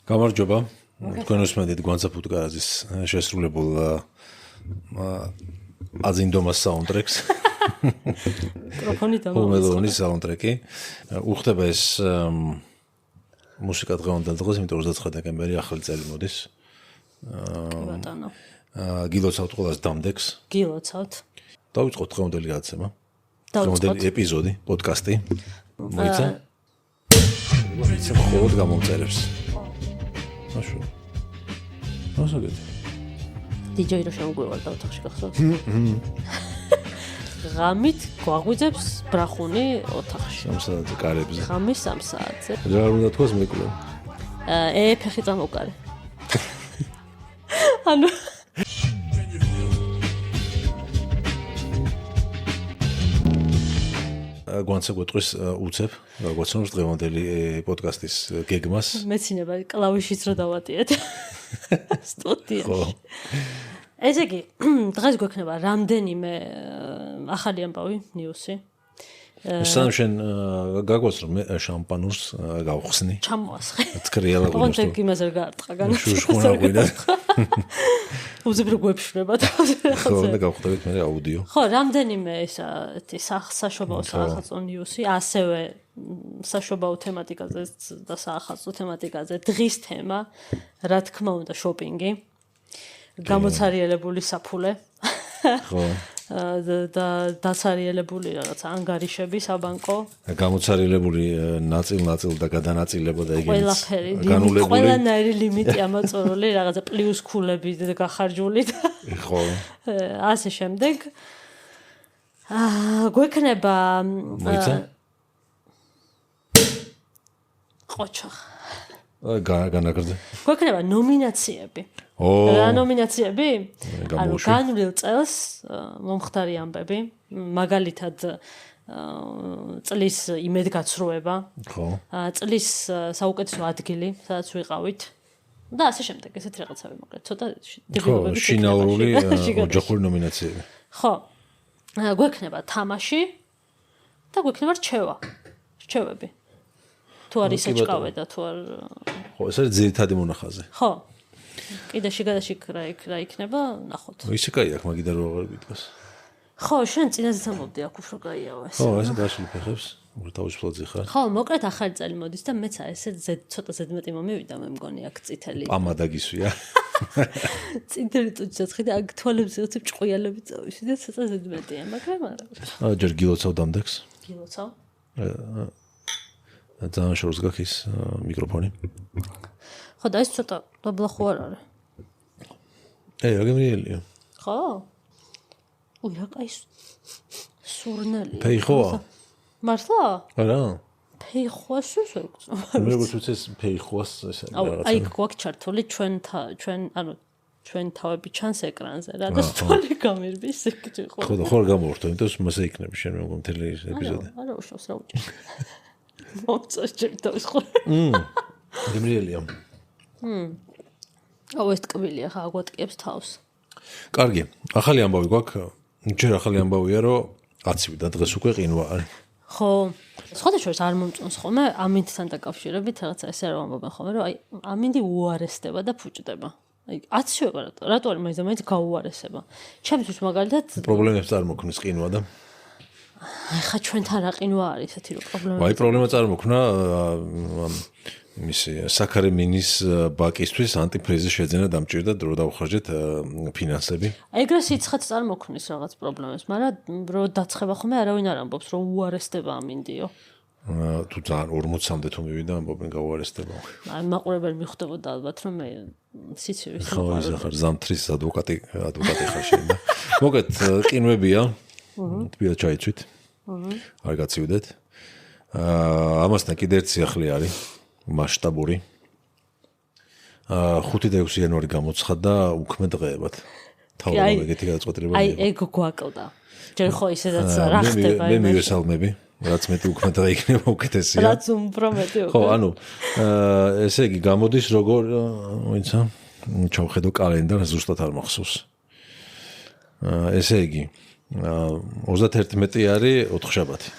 გამარჯობა. თქვენ უსმენთ გვანცა ფუტკარაძის შესრულებულ აძინდომას საუნდტრეკს. მიკროფონი მომელონის საუნდტრეკი. უხდება ეს მუსიკა დღევანდელ დღეს, იმიტომ რომ 29 დეკემბერი ახალი წელი მოდის. ბატონო. გილოცავთ ყველას დამდეგს. გილოცავთ. დავიწყოთ დღევანდელი გადაცემა. დღევანდელი ეპიზოდი, პოდკასტი. მოიცა? მოიცა მხოლოდ გამომწერებს. აშო. ასაგეთ. დიჯეი რო შემოგვივალდა ოთახში გახსოვს? ღამით გვაღვიძებს ბრახუნი ოთახში. 3 საათზე კარებზე. ღამის 3 საათზე. რა უნდა თქვას მეკლო? ფეხი წამოკარე. ანუ გვანცა გვეტყვის უცებ, გაგვაცნობს დღევანდელი პოდკასტის გეგმას. მეცინება კლავიშიც რო დავატიეთ. სტუდიაში. ესე იგი, დღეს გვექნება რამდენიმე ახალი ამბავი, ნიუსი. სამ შენ გაგვაც რომ შამპანურს გავხსნი. ჩამოასხე. ცქრიალა გუნდს. კონტენტი იმაზე რა გარტყა განა. შუშხუნა გვიდა. უზებრო გვეფშნება თავზე. ხო, და გავხდებით მე აუდიო. ხო, რამდენიმე ისა საშობაო საახალწლო ნიუსი, ასევე საშობაო თემატიკაზე და საახალწლო თემატიკაზე დღის თემა, რა თქმა უნდა, შოპინგი. გამოცარიელებული საფულე. ხო. და დაცარიელებული რაღაც ანგარიშები საბანკო. გამოცარიელებული ნაწილ და გადანაწილება და იგივე. ყველაფერი, ყველანაირი ლიმიტი ამოწურული, რაღაცა პლუს ქულები გახარჯული და ხო. ასე შემდეგ. გვექნება მოიცა? ყოჩა. განაგრძე. გვექნება ნომინაციები. რა ნომინაციები? ანუ განვლილ წელს მომხდარი ამბები, მაგალითად წლის იმედგაცრუება, ხო. წლის საუკეთესო ადგილი, სადაც ვიყავით და ასე შემდეგ, ესეთი რაღაცები მოკლედ, ცოტა დილობები. ხო, შინაურული ოჯახური ნომინაციები. ხო. გვექნება თამაში და გვექნება რჩევები. თუ არის ეჭკავე და თუ არ ხო, ეს არის ძირითადი მონახაზი. ხო. კიდე შიგადაშიგ რა იქნება, ნახოთ. ისე კაი აქ მაგიდა რო აღარ გიტყვას. ხო, შენ წინაზე წამოვდი აქ უფრო კაიაო ეს. ხო, ესე გაშლი ფეხებს, თავისუფლად ხარ. ხო, მოკლედ ახალი წელი მოდის და მეც ესე ცოტა ზედმეტი მომივიდა, მე მგონი აქ წითელი. პამადა გისვია. წითელი წუჩაცხი და აქ თვალებზე უცებ ჭყვიალები წავიში და ცოტა ზედმეტია, მაგრამ არა. ჯერ გილოცავ დამდეგს. გილოცავ. ძალიან შორს გაქის მიკროფონი. ხო, და ეს ცოტა დაბლახო არ არის. რა გემრიელია. ხო? ой, რა კაი სურნელი. ფეიხოა? მართლა? არა. ფეიხოას ვერ გწო. მე როგორც უცეს ფეიხოას ეს რაღაცა. აი, გვაქვს ჩართული ჩვენ თავები ჩანს ეკრანზე რა და სწორი გამერბის ეგრე ხო. ხო, ხო გამოვხდო, იმიტომ რომ მასე იქნები შენ მე მგონი მთელი ეპიზოდი. არა, უშავს რა უჭირს. მოწოს ჯერდავს ხო. გემრიელია. აუ ეს ტკბილია ხა აგვატკიებს თავს. კარგი, ახალი ამბავი გვაქვს. ჯერ ახალი ამბავია, რომ აცივდა დღეს უკვე ყინვა არის. ხო. სხვადასხვა არ მომწონს ხოლმე ამინდთან დაკავშირებით რაღაცა ესე არ ამბობენ ხოლმე, რომ აი ამინდი უარესდება და ფუჭდება. აი აცივება რატო არის მაინც და მაინც გაუარესება. ჩემთვის მაგალითად პრობლემებს წარმოქმნის ყინვა და აი ხა ჩვენთან რა ყინვა არის ესეთი რომ პრობლემა. აი პრობლემა წარმოქმნა იმისი საქარემინის ბაკისთვის ანტიფრიზის შეძენა დამჭირდა დრო დავხარჯეთ ფინანსები. ეგრე სიცხეც წარმოქმნის რაღაც პრობლემებს, მაგრამ რო დაცხება ხოლმე არავინ არ ამბობს რომ უარესდება ამინდიო. თუ ძალიან 40-მდე თუ მივიდა ამბობენ გაუარესდება. აი მაყურებელი მიხვდებოდა ალბათ რომ მე სიცივის ხო ის ახარ ზამთრის ადვოკატი ხარ შენ და მოგეთ ყინვებია. თბილ ჩაიცვით. არ გაცივდეთ. ამასთან კიდე ერთი სიახლე არის მასშტაბური. 5 და 6 იანვარი გამოცხადა უქმე დღეებად. თავრობამ ეგეთი გადაწყვეტილება მიიღო. აი ეგ გვაკლდა. ჯერ ხო ისედაც რა ხდება მე მივესალმები, რაც მეტი უქმე დღე იქნება უკეთესია. რაც უფრო მეტი უკვე. ხო, ანუ ესე იგი გამოდის როგორ ვინცა ჩავხედო კალენდარს ზუსტად არ მახსოვს. ესე იგი 31 არის 4 შაბათი.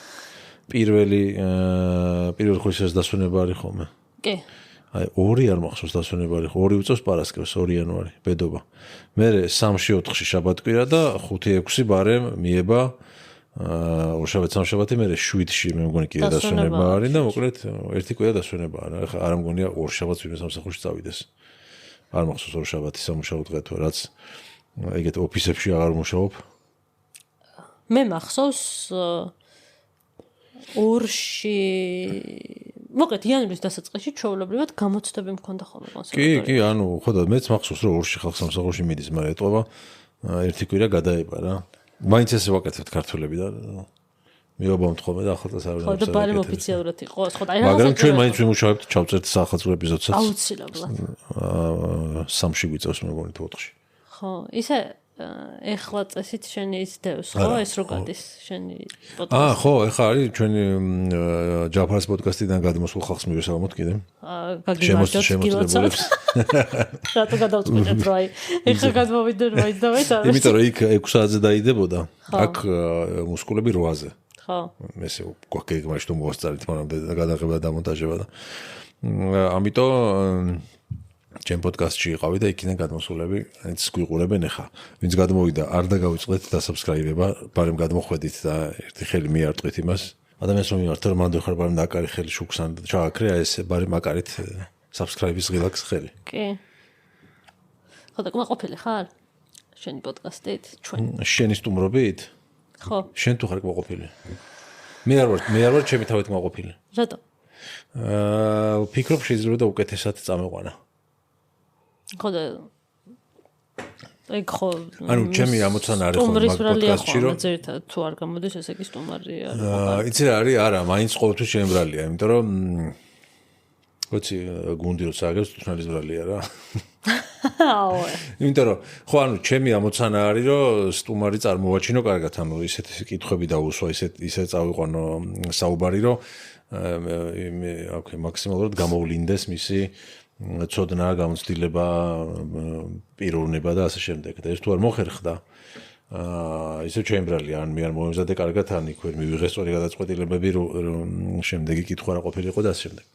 პირველი ხოშეს დასვენება არის ხოლმე. კი. აი 2 არ მახსოვს დასვენებარი, 2 უწევს პარასკევს 2 იანვარი, ბედობა. მე 3-4 შაბათკვირა და 5-6 ბარემ მიება ორშაბათი სამშაბათი მე 7-ში მე მგონი კიდე დასვენება არის და მოკლედ ერთი კვირა დასვენება არა. ახლა არ მგონია ორშაბათს ვინმე სამსახურში წავიდეს. არ მახსოვს ორშაბათი სამუშაო დღე თუ რაც ეგეთ ოფისებში აღარ მუშაობ. მე მახსოვს 2-ში მოკლედ იანვრის დასაწყისში ჩვეულებრივად გამოცდები მქონდა ხოლმე კონსერვატორიაში. კი, ანუ ხო და მეც მახსოვს რომ 2-ში ხალხ სამსახურში მიდის, მაგრამ ეტყობა ერთი კვირა გადაება რა. მაინც ესე ვაკეთებთ ქართველები და მიობამთ ხოლმე და ახალწელს არ ხო და ბარემ ოფიციალურად იყო, ხო და აი მაგრამ ჩვენ მაინც ვიმუშავებთ, ჩავწერთ სახელმწიფო ეპიზოდსაც. აუცილებლად. 3-ში გვიწევს მეგონი თუ 4-ში. ხო, ისე ეხლა წესით შენი ის დევს, ხო, ეს რო გადის შენი პოდკასტი. ხო, ეხლა არის ჩვენი ჯაფარას პოდკასტიდან გადმოსულ ხალხს მივესალმოთ კიდე. გაგიმარჯოთ გილოცავთ. რატო გადავწყვეტეთ რომ აი ეხლა გადმოვიდნენ მაინც და მაინც არის. იმიტომ რომ იქ 6 საათზე დაიდებოდა, აქ მუსკულები 8-ზე. ხო. ესე გვაგეგმაში თუ მოვასწარით, მაგრამ გადაღება და დამონტაჟება და ამიტომ ჩემ პოდკასტში იყავი და იქიდან გადმოსულები აიც გვიყურებენ ახლა. ვინც გადმოვიდა, არ დაგავიწყდეთ დასაბსკრაიბება, ბარემ გადმოხვედით და ერთი ხელი მიარტყით იმას. ადამიანს რომ მიმართა რომ მანდ ხარ ბარემ დაკარი ხელი შუქს ან ჩააქრე, აი ეს ბარემ აკარით საბსკრაიბის ღილაკს ხელი. კი. ხო და კმაყოფილი ხარ? შენი პოდკასტით ჩვენ. შენი სტუმრობით? ხო. შენ თუ ხარ კმაყოფილი? მე არ ვარ ჩემი თავით კმაყოფილი. რატო? ფიქრობ შეიძლება და უკეთესად წამეყვანა. ხო და ეგ ხო ანუ ჩემი ამოცანა არის ხო მაგ პოდკასტში რომ ზერთად თუ არ გამოდის ესე იგი სტუმარია იცი რა არის არა მაინც ყოველთვის ჩემი ბრალია იმიტომ რომ ვიცი გუნდი რო სააგებს თუნალის ბრალია რა აუ იმიტომ რომ ხო ანუ ჩემი ამოცანა არის რომ სტუმარი წარმოვაჩინო კარგად ანუ ისეთი კითხვები დაუსვა ისე წავიყვანო საუბარი რომ ოკეი მაქსიმალურად გამოვლინდეს მისი ცოდნა, გამოცდილება, პიროვნება და ასე შემდეგ. და ეს თუ არ მოხერხდა, ისე ჩემბრალია, ან მე არ მომემზადე კარგად, ან იქ ვერ მივიღეს სწორი გადაწყვეტილებები, რომ შემდეგი კითხვა რა ყოფილიყო და ასე შემდეგ.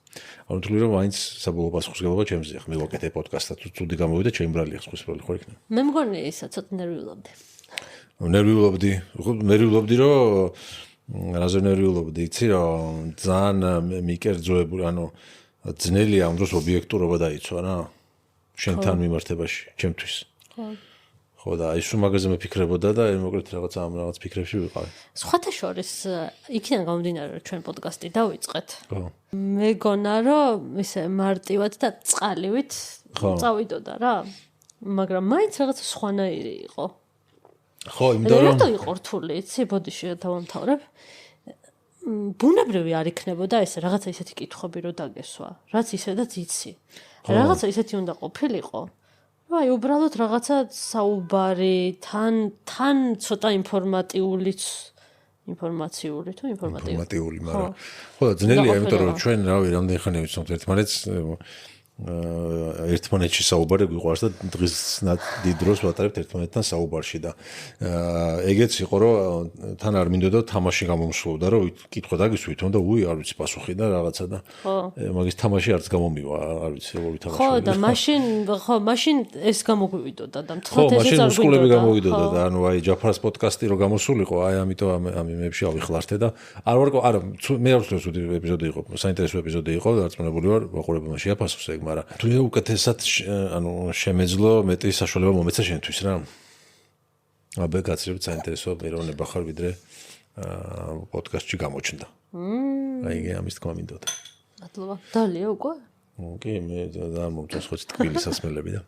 ანუ თვლი რომ მაინც საბოლოო პასუხისგებლობა ჩემზეა. მე ვაკეთე პოდკასტად, თუ ცუდი გამოვიდა, ჩემბრალია, ხვის პრობლემა ხო იქნება. მე მგონი ისა ცოტა ნერვიულობდი. ნერვიულობდი, რომ რაზე ნერვიულობდი, იცი რომ ძალიან მიკერძოებული, ანუ ძნელია ამ დროს ობიექტურობა დაიცვა რა შენთან მიმართებაში ჩემთვის ხო და აი სულ მაგაზე მეფიქრებოდა და მოკლედ რაღაც ფიქრებში ვიყავი სხვათა შორის იქიდან გამომდინარე რომ ჩვენ პოდკასტი დავიწყეთ მეგონა რომ ისე მარტივად და წყალივით წავიდოდა რა მაგრამ მაინც რაღაც სხვანაირი იყო ხო იმიტომ რომ რატო იყო რთული იცი ბოდიში დავამთავრებ ბუნებრივი არ იქნებოდა ეს რაღაცა ისეთი კითხვები რო დაგესვა, რაც ისედაც იცი. რაღაცა ისეთი უნდა ყოფილიყო. რომ აი უბრალოდ რაღაცა საუბარი, თან ცოტა ინფორმატიული, მაგრამ ხო და ძნელია, იმიტომ რომ ჩვენ რავი, რამდენი ხანია ვიცნობთ ერთმანეთს ერთმანეთში საუბარი გვიყვარს და დღის დიდ დროს ვატარებთ ერთმანეთთან საუბარში და ეგეც იყო რომ თან არ მინდოდა თამაში გამომსვლოდა რომ კითხვა დაგისვით თქო და არ ვიცი პასუხი და რაღაცა და მაგის თამაში არც გამომივა არ ვიცი როგორი თამაში ხო და მაშინ ეს გამოგვივიდოდა და ხო მაშინ მუსკულები გამოვიდოდა და ანუ აი ჯაფარას პოდკასტი რო გამოსულიყო აი ამიტომ ამ იმებში ავიხლართე და არა მე არ ვთქვი რომ ეპიზოდი იყო საინტერესო ეპიზოდი იყო დარწმუნებული ვარ მაყურებელმა შეაფასოს ეგ მაგრამ თუ უკეთესად ანუ შემეძლო მეტი საშუალება მომეცა შენთვის რა აბა გაცილებით საინტერესო პიროვნება ხარ ვიდრე პოდკასტში გამოჩნდა აი ამის თქმა მინდოდა მადლობა დალია უკვე კი მე და მომწონს ხო თბილი სასმელები და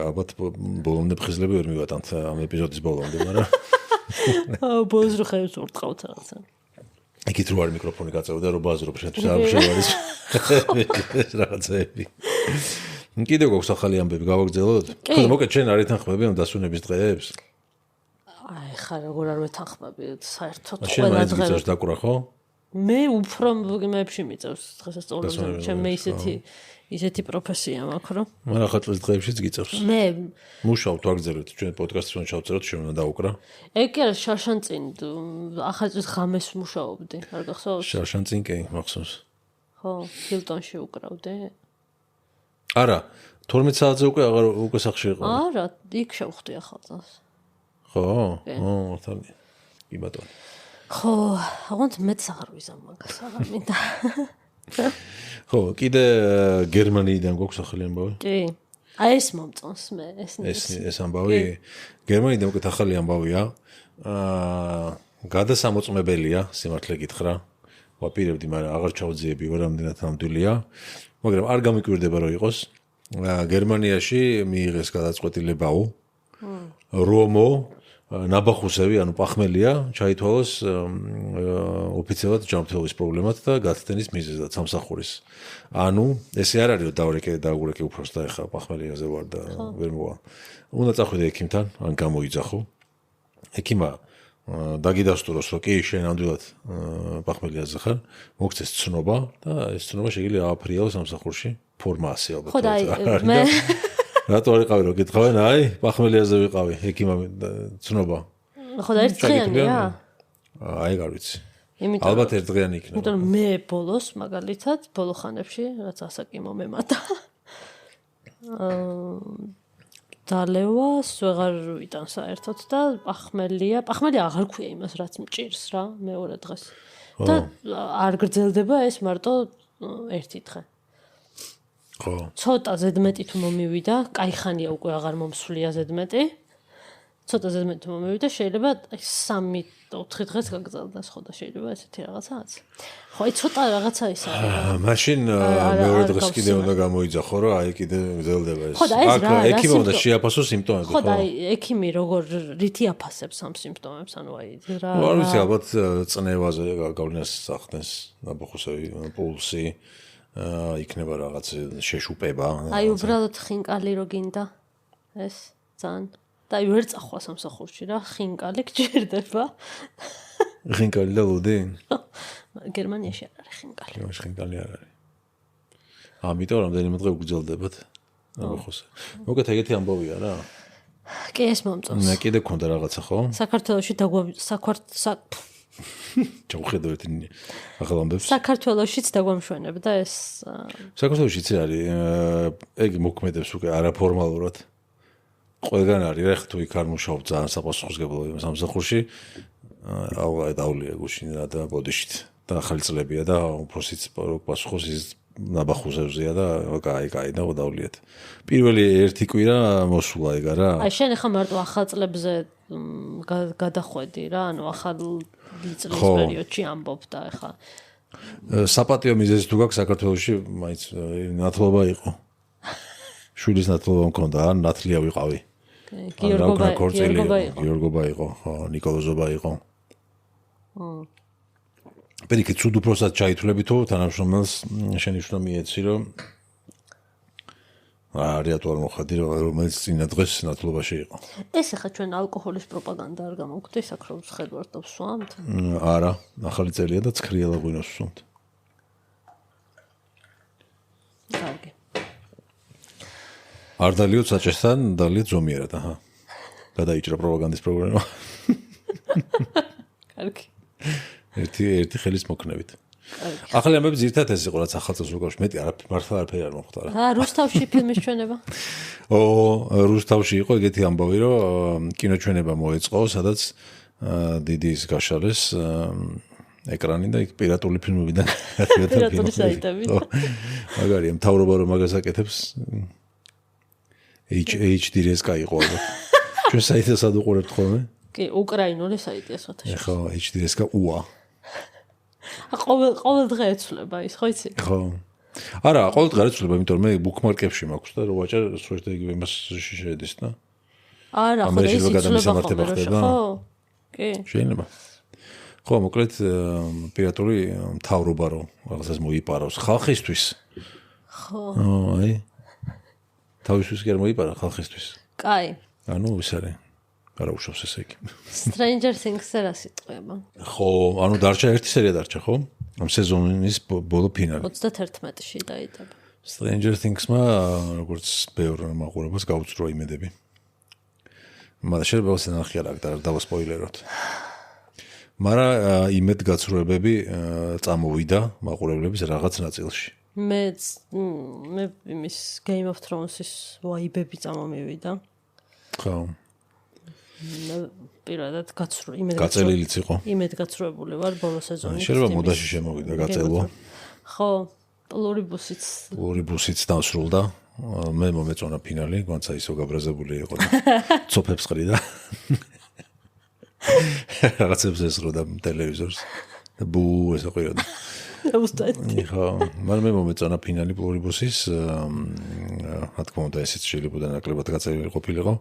ალბათ ბოლომდე ფხიზლები ვერ მივატანთ ამ ეპიზოდის ბოლომდე მაგრამ ბოლოს რო ხევს ურტყავთ რაღაცა იქით რო არ მიკროფონი გაწევდა რომ ბაზრობ შენთვის არ შევარის რაღაცები კიდევ გვაქვს ახალი ამბები გავაგრძელოთ ხო და მოკეთ შენ არ ეთანხმები ამ დასვენების დღეებს აი ხა როგორ არ ვეთანხმები საერთოდ ყველა დღე შენ დაკვრა ხო მე უფრო მებში მიწევს დღესასწაულებზე ჩემ ისეთი პროფესია მაქვს რომ მაგრამ ხა წლის დღეებშიც გიწევს მე მუშაობ ვაგრძელოთ ჩვენ პოდკასტს რომ ჩავწეროთ შენ უნდა დაუკრა ეგ კი არა შარშანწინ ახალწლის ღამეს მუშაობდი არ გახსოვს შარშანწინ კი მახსოვს ხო, ჰილტონში უკრავდი. არა, 12 საათზე უკვე სახში იყო. არა, იქ შევხვდი ახალწელს. ხო? მართალია. კი ბატონო. ხო, აღონც მეც აღარ ვიზამ მაგას, აღარ მინდა. ხო, კიდე გერმანიიდან გვაქვს ახალი ამბავი? კი. აი ეს მომწონს მე, ეს ამბავი გერმანიიდან უკვე ახალი ამბავია. გადასამოწმებელია, სიმართლე გითხრა. ვაპირებდი, მაგრამ აღარ ჩავძიები, რამდენად ნამდვილია. მაგრამ არ გამიკვირდება რომ იყოს. გერმანიაში მიიღეს გადაწყვეტილებაო. რომო ნაბახუსები, ანუ პახმელია, ჩაითვალოს ოფიციალურად ჯანმრთელობის პრობლემად და გაცდენის მიზეზად სამსახურის. ანუ ესე არ არის, რომ დაურეკე უფროს და ეხა პახმელიაზე ვარ და ვერ მოვა. უნდა წახვიდე ექიმთან, ან გამოიძახო. ექიმა დაგიდასტუროს, რომ კი შენ ნამდვილად პახმელიაზე ხარ, მოგცეს ცნობა და ეს ცნობა შეიძლება ააფრიალო სამსახურში, ფორმა ასე ალბათ. ხო და მე რატო არ იყავი რომ გითხავენ, აი, პახმელიაზე ვიყავი, ექიმა ცნობა. ხო და ერთ დღეანია? აი, არ ვიცი. ალბათ ერთ დღეანი იქნება. იმიტომ რომ მე ბოლოს მაგალითად, ბოლო ხანებში, რაც ასაკიმო მემატა. დალევას ვეღარ ვიტან საერთოდ და პახმელია აღარ ქვია იმას, რაც მჭირს რა, მეორე დღეს. და არ გრძელდება ეს მარტო ერთი დღე. ხო. ცოტა ზედმეტი თუ მომივიდა, კაი ხანია უკვე აღარ მომსვლია ზედმეტი. ცოტა ზედმეტი მომივიდა, შეიძლება 3-4 დღეს გაგრძელდეს ხო და შეიძლება ესეთი რაღაცაც. ხო, აი ცოტა რაღაცა ის არის. მაშინ მეორე დღეს კიდე უნდა გამოიძახო, რომ აი კიდე გრძელდება ეს. აქ ექიმი უნდა შეაფასოს სიმპტომები, ხო? ხო და აი ექიმი როგორ რითი აფასებს ამ სიმპტომებს, ანუ აი რა. არ ვიცი, ალბათ წნევაზე გავლენას ახდენს, ნაბახუსები, პულსი. იქნება რაღაც შეშუპება. აი უბრალოდ ხინკალი რო გინდა ეს ძალიან. და აი ვერ წახვა სამსახურში რა, ხინკალი გჭირდება. ხინკალი და ლუდი? გერმანიაში არ არის ხინკალი. გერმანიაში ხინკალი არ არის. ამიტომ რამდენიმე დღე უგრძელდებათ. ნაბახუსე. მოგეთ ეგეთი ამბავია რა. კი ეს მომწონს. მე კიდე გქონდა რაღაცა ხო? საქართველოში ჩავხედავთ ახალ ამბებს. საქართველოშიც დაგვამშვენებდა ეს. საქართველოშიც არის ეგ მოქმედებს უკვე არაფორმალურად. ყველგან არის რა, თუ იქ არ მუშაობ ძალიან საპასუხისმგებლო სამსახურში, დავლია გუშინ და ბოდიშით და ახალი წლებია და უფროსიც პასუხოს ის ნაბახუსებზეა და კაი და დავლიეთ. პირველი ერთი კვირა მოსულა ეგა რა. აი შენ ახლა მარტო ახალ წლებზე გადახვედი რა, ანუ ახალ წლის პერიოდში ამბობ და ახლა საპატიო მიზეზი თუ გაქვს საქართველოში, მაინც ნათლობა იყო. შვილის ნათლობა მქონდა, ან ნათლია ვიყავი. გიორგობა იყო, ნიკოლოზობა იყო. პირიქით, ცუდ უფროსად ჩაითვლები თუ თანამშრომელს შენიშვნა მიეცი, რომ რატო არ მოხდი, რომელიც წინა დღეს ნათლობაში იყო. ეს ახლა ჩვენ ალკოჰოლის პროპაგანდა არ გამოგვდის, აქ რომ ხედავთ და ვსვამთ? არა, ახალი წელია და ცხრიალა ღვინოს ვსვამთ. კარგი. არ დალიოთ საჭესთან, დალიოთ ზომიერად, აჰა. გადაიჭრა პროპაგანდის პროგრამა. კარგი. ერთი ხელის მოქნებით. ახალი ამბები ზირთად ეს იყო, რაც ახალწელს უკავშირ მეტი მართლა არაფერი არ მოხდა რა. რუსთავში ფილმის ჩვენება? რუსთავში იყო ეგეთი ამბავი, რომ კინოჩვენება მოეწყო, სადაც დიდი ის გაშალეს ეკრანი და იქ პირატული ფილმებიდან გადავიდა პირატული საიტები. მაგარია, მთავრობა რომ მაგას აკეთებს HDRSK იყო ალბათ. ჩვენ საიტს ადუყურებთ ხოლმე? კი, უკრაინული საიტია სხვათა. ხო, HDRSK UA. ყოველ დღე ეცვლება ის, ხო იცი? ხო. არა, ყოველ დღე ეცვლება, იმიტომ რომ მე ბუქმარკებში მაქვს და რო ვაჭარ, სულ იგივე იმასში შეედის და. არა, ხო, ის იცვლება ხო? კი. შეიძლება. ხო, მოკლედ პირატული მთავრობა რო რაღაცას მოიპარავს ხალხისთვის. ხო. აი. თავისთვის კი არ მოიპარა ხალხისთვის. კაი. ანუ ის არის. არა უშავს ესე იგი. Stranger Things-ზე რა სიტყვება? ხო, ანუ დარჩა ერთი სერია დარჩა, ხო? ამ სეზონის ბოლო ფინალი. 31-ში დაიდება. Stranger Things-მა როგორც ბევრ მაყურებელს გაუწრო იმედები. მაგრამ შეიძლება ვასენახი არა და დავასპოილეროთ. მაგრამ იმედ გაცრუებები წამოვიდა მაყურებლების რაღაც ნაწილში. მე იმის Game of Thrones-ის ვაიბები წამომივიდა. ხო. პირადად გაწელილიც იყო. იმედ გაცრუებული ვარ ბოლო სეზონით. შეიძლება მოდაში შემოვიდა გაწელვა. ხო, პლურიბუსიც დასრულდა. მე მომეწონა ფინალი, განცა ისო გაბრაზებული იყო და ცოფებს ყრიდა. რაღაცებს ესროდა ტელევიზორს. და ბუ ესე ყვიროდა. ხო, მაგრამ მე მომეწონა ფინალი პლურიბუსის, რა თქმა უნდა, ესეც შეიძლება ნაკლებად გაწეული ყოფილიყო.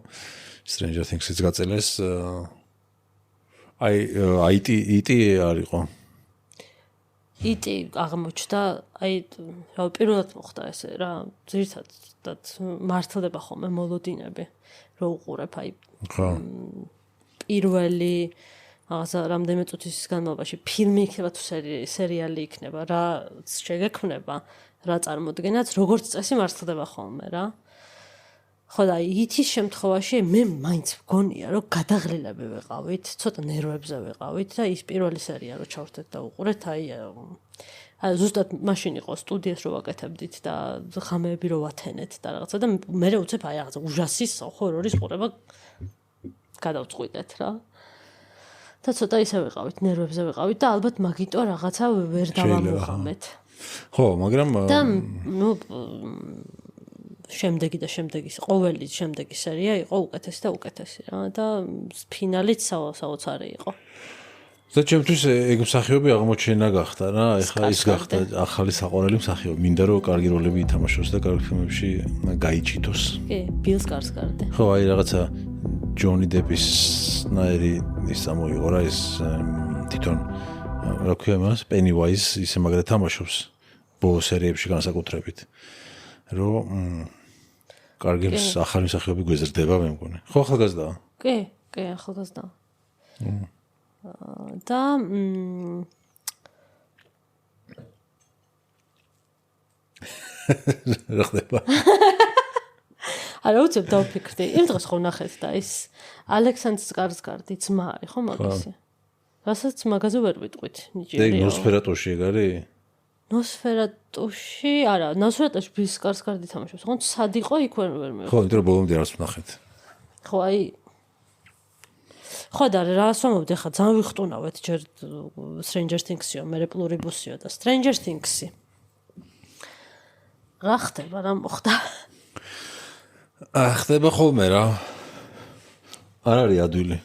Stranger Things-იც გაწელეს. IT არისო. IT აღმოჩნდა, რა პირველად მოხდა ესე რა, ძირითადად მართლდება ხოლმე მოლოდინები, რო უყურებ, ხო. პირველი რაღაცა რამდენიმე წუთის განმავლობაში ფილმი იქნება თუ სერიალი იქნება, რა შეგექმნება, რა წარმოდგენაც, როგორც წესი მართლდება ხოლმე რა. ხო და ითის შემთხვევაში მე მაინც მგონია რომ გადაღლილები ვიყავით, ცოტა ნერვებზე ვიყავით და ის პირველი სერია რო ჩავერთეთ და უყურეთ, ზუსტად მაშინ იყო სტუდიას რო ვაკეთებდით და ხამეები რო ვათენეთ და რაღაცა და მე უცებ რაღაცა ужасის ჰორორის ყურება გადავწყვიტეთ რა. და ცოტა ისე ვიყავით, ნერვებზე ვიყავით და ალბათ მაგიტო რაღაცა ვერ დავამოხამეთ. ხო, მაგრამ და შემდეგი ყოველი შემდეგი სერია იყო უკეთესი და უკეთესი რა და ფინალიც საოცარი იყო. და ჩემთვის ეგ მსახიობი აღმოჩენა გახდა რა, ეხლა ის გახდა ახალი საყვარელი მსახიობი, მინდა რომ კარგი როლები ითამაშოს და კარგ ფილმებში გაიჩითოს. კი, ბილ სკარსგარდი. ხო, რაღაცა ჯონი დეპის ნაირი ის ამოიღო რა, ის თვითონ რა ქვია მას, პენივაიზ ისე მაგრა თამაშობს ბოლო სერიებში განსაკუთრებით. რომ კარგი ახალი მსახიობი გვეზრდება მე მგონი. ხო, ახალგაზრდაა? კი, ახალგაზრდაა. და რა ხდება? არა, უცებ დავფიქრდი. იმ დღეს ხო ნახეთ და ის ალექსანდრ სკარსგარდი ძმა არის ხო მაგისი? რასაც მაგაზე ვერ ვიტყვით ნიჭიერია. და ნოსფერატუში ეგ არის? ნოსფერატუში, არა, ნოსფერატუში ბილ სკარსგარდი თამაშობს. ხო, სად იყო იქ ვერ მე. ხო, იმიტომ რომ ბოლომდე არც ვნახეთ. ხო, ხო და რას ვამბობთ ახლა ძალიან ვიხტუნავთ ჯერ Stranger Things-იო, მე პლურიბუსიო და Stranger Things-ი. რა ხდება, რა მოხდა? ხდება ხოლმე რა. არ არის ადვილი.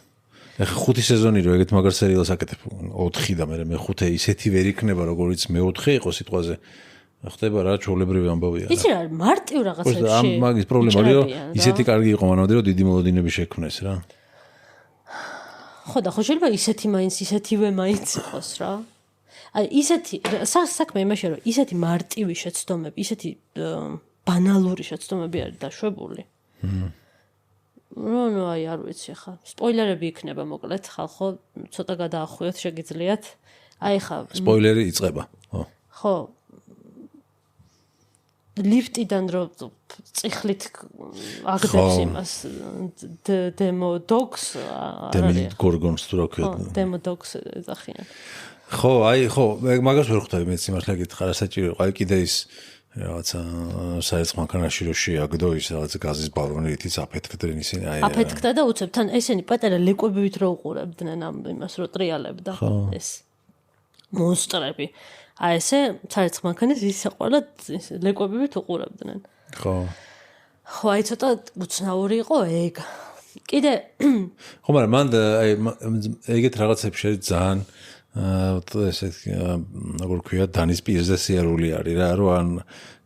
ეხლა 5 სეზონი რო ეგეთ მაგარ სერიალს აკეთებ 4 და მე 5 ისეთი ვერ იქნება როგორიც მე-4 იყო სიტყვაზე. ხდება რა ჩვეულებრივი ამბავია. იცი რა, მარტივ რაღაცებში. ამ მაგის პრობლემა არის რომ ისეთი კარგი იყო მანამდე რომ დიდი მოლოდინები შექმნეს რა. ხო და ხო შეიძლება ისეთივე მაინც იყოს რა. ისეთი საქმე იმაშია რომ ისეთი მარტივი შეცდომები, ისეთი ბანალური შეცდომები არის დაშვებული. ნუ არ ვიცი ხა. სპოილერები იქნება მოკლედ, ხალხო, ცოტა გადაახვიოთ შეგიძლიათ. ხა სპოილერი იწყება. ხო. ლიფტიდან რო წიხლით აგდებს იმას demo dogs გორგონს თუ რა ქვია. demo dogs ეძახიან. ხო, ხო, მაგას ვერ ხვდები მეც იმართლა გითხარ, საჭირო იყო. კიდე ის რაღაცა საერთო მანქანაში რო შეაგდო ის რაღაც გაზის ბალონი ითიც აფეთქდნენ ისინი. აფეთქდა და უცებ თან ესენი პატარა ლეკვებივით რო უყურებდნენ ამ იმას რო ტრიალებდა ეს მონსტრები. ესე საერთო მანქანის ისე ყველა ლეკვებივით უყურებდნენ. ხო. ხო, ცოტა უცნაური იყო ეგ. კიდე ხო, მაგრამ მან ეგეთ რაღაცებში ძალიან ესეთ როგორ ქვია დანის პირზე სიარული არის რა, რომ ან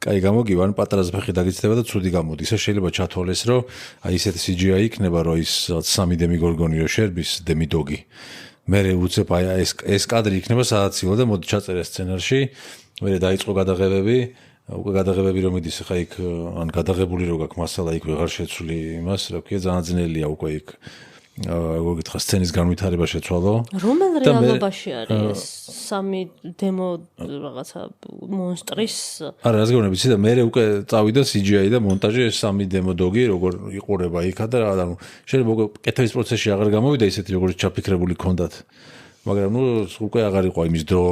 კაი გამოგივან პატარა ზაფხი დაგიცდება და ცუდი გამოდის. ისე შეიძლება ჩათვალეს, რომ ისეთი CGI იქნება, რომ ის 3 დემიგორგონი რო შერბის დემიდოგი. მე უცებ ეს კადრი იქნება სადაც იყო და მოდი ჩაწერე სცენარში, მე დაიწყო გადაღებები, უკვე გადაღებები რომ მიდის ხა იქ ან გადაღებული რო გაქვს მასალა იქ ვეღარ შეცვლი იმას, რა ქვია, ძალიან ძნელია უკვე იქ როგორ გითხრა სცენის განვითარება შეცვალო. რომელ რეალობაში არის 3 დემო რაღაცა მონსტრის? არა, რას გეუბნები, იცი და მე უკვე წავიდა CGI და მონტაჟი 3 დემო დოგი როგორ იყურება იქა და ანუ შეიძლება უკვე კეთების პროცესში აღარ გამოვიდა ისეთი როგორც ჩაფიქრებული ქონდათ. მაგრამ ნუ უკვე აღარ იყო იმის დრო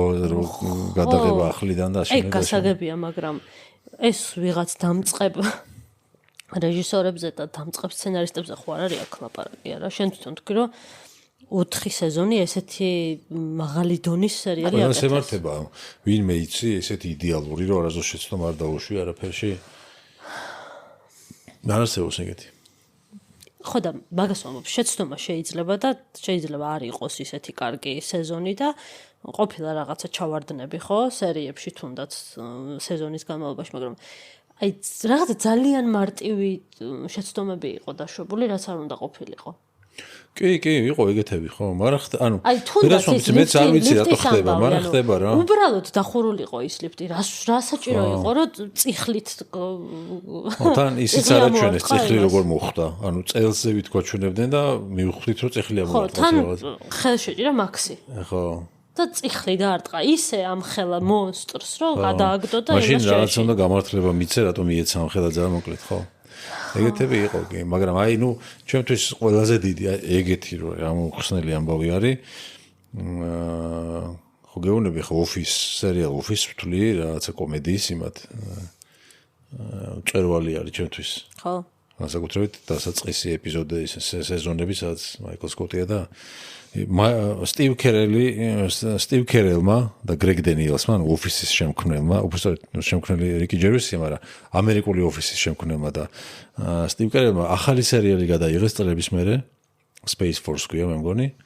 გადაღება ახლიდან და აი გასაგებია, მაგრამ ეს ვიღაც დამწყებ რეჟისორებზე და დამწყებ სცენარისტებზე ხო არ არის აქ ლაპარაკი არა? შენ თვითონ თქვი რომ 4 სეზონი ესეთი მაღალი დონის სერიალი აკეთებს. ეს ემართება ვინმე იცი ესეთი იდეალური რომ არასდროს შეცდომა არ დაუშვი არაფერში. არ არსებობს ეგეთი. ხო და მაგას ვამბობ, შეცდომა შეიძლება და შეიძლება არ იყოს ისეთი კარგი სეზონი და ყოფილა რაღაცა ჩავარდნები, ხო, სერიებში თუნდაც სეზონის განმავლობაში, მაგრამ აი რაღაცა ძალიან მარტივი შეცდომები იყო დაშვებული, რაც არ უნდა ყოფილიყო. კი, იყო ეგეთები, ხო, მაგრამ ანუ აი თუნდაც ის მეც არ ვიცი რატო ხდება, მაგრამ ხდება რა. უბრალოდ დახურულიყო ის ლიფტი, რა საჭირო იყო, რომ წიხლით თან ისიც არაჩვენეს წიხლი როგორ მოხდა. ანუ წელზე ვითქვაჩვენებდნენ და მივხვდით რომ წიხლი ამოღწია. ხო, თან ხელშეჭირა მაქსი. ხო. და წიხლი დაარტყა ისე ამ ხელა მონსტრს, რომ გადააგდო და მაშინ რაღაც უნდა გამართლება მიცე, რატომ მიეცა ამ ხელა ძალიან მოკლედ, ხო? ეგეთები იყო კი, მაგრამ აი ნუ ჩემთვის ყველაზე დიდი ეგეთი რომ ამოხსნელი ამბავი არის. ხო გეუბნები ხო ოფის სერიალ ოფის ვთვლი რაღაცა კომედიის იმათ წერვალი არის ჩემთვის. ხო. განსაკუთრებით დასაწყისი ეპიზოდი სეზონები სადაც მაიკლ სკოტია და სტივ კერელმა და გრეგ დენიელსმა ოფისის შემქმნელმა, შემქმნელი რიკი ჯერვისია, მაგრამ ამერიკული ოფისის შემქმნელმა და სტივ კერელმა ახალი სერიალი გადაიღეს წლების მერე, Space Force ქვია მე მგონი.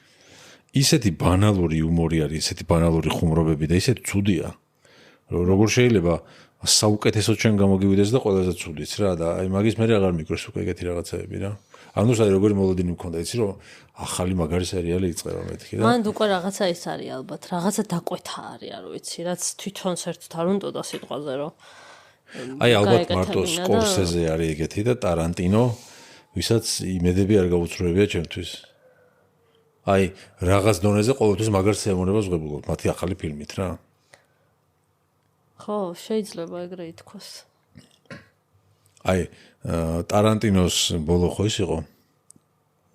ისეთი ბანალური იუმორი არის, ისეთი ბანალური ხუმრობები და ისეთი ცუდია, რომ როგორ შეიძლება საუკეთესო ჩვენ გამოგივიდეს და ყველაზე ცუდიც რა და აი მაგის მერე აღარ მიგროს უკვე ეგეთი რაღაცეები რა. ანუ საერთოდ როგორი მოლოდინი მქონდა იცი რომ ახალი მაგარი სერიალი იწყება მეთქი და მან უკვე რაღაცა ის არის ალბათ რაღაცა დაკვეთა არის არ ვიცი რაც თვითონ საერთოდ არ უნდა სიტყვაზე რომ აი ალბათ მარტო სკორსეზე არის ეგეთი და ტარანტინო ვისაც იმედები არ გაუცრუებია ჩემთვის აი რაღაც დონეზე ყოველთვის მაგარ სცენარებას ვღებულობ მათი ახალი ფილმით რა ხო შეიძლება ეგრე ითქვას აი ტარანტინოს ბოლო ხო ის იყო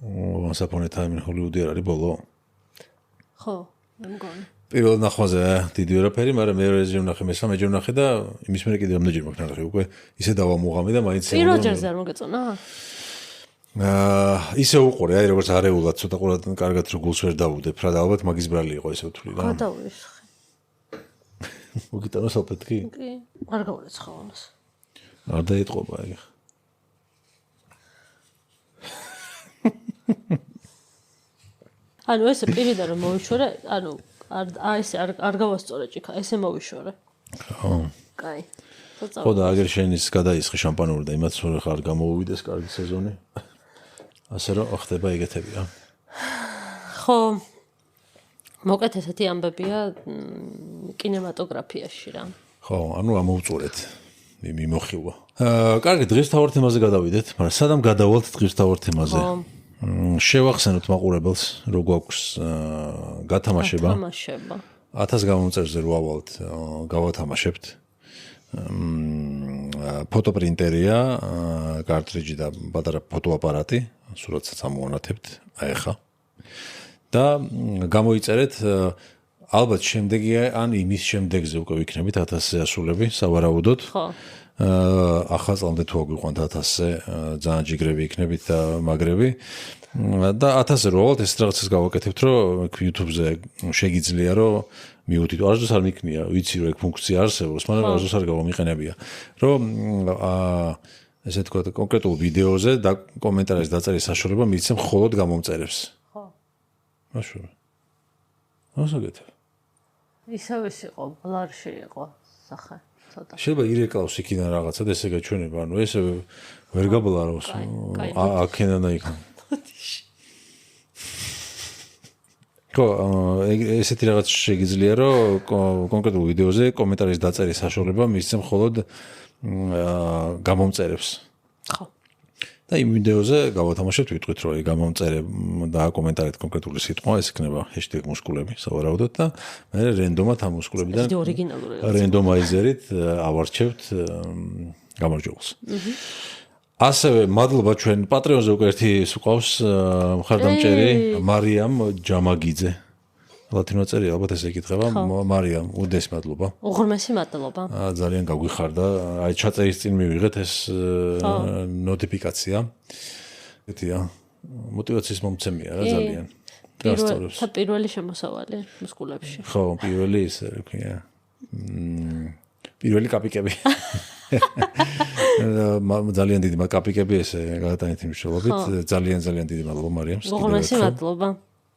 Once Upon a Time in Hollywood არის ბოლო ხო მე მგონი პირველ ნახვაზე დიდი ვერაფერი მაგრამ მე რეჟიმ ვნახე მესამე ჯერ ვნახე და იმის მერე კიდე რამდენჯერ მაქვს ნახე უკვე ისე დავამუღამე და მაინც პირველ ჯერზე არ მოგეწონა ისე უყურე აი როგორც არეულად ცოტა ყურად კარგად რო გულს ვერ დავუდებ რა და ალბათ მაგის ბრალი იყო ესე ვთვლი რა გადავისხე მოგიტანო სოფეთკი კი არ გავურეცხავონს არ დაიტყობა ეგ ანუ ესე პირიდან რომ მოვიშორე, ანუ ესე არ გავასწორე ჭიქა, ესე მოვიშორე. ხო. კაი. ხო და აგერ შენის გადაისხი შამპანური და იმაც რომ ხარ გამოუვიდეს კარგი სეზონი. ასე რომ ხდება ეგეთები რა. ხო. მოკეთ ესეთი ამბებია კინემატოგრაფიაში რა. ხო, ანუ ამოვწურეთ. მიმოხილვა. კარგი, დღეს თავარ თემაზე გადავიდეთ, მაგრამ სადამ გადავალთ დღეს თავარ თემაზე. შევახსენოთ მაყურებელს, რო გვაქვს გათამაშება. 1000 გამომწერზე რო ავალთ, გავათამაშებთ. ფოტოპრინტერია, კარტრიჯი და პატარა ფოტოაპარატი, სურათსაც ამოვანათებთ, აი ხა. და გამოიწერეთ ალბათ შემდეგია ან იმის შემდეგზე უკვე ვიქნებით 1000-ზე ასულები, სავარაუდოდ. ხო. ახალ წლამდე თუ აგვიყვანთ 1000-ზე ძალიან ჯიგრები იქნებით და მაგრები და 1000-ზე რო ავალთ ეს რაღაცას გავაკეთებთ რომ YouTube-ზე შეგიძლია რომ მიუთით არასდროს არ მიქნია ვიცი რომ ეგ ფუნქცია არსებობს მაგრამ არასდროს არ გამომიყენებია რომ ესე თქვა კონკრეტულ ვიდეოზე და კომენტარის დაწერის საშუალება მიცემ მხოლოდ გამომწერებს ხო მაშინ ასაგეთ ისევ იყო ბლარში იყო სახე შეიძლება ირეკლავს იქიდან რაღაცა და ესე გაჩვენება ანუ ესე ვერ გაბლაროს აქედან და იქიდან ხო ესეთი რაღაც შეგიძლია რომ კონკრეტულ ვიდეოზე კომენტარის დაწერის საშუალება მისცემ მხოლოდ გამომწერებს ხო და იმ ვიდეოზე გავათამაშებთ ვიტყვით რომ გამომწერე და კომენტარით კონკრეტული სიტყვა ეს იქნება #მუსკულები სავარაუდოდ და მე რენდომად ამ მუსკულებიდან რენდომაიზერით ავარჩევთ გამარჯვებულს ასევე მადლობა ჩვენ პატრეონზე უკვე ერთი სუყავს მხარდამჭერი მარიამ ჯამაგიძე ლათინურად წერი ალბათ ესე იკითხება. მარიამ, უდესი მადლობა. უღრმესი მადლობა. ძალიან გაგვიხარდა. აი ჩაწერის წინ მივიღეთ ეს ნოტიფიკაცია. ეთია мотиваციის მომცემია რა ძალიან. პირველი შემოსავალი მსკულებში. ხო, პირველი ისე რქია. პირველი კაპიკები. ძალიან დიდი კაპიკები ესე გადატანითი მნიშვნელობით. ძალიან დიდი მადლობა მარიამს. უღრმესი მადლობა.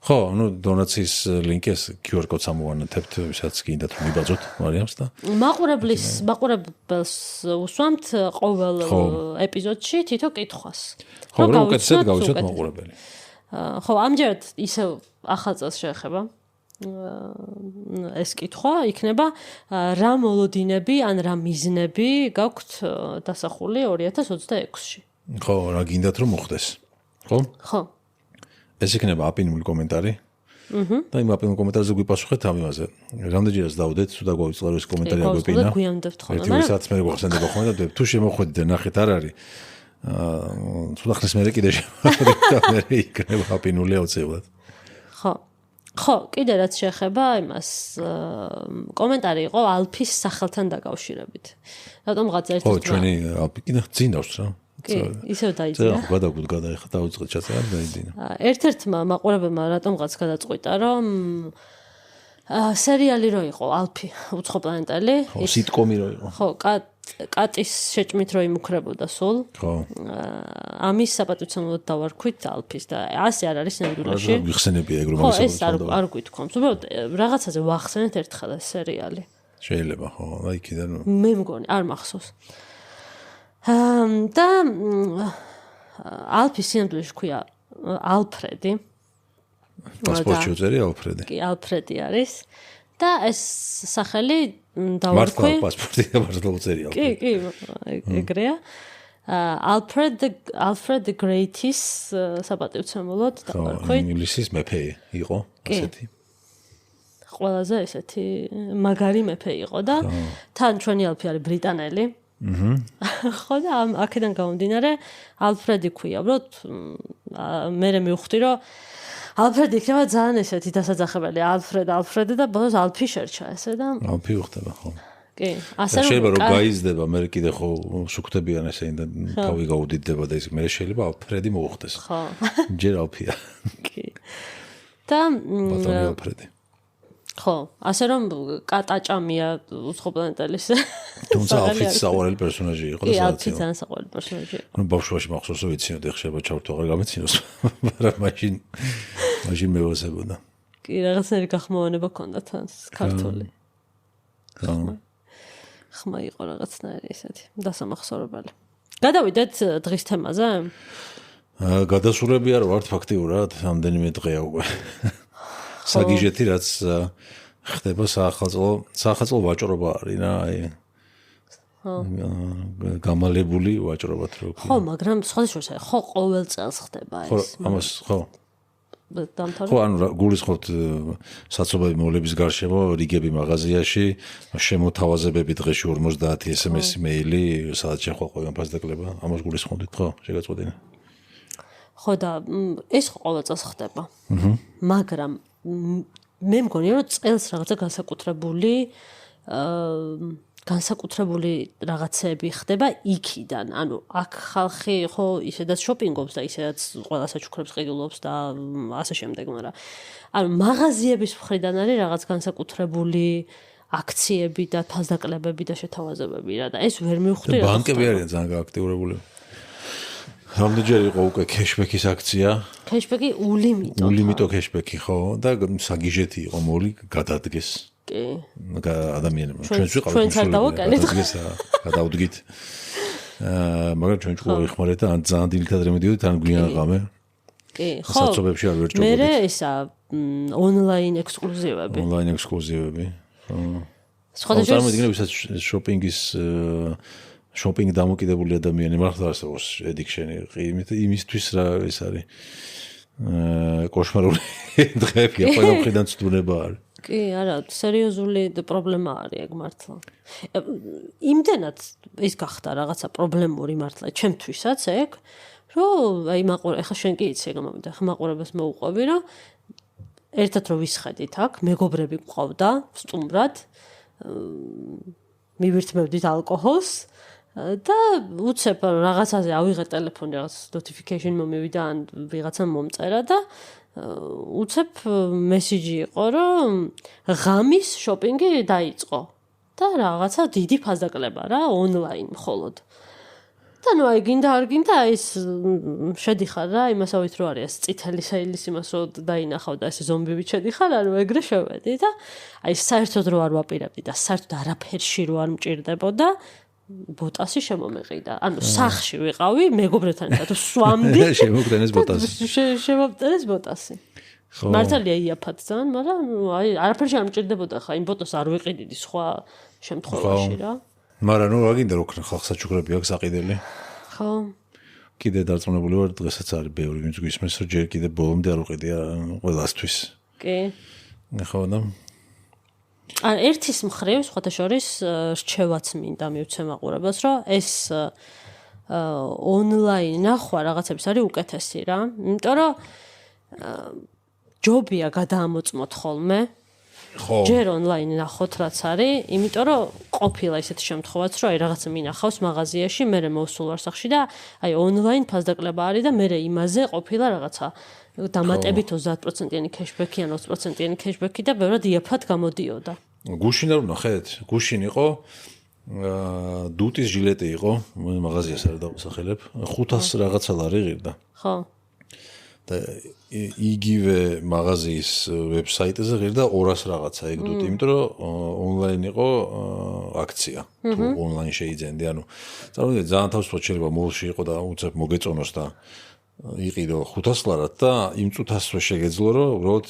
ხო, დონაციის ლინკს QR კოდს ამოვანათებთ, ვისაც გინდათ რომ მიბაძოთ მარიამს და მაყურებელს უსვამთ ყოველ ეპიზოდში თითო კითხვას. ხო, რომ უკეთესად გავიცოთ მაყურებელი. ხო, ამჯერად ისევ ახალ წელს შეეხება ეს კითხვა იქნება რა მოლოდინები ან რა მიზნები გაქვთ დასახული 2026-ში. ხო, რა გინდათ რომ მოხდეს. ხო? ხო. ეს იქნება აპინული კომენტარი. და იმ აპინულ კომენტარზე გვიპასუხეთ ამ იმაზე. რამდენჯერაც დავდეთ, თუ დაგვაუწყლო ეს კომენტარი აგვეპინა. ერთი ვისაც მე გვახსენდება ხოლმე და თუ შემოხვედით და ნახეთ არ არის. თუ ახლა მე კიდე შემოვიდა იქნება აპინული აუცილებლად. ხო, კიდე რაც შეეხება იმას კომენტარი იყო ალფის სახელთან დაკავშირებით. რატომღაც ერთ-ერთი ხო, ჩვენი ალფი კიდე ძინავს რა. კი, ისევ დაიძინა. ხო, გადაგვდგა ეხა დაუწყეთ ჩაწერა და დაიძინა. ერთ-ერთმა მაყურებელმა რატომღაც გადაწყვიტა, რომ სერიალი რო იყო ალფი უცხოპლანეტელი. ხო, სიტკომი რო იყო. ხო, კატის შეჭმით რო იმუქრებოდა სულ. ხო. ამის საპატივცემლოდ დავარქვით ალფის და ასე არ არის ნამდვილაში. ვიხსენებია ეგ რომ ამის საპატივცემლოდ. ხო, ეს არ გვითქვამს. უბრალოდ რაღაცაზე ვახსენეთ ერთხელ ეს სერიალი. შეიძლება, ხო, აი კიდე მე მგონი, არ მახსოვს. და ალფის სინამდვილეში ქვია ალფრედი. პასპორტში უწერი ალფრედი. კი, ალფრედი არის. და ეს სახელი დავარქვი. მართლა პასპორტი და მართლა უწერი ალფრედი. კი, ეგრეა. Alfred the Great-ის საპატივცემლოდ დავარქვი. ინგლისის მეფე იყო, ასეთი. ყველაზე ესეთი მაგარი მეფე იყო და თან ჩვენი ალფი არის ბრიტანელი. ხო და აქედან გამომდინარე ალფრედი ქვია, უბრალოდ მე მივხვდი რომ ალფრედი იქნება ძალიან ესეთი დასაძახებელი ალფრედი და ბოლოს ალფი შერჩა ესე და ალფი უხდება ხო. კი, ასე რომ შეიძლება რომ გაიზრდება, მე კიდე ხო სუქდებიან ესენი და თავი გაუდიდება და ის მე შეიძლება ალფრედი მოუხდეს. ხო. ჯერ ალფია. კი. და ბატონი ალფრედი. ხო, ასე რომ კატაჭამია უცხოპლანეტელის. თუმცა ალფიც საყვარელი პერსონაჟი იყო და კი, ალფიც ძალიან საყვარელი პერსონაჟი იყო. ნუ ბავშვობაში მახსოვს რომ ვიცინოთ, ეხლა შეიძლება ჩავთო აღარ გამიცინოს, მაგრამ მაშინ მევასებოდა. კი, რაღაცნაირი გახმოვანება ჰქონდა თან ქართული. ხმა იყო რაღაცნაირი ესეთი დასამახსოვრებელი. გადავიდეთ დღის თემაზე? გადასულები არ ვართ ფაქტიურად, ამდენიმე დღეა უკვე. საგიჟეთი რაც ხდება საახალწლო ვაჭრობა არის რა, აი. გამალებული ვაჭრობათ რო. ხო, მაგრამ სხვადასხვა ხო ყოველ წელს ხდება ეს. ხო, ამას ხო. ხო, ანუ გულისხმობთ საცობები მოვლების გარშემო, რიგები მაღაზიაში, შემოთავაზებები დღეში 50 SMS მეილი, სადაც შეხვალ ყოველ ფასდაკლება, ამას გულისხმობთ ხო, შეგაწყვეტინა. ხო და ეს ყოველ წელს ხდება. მაგრამ მე მგონი რომ წელს რაღაცა განსაკუთრებული რაღაცები ხდება იქიდან. ანუ აქ ხალხი ხო ისედაც შოპინგობს და ისედაც ყველა საჩუქრებს ყიდულობს და ასე შემდეგ, მაგრამ ანუ მაღაზიების მხრიდან არის რაღაც განსაკუთრებული აქციები და ფასდაკლებები და შეთავაზებები რა და ეს ვერ მივხვდი რა. ბანკები არიან ძალიან გააქტიურებული. რამდენჯერ იყო უკვე cashback-ის აქცია? Cashback-ი ულიმიტო cashback-ი ხო და საგიჟეთი იყო მოლი გადადგეს. კი. ადამიანებმა ჩვენც ვიყავით გადავდგით. მაგრამ ჩვენ ჭკუა ვიხმარეთ და ან ძალიან დილითად რემედიოდით ან გვიან ღამე. კი, ხო. საცობებში არ ვერჭობდით. მე ესა ონლაინ ექსკლუზივები. ონლაინ ექსკლუზივები. სხვადასხვა წარმოიდგინე ვისაც შოპინგის შოპინგ დამოკიდებული ადამიანი მართლა არსებობს addiction-ი იმისთვის რა ეს არის კოშმარული დღეები ყველა მხრიდან ცდუნება არის. კი, არა, სერიოზული პრობლემა არის ეგ მართლა. იმდენად ის გახდა რაღაცა პრობლემური მართლა ჩემთვისაც ეგ, რომ აი ეხლა შენ კი იცი ეგ მომიდა, ხა მაყურებელს მოუყვები, რომ ერთად რო ვისხედით აქ, მეგობრები გვყავდა სტუმრად. მივირთმევდით ალკოჰოლს და უცებ რაღაცაზე ავიღე ტელეფონი, რაღაც notification მომივიდა ან ვიღაცამ მომწერა და უცებ მესიჯი იყო, რომ ღამის შოპინგი დაიწყო და რაღაცა დიდი ფასდაკლება რა, ონლაინ მხოლოდ. და ნუ აი გინდა არ გინდა ეს შედიხარ რა, იმასავით რო არის წითელი საილის იმას რო დაინახავ და ეს ზომბივით შედიხარ, ანუ ეგრე შევედი და აი საერთოდ რო არ ვაპირებდი და საერთოდ არაფერში რო არ მჭირდებოდა ბოტასი შემომეყიდა. ანუ სახლში ვიყავი, მეგობრებთან ერთად სვამდი. შემოგდენეს ბოტასი. შემოგდენეს ბოტასი. მართალია იაფად ძალიან, მაგრამ აი არაფერში არ მჭირდებოდა ხა იმ ბოტას არ ვიყიდიდი სხვა შემთხვევაში რა. მაგრამ ნუ რა გინდა რო ხალხსაჩუქრები აქვს აყიდელი. ხო. კიდე დარწმუნებული ვარ დღესაც არის ბევრი ვინც გვისმენს რომ ჯერ კიდე ბოლომდე არ უყიდია ყველასთვის. კი. ხო და ან ერთის მხრივ სხვათა შორის რჩევაც მინდა მივცე მაყურებელს რომ ეს ონლაინ ნახვა რაღაცების არის უკეთესი რა. იმიტომ რომ ჯობია გადაამოწმოთ ხოლმე. ხო. ჯერ ონლაინ ნახოთ რაც არის, იმიტომ რომ ყოფილა ისეთი შემთხვევაც რომ აი რაღაცა მინახავს მაღაზიაში, მე მოვსულ ვარ სახში და აი ონლაინ ფასდაკლება არის და მე იმაზე ყოფილა რაღაცა დამატებით 30%-იანი cashback-ი ან 20%-იანი cashback-ი და ბევრად იაფად გამოდიოდა. გუშინ არ ვნახეთ? გუშინ იყო დუტის ჟილეტი იყო, მაღაზიას არ დავსახელებ, 500 რაღაცა ლარი ღირდა. ხო. და იგივე მაღაზიის ვებსაიტზე ღირდა 200 რაღაცა ეგ დუტი, იმიტომ რომ ონლაინ იყო აქცია. თუ ონლაინ შეიძენდი, ანუ წარმოვიდგინეთ ძალიან თავისუფლად შეიძლება მოლში იყო და უცებ მოგეწონოს და იყიდო 500 ლარად და იმ წუთასვე შეგეძლო რომ უბრალოდ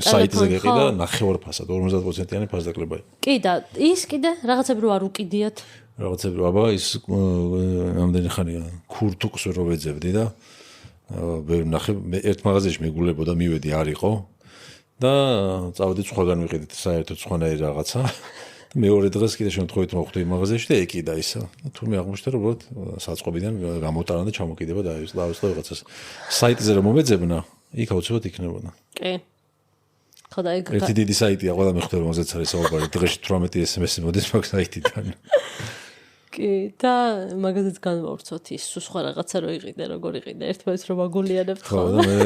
საიტზე გეყიდა ნახევარფასად 50%-იანი ფასდაკლება. კი და ის კიდე რაღაცები რო არ უკიდიათ. რაღაცები რო აბა ის ამდენი ხანია ქურთუკს რო ვეძებდი და ვერ ნახე ერთ მაღაზიაში მეგულებოდა მივედი არ იყო და წავედი სხვაგან ვიყიდით საერთოდ სხვანაირი რაღაცა. მეორე დღეს კიდე შემთხვევით მოხვდი მაღაზიაში და ეკიდა ისა. თურმე აღმოჩნდა რომ უბრალოდ საწყობიდან გამოტანა და ჩამოკიდება და დავისლა რაღაცას. საიტზე რომ მომეძებნა, იქ აუცილებლად იქნებოდა. კი. ხო და ეგ ერთი დიდი საიტია, ყველა მიხვდა რომ მოზეც არის საუბარი. დღეში 18 SMS-ი მოდის მაგ საიტიდან. კი და მაგაზეც განვავრცოთ ის სხვა რაღაცა რო იყიდე, როგორ იყიდე, ერთმანეთს რომ აგულიანებთ ხო და მე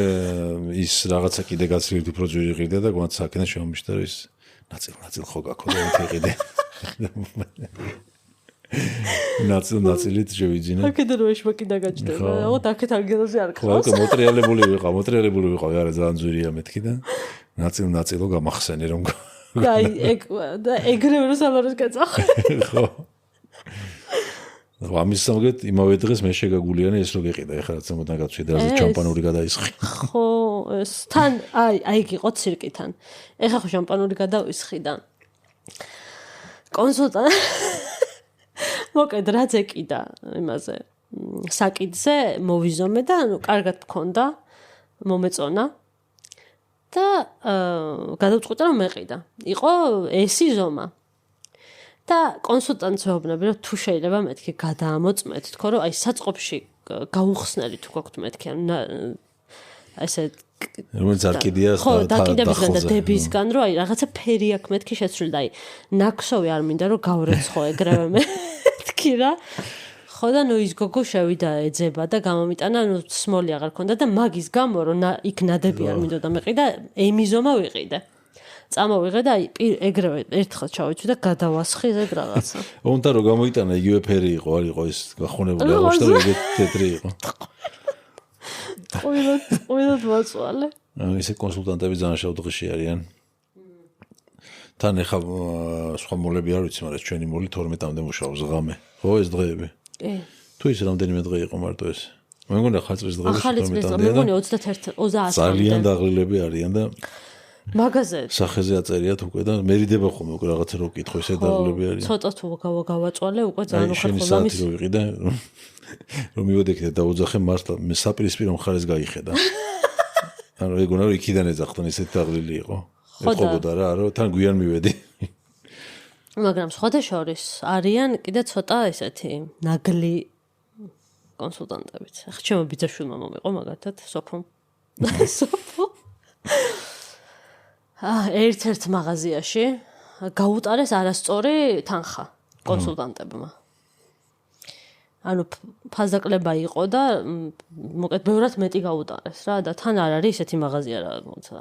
ის რაღაცა კიდე გაცილებით უფრო ძვირი იყიდე და გვანც აქედან შემომიშთა რომ ის ნაწილ ხო გაქო და ერთი იყიდე. ნაწილით შევიძინე. აქედან რო ეშმაკი დაგაჭდება. აუ და აქეთ ანგელოზი არ ყავს. ხო, მოტრიალებული ვიყავ, არა ძალიან ძვირია მეთქი და ნაწილო გამახსენე რომ. და ეგრევე რო სალაროს გაწახე. ხო. ამის სამგეთ იმავე დღეს მე შეგაგულიანე ეს რო გეყიდა ეხლა რაც მომდან გაცვიდა რა შამპანური გადაისხი. ხო, ეს თან აი იყო ცირკიდან. ეხლა ხო შამპანური გადავისხი და კონსულტანტ მოკედ რაც ეკიდა იმაზე საკიდზე მოვიზომე და ანუ კარგად მქონდა მომეწონა და გადავწყვიტე რომ მეყიდა. იყო ესი ზომა. და კონსულტანტს ვეუბნები რომ თუ შეიძლება მეთქი გადაამოწმეთ თქო რომ აი საწყობში გაუხსნელი თუ გაქვთ მეთქი ანუ ესე რომელიც არ კიდია ხო დაკიდებისგან და დებისგან რომ აი რაღაცა ფერი აქვს მეთქი შეცვლილი და აი ნაქსოვი არ მინდა რომ გავრეცხო ეგრევე მეთქი რა ხო და ნუ ის გოგო შევიდა ეძება და გამომიტანა ნუ სმოლი აღარ ქონდა და მაგის გამო რომ იქ ნადები არ მინდოდა მეყიდა ემიზომა ვიყიდე წამოვიღე და ეგრევე ერთხელ ჩავეჭვი და გადავასხი ეგ რაღაცა. უნდა რომ გამოიტანა იგივე ფერი იყო, არ იყო ეს გახონებული აღმოჩნდა რომ ეგ თეთრი იყო. ყოველად ვაწვალე. ესე კონსულტანტები ძალიან შევდღში არიან. თან ეხა სხვა მოლები არ ვიცი, მაგრამ ჩვენი მოლი 12-მდე მუშაობს ღამე. ხო ეს დღეები? კი. თუ ის რამდენიმე დღე იყო მარტო ეს. მე მგონი ახალი წლის დღეებში 12-მდე. მე მგონი 21-30. ძალიან დაღლილები არიან და მაგაზე სახეზე აწერიათ უკვე და მერიდება ხოლმე უკვე რაღაცა რო ვკითხო ესე დაღლილები არიან. ცოტა თუ გავაწვალე უკვე ძალიან უხერხო ამის რო ვიყიდა რომ მივედექი და დაუძახე მართლა მე საპირისპირო მხარეს გაიხედა. ანუ ეგონა რომ იქიდან ეძახდნენ ესეთი დაღლილი იყო. ეთყობოდა რა რომ თან გვიან მივედი. მაგრამ სხვათა შორის არიან კიდე ცოტა ესეთი ნაგლი კონსულტანტებიც. ახლა ჩემო ბიძაშვილმა მომიყო მაგათად სოფო. ერთ-ერთ მაღაზიაში გაუტარეს არასწორი თანხა კონსულტანტებმა. ანუ ფაზაკლება იყო და მოკლედ ბევრად მეტი გაუტარეს რა და თან არ არის ესეთი მაღაზია რა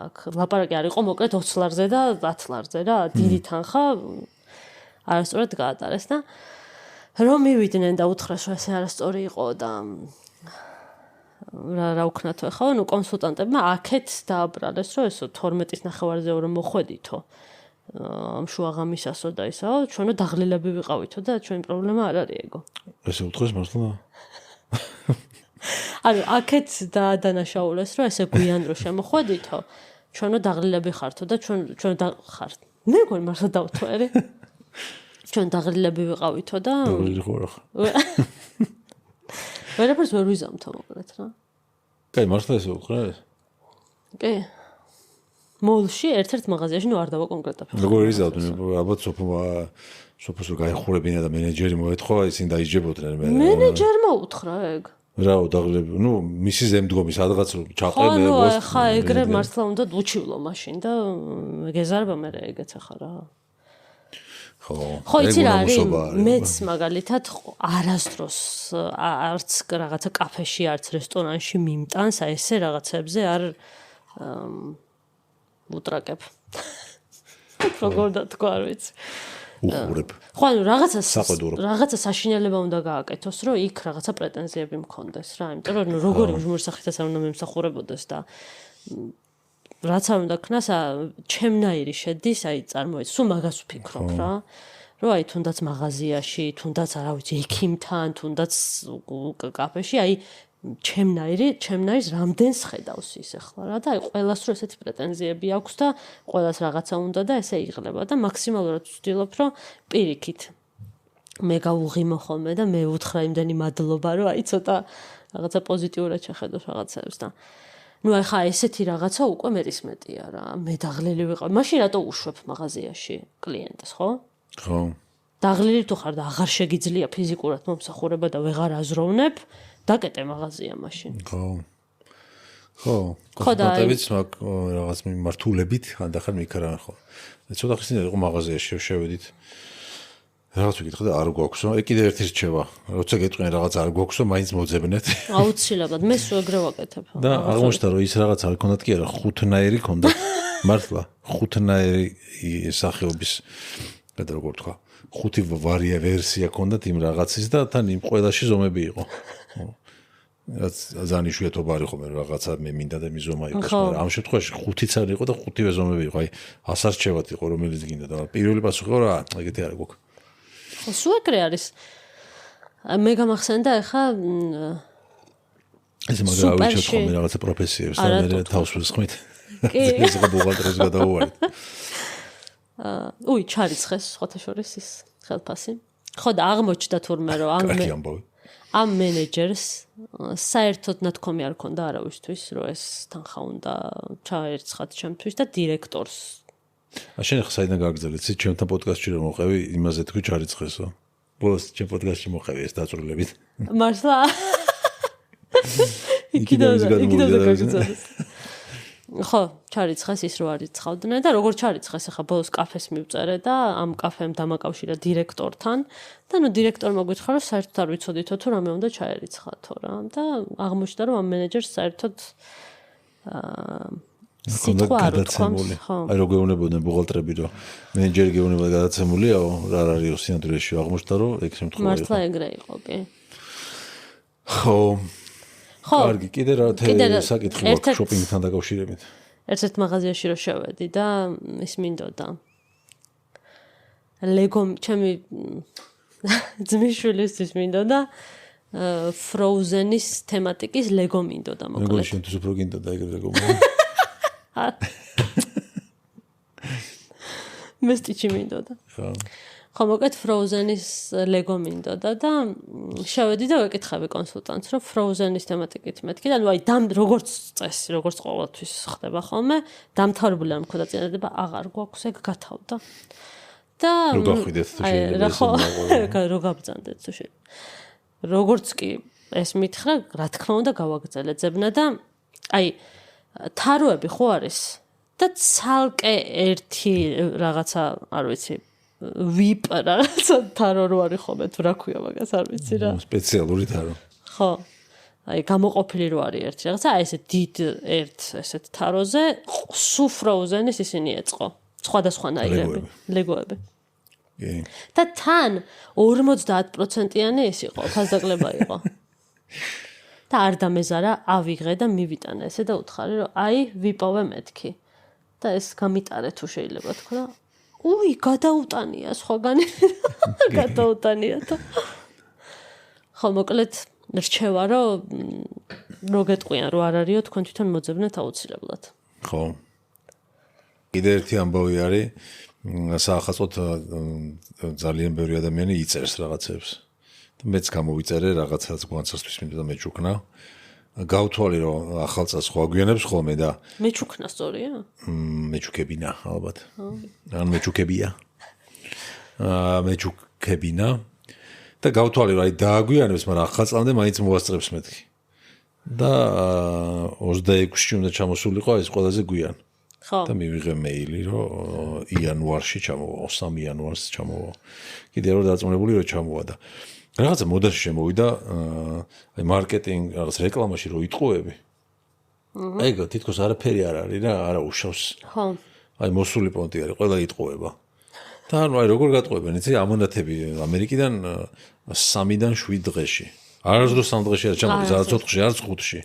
აქ ლაპარაკი არ იყო მოკლედ 20 ლარზე და 10 ლარზე რა დიდი თანხა არასწორად გაატარეს და რომ მივიდნენ და უთხრეს რომ ეს არასწორი იყო და რა უქნათო ხო ნუ კონსულტანტებმა აქეთ დააბრალეს რომ ესო 12-ის ნახევარზე რომ მოხვედითო ამ შუაღამისასო და ისაო ჩვენო დაღლილები ვიყავითო და ჩვენი პრობლემა არ არის ეგო ესე უთხრეს მართლა ანუ აქეთ დაადანაშაულეს რომ ესე გვიან რომ შემოხვედითო ჩვენო დაღლილები ხართო და ჩვენ ხართ მე მგონი მართლა დავთვალე ჩვენ დაღლილები ვიყავითო და დაღლილი ხო რა ვერაფერს ვერ ვიზამთო მოკლედ რა კაი მართლა ესე უთხრეს კი მოლში ერთ-ერთ მაღაზიაში ნუ არ დავა კონკრეტულად. როგორ იზავთ ალბათ სოფოს რო გაიხურებინა და მენეჯერი მოეთხოვა ისინი დაიჯებოდნენ მე. მენეჯერმა უთხრა ეგ. რა დაღლები, ნუ მისი ზემდგომი სადღაც ჩაყრე მე ბოს. ხა ეგრე მართლა უნდა უჩივლო მაშინ და გეზარება მე ეგეც ახლა რა. ხო იცი რა არის მეც მაგალითად არასდროს არც რაღაცა კაფეში არც რესტორანში მიმტანს აი ესე რაღაცებზე არ უტრაკებ. როგორ დათქვა არ ვიცი. უხურებ. ხო ანუ რაღაცა საშინელება უნდა გააკეთოს, რომ იქ რაღაცა პრეტენზიები მქონდეს რა, იმიტომ რომ როგორი ჟურნალისტიც არ უნდა მემსახურებოდეს და რაც არ უნდა ქნას, ჩემნაირი შედის, აი წარმოიდგინე, სულ მაგას ვფიქრობ რა. რომ აი თუნდაც მაღაზიაში, თუნდაც არა ვიცი, ექიმთან, თუნდაც კაფეში, აი ჩემნაირს რამდენს ხედავს ის ახლა რა და აი ყველას რო ესეთი პრეტენზიები აქვს და ყველას რაღაცა უნდა და ესე იღლება და მაქსიმალურად ვცდილობ რომ პირიქით მე გავუღიმო ხოლმე და მე უთხრა იმდენი მადლობა რომ აი ცოტა რაღაცა პოზიტიურად შეხედოს რაღაცებს და ნუ აი ხა ესეთი რაღაცა უკვე მეტის მეტია რა მე დაღლილი ვიყავ მაშინ რატო უშვებ მაღაზიაში კლიენტს ხო ხო დაღლილი თუ ხარ და აღარ შეგიძლია ფიზიკურად მომსახურება და ვეღარ აზროვნებ დაკეტე მაღაზია მაშინ. ხო. ხო. კონსულტანტებიც მაგ რაღაც მიმართულებით ანდახარ მიქრან ხო. ცოტა ხნის წინ იყო მაღაზიაში შევედით. რაღაც ვიკითხე და არ გვაქვსო. კიდე ერთი რჩევა. როცა გეტყვიან რაღაც არ გვაქვსო, მაინც მოძებნეთ. აუცილებლად მე სულ ეგრე ვაკეთებ. და აღმოჩნდა რომ ის რაღაც არ ქონდათ კი არა, ხუთნაირი ქონდა. მართლა, ხუთნაირი სახეობის და როგორ თქვა, ხუთი ვერსია ქონდათ იმ რაღაცის და თან იმ ყველაში ზომები იყო. რაც ძალიან იშვიათობა არის ხოლმე რაღაცა მე მინდა და მიზომა იყოს, მაგრამ ამ შემთხვევაში ხუთიც არ იყო და ხუთივე ზომები იყო. აი, ასარჩევად იყო რომელიც გინდა და პირველი პასუხი იყო რა, ეგეთი არ გვაქვს. ხო, სულ ეგრე არის. მე გამახსენდა ახლა ეს მაგრამ ავიჩოთ ხოლმე რაღაცა პროფესიებს და მე თავს ვისხმით. ეს იყო ბუღალტერის გადაუვარეთ. უი, ჩარიცხეს ხოთა შორის ის ხელფასი. ხო და აღმოჩნდა თურმე რომ ამ მენეჯერს საერთოდ ნათქვამი არ ქონდა არავისთვის, რომ ეს თანხა უნდა ჩაერცხათ ჩემთვის და დირექტორს. შენ ხა საიდან გაგზავნეთ? ცი ჩემთან პოდკასტში რომ მოყევი, იმაზე თქვი ჩარიცხესო. ბოლოს ჩემ პოდკასტში მოყევი ეს დაწვრილებით. მართლა? იქიდან გაგზავნეს. ხო, ჩარიცხეს ის რო არიცხავდნენ და როგორ ჩარიცხეს ახლა ბოლოს კაფეს მივწერე და ამ კაფემ დამაკავშირა დირექტორთან და ნუ დირექტორმა გითხრა რომ საერთოდ არ ვიცოდითო თუ რამე უნდა ჩაერიცხათო რა და აღმოჩნდა რომ ამ მენეჯერს საერთოდ სიტყვა არ უთქვამს ხო აი რო გეუბნებოდნენ ბუღალტრები რომ მენეჯერი გეუბნება გადაცემულიაო რა არის სინამდვილეში აღმოჩნდა რომ ეგ შემთხვევა იყო მართლა ეგრე იყო კი ხო კარგი, კიდე რა საკითხი აქვს შოპინგთან დაკავშირებით. ერთ-ერთ მაღაზიაში რო შევედი და ის მინდოდა. ლეგო ჩემი ძმისშვილისთვის მინდოდა Frozen-ის თემატიკის ლეგო მინდოდა მოკლედ. მეგონა შენთვის უფრო გინდოდა ეგრე ლეგო. მე სტიჩი მინდოდა. ხო. ხო მოკლედ Frozen-ის ლეგო მინდოდა და შევედი და ვეკითხები კონსულტანტს რომ Frozen-ის თემატიკით მეთქი და აი როგორც წესი როგორც ყოველთვის ხდება ხოლმე დამთავრებული არ მქონდა წინადადება აღარ გვაქვს ეგ გათავდა და რო გახვიდეთ თუ შეიძლება რო გაბრძანდეთ თუ შეიძლება როგორც კი ეს მითხრა რა თქმა უნდა გავაგრძელე ძებნა და აი თაროები ხო არის და ცალკე ერთი რაღაცა, არ ვიცი, VIP რაღაცა თარო რო არის ხოლმე, თუ რა ქვია მაგას, არ ვიცი რა. სპეციალური თარო. ხო. აი გამოყოფილი რო არის ერთი რაღაცა, აი ესე დიდ ერთ ესეთ თაროზე სუფროუზენის ისინი ეწყო. სხვადასხვანაირები, ლეგოები. და თან 50%-იანი ის იყო, ფასდაკლება იყო. და არ დამეზარა, ავიღე და მივიტანე ესე და უთხარი, რომ აი ვიპოვე მეთქი. და ეს გამიტარე თუ შეიძლება თქვა. უი, გადაუტანია სხვაგანი. გადაუტანია და. ხო, მოკლედ რჩევა, რომ რო გეტყვიან, რომ არ არისო, თქვენ თვითონ მოძებნეთ აუცილებლად. ხო. კიდე ერთი ამბავი არის, საახალწლოდ ძალიან ბევრი ადამიანი იწერს რაღაცებს. მეც გამოვიწერე რაღაცას გვანცასთვის მინდა და მეჩუქნა. გავთვალე რომ ახალ წელს ხო აგვიანებს ხოლმე და მეჩუქნა სწორია? მეჩუქებინა ალბათ. ან მეჩუქებია. მეჩუქებინა და გავთვალე რომ აი დააგვიანებს, მაგრამ ახალ წლამდე მაინც მოვასწრებს მეთქი. და 26-ში უნდა ჩამოსულიყო ეს ყველაზე გვიან. ხო. და მივიღე მეილი რომ იანვარში ჩამოვა, 23 იანვარს ჩამოვა. კიდე რომ დაწუნებული რომ ჩამოვა და რაღაცა მოდაში შემოვიდა აი მარკეტინგ რაღაც რეკლამაში რო იტყუები. აი თითქოს არაფერი არ არის რა, არა უშავს. ხო. აი მოსული პონტი არის, ყველა იტყუება. და ანუ აი როგორ გატყუებენ, იცი ამონათები ამერიკიდან 3-დან 7 დღეში. არასდროს 3 დღეში არ ჩამოდის, არც 4-ში, არც 5-ში.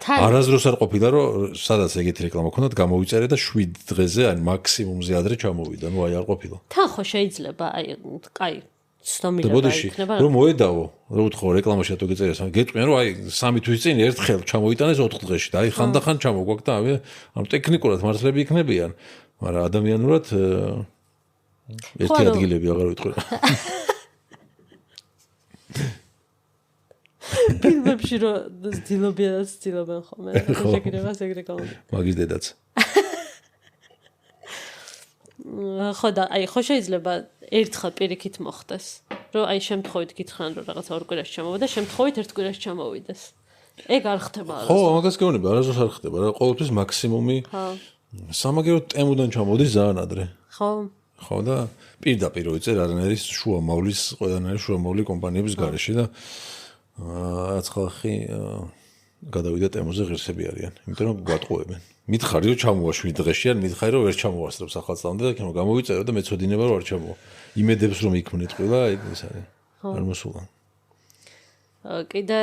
არასდროს არ ყოფილა რომ სადაც ეგეთი რეკლამა ქონდათ, გამოვიწერე და 7 დღეზე, აი მაქსიმუმზე ადრე ჩამოვიდა, ნუ აი არ ყოფილა. თან ხო შეიძლება, აი, კაი ცნობილება იქნება. რომ მოედავო, რო უთხოვ რეკლამაში თუ გეწერეს, გეტყვიან რომ აი 3 თვის წინ ერთხელ ჩამოიტანეს 4 დღეში და აი ხანდახან ჩამოგვაქვს და ანუ ტექნიკურად მართლები იქნებიან, მაგრამ ადამიანურად ერთი ადგილები აღარ ვიტყვი. ფილმებში რო ცდილობენ ხოლმე, შეგირებას ეგრე გავუდი. მაგის დედაც. ხო და აი ხო შეიძლება ერთხელ პირიქით მოხდეს, რომ აი შემთხვევით გითხრან რომ რაღაცა 2 კვირაში ჩამოვიდა, შემთხვევით 1 კვირაში ჩამოვიდეს. ეგ არ ხდება არა. ხო, მაგას გეუბნება, არასდროს არ ხდება რა, ყოველთვის მაქსიმუმი. ხო. სამაგერო ტემუდან ჩამოვიდეს ძალიან ადრე. ხო. ხო და პირდაპირ ვიწერ არანაირი შუამავლის, ყველანაირი შუამავლი კომპანიების გარეშე და რაც ხალხი გადავიდა ტემოზე ღირსები არიან, იმიტომ რომ გვატყუებენ. მითხარი რომ ჩამოვა 7 დღეში, ან მითხარი რომ ვერ ჩამოვასწრებს ახალწლამდე და კენო გამოვიწერო და მეცოდინება რომ არ ჩამოვა. იმედებს რომ იქნეთ ყველა, ეს არის. არ მოსულა. კიდე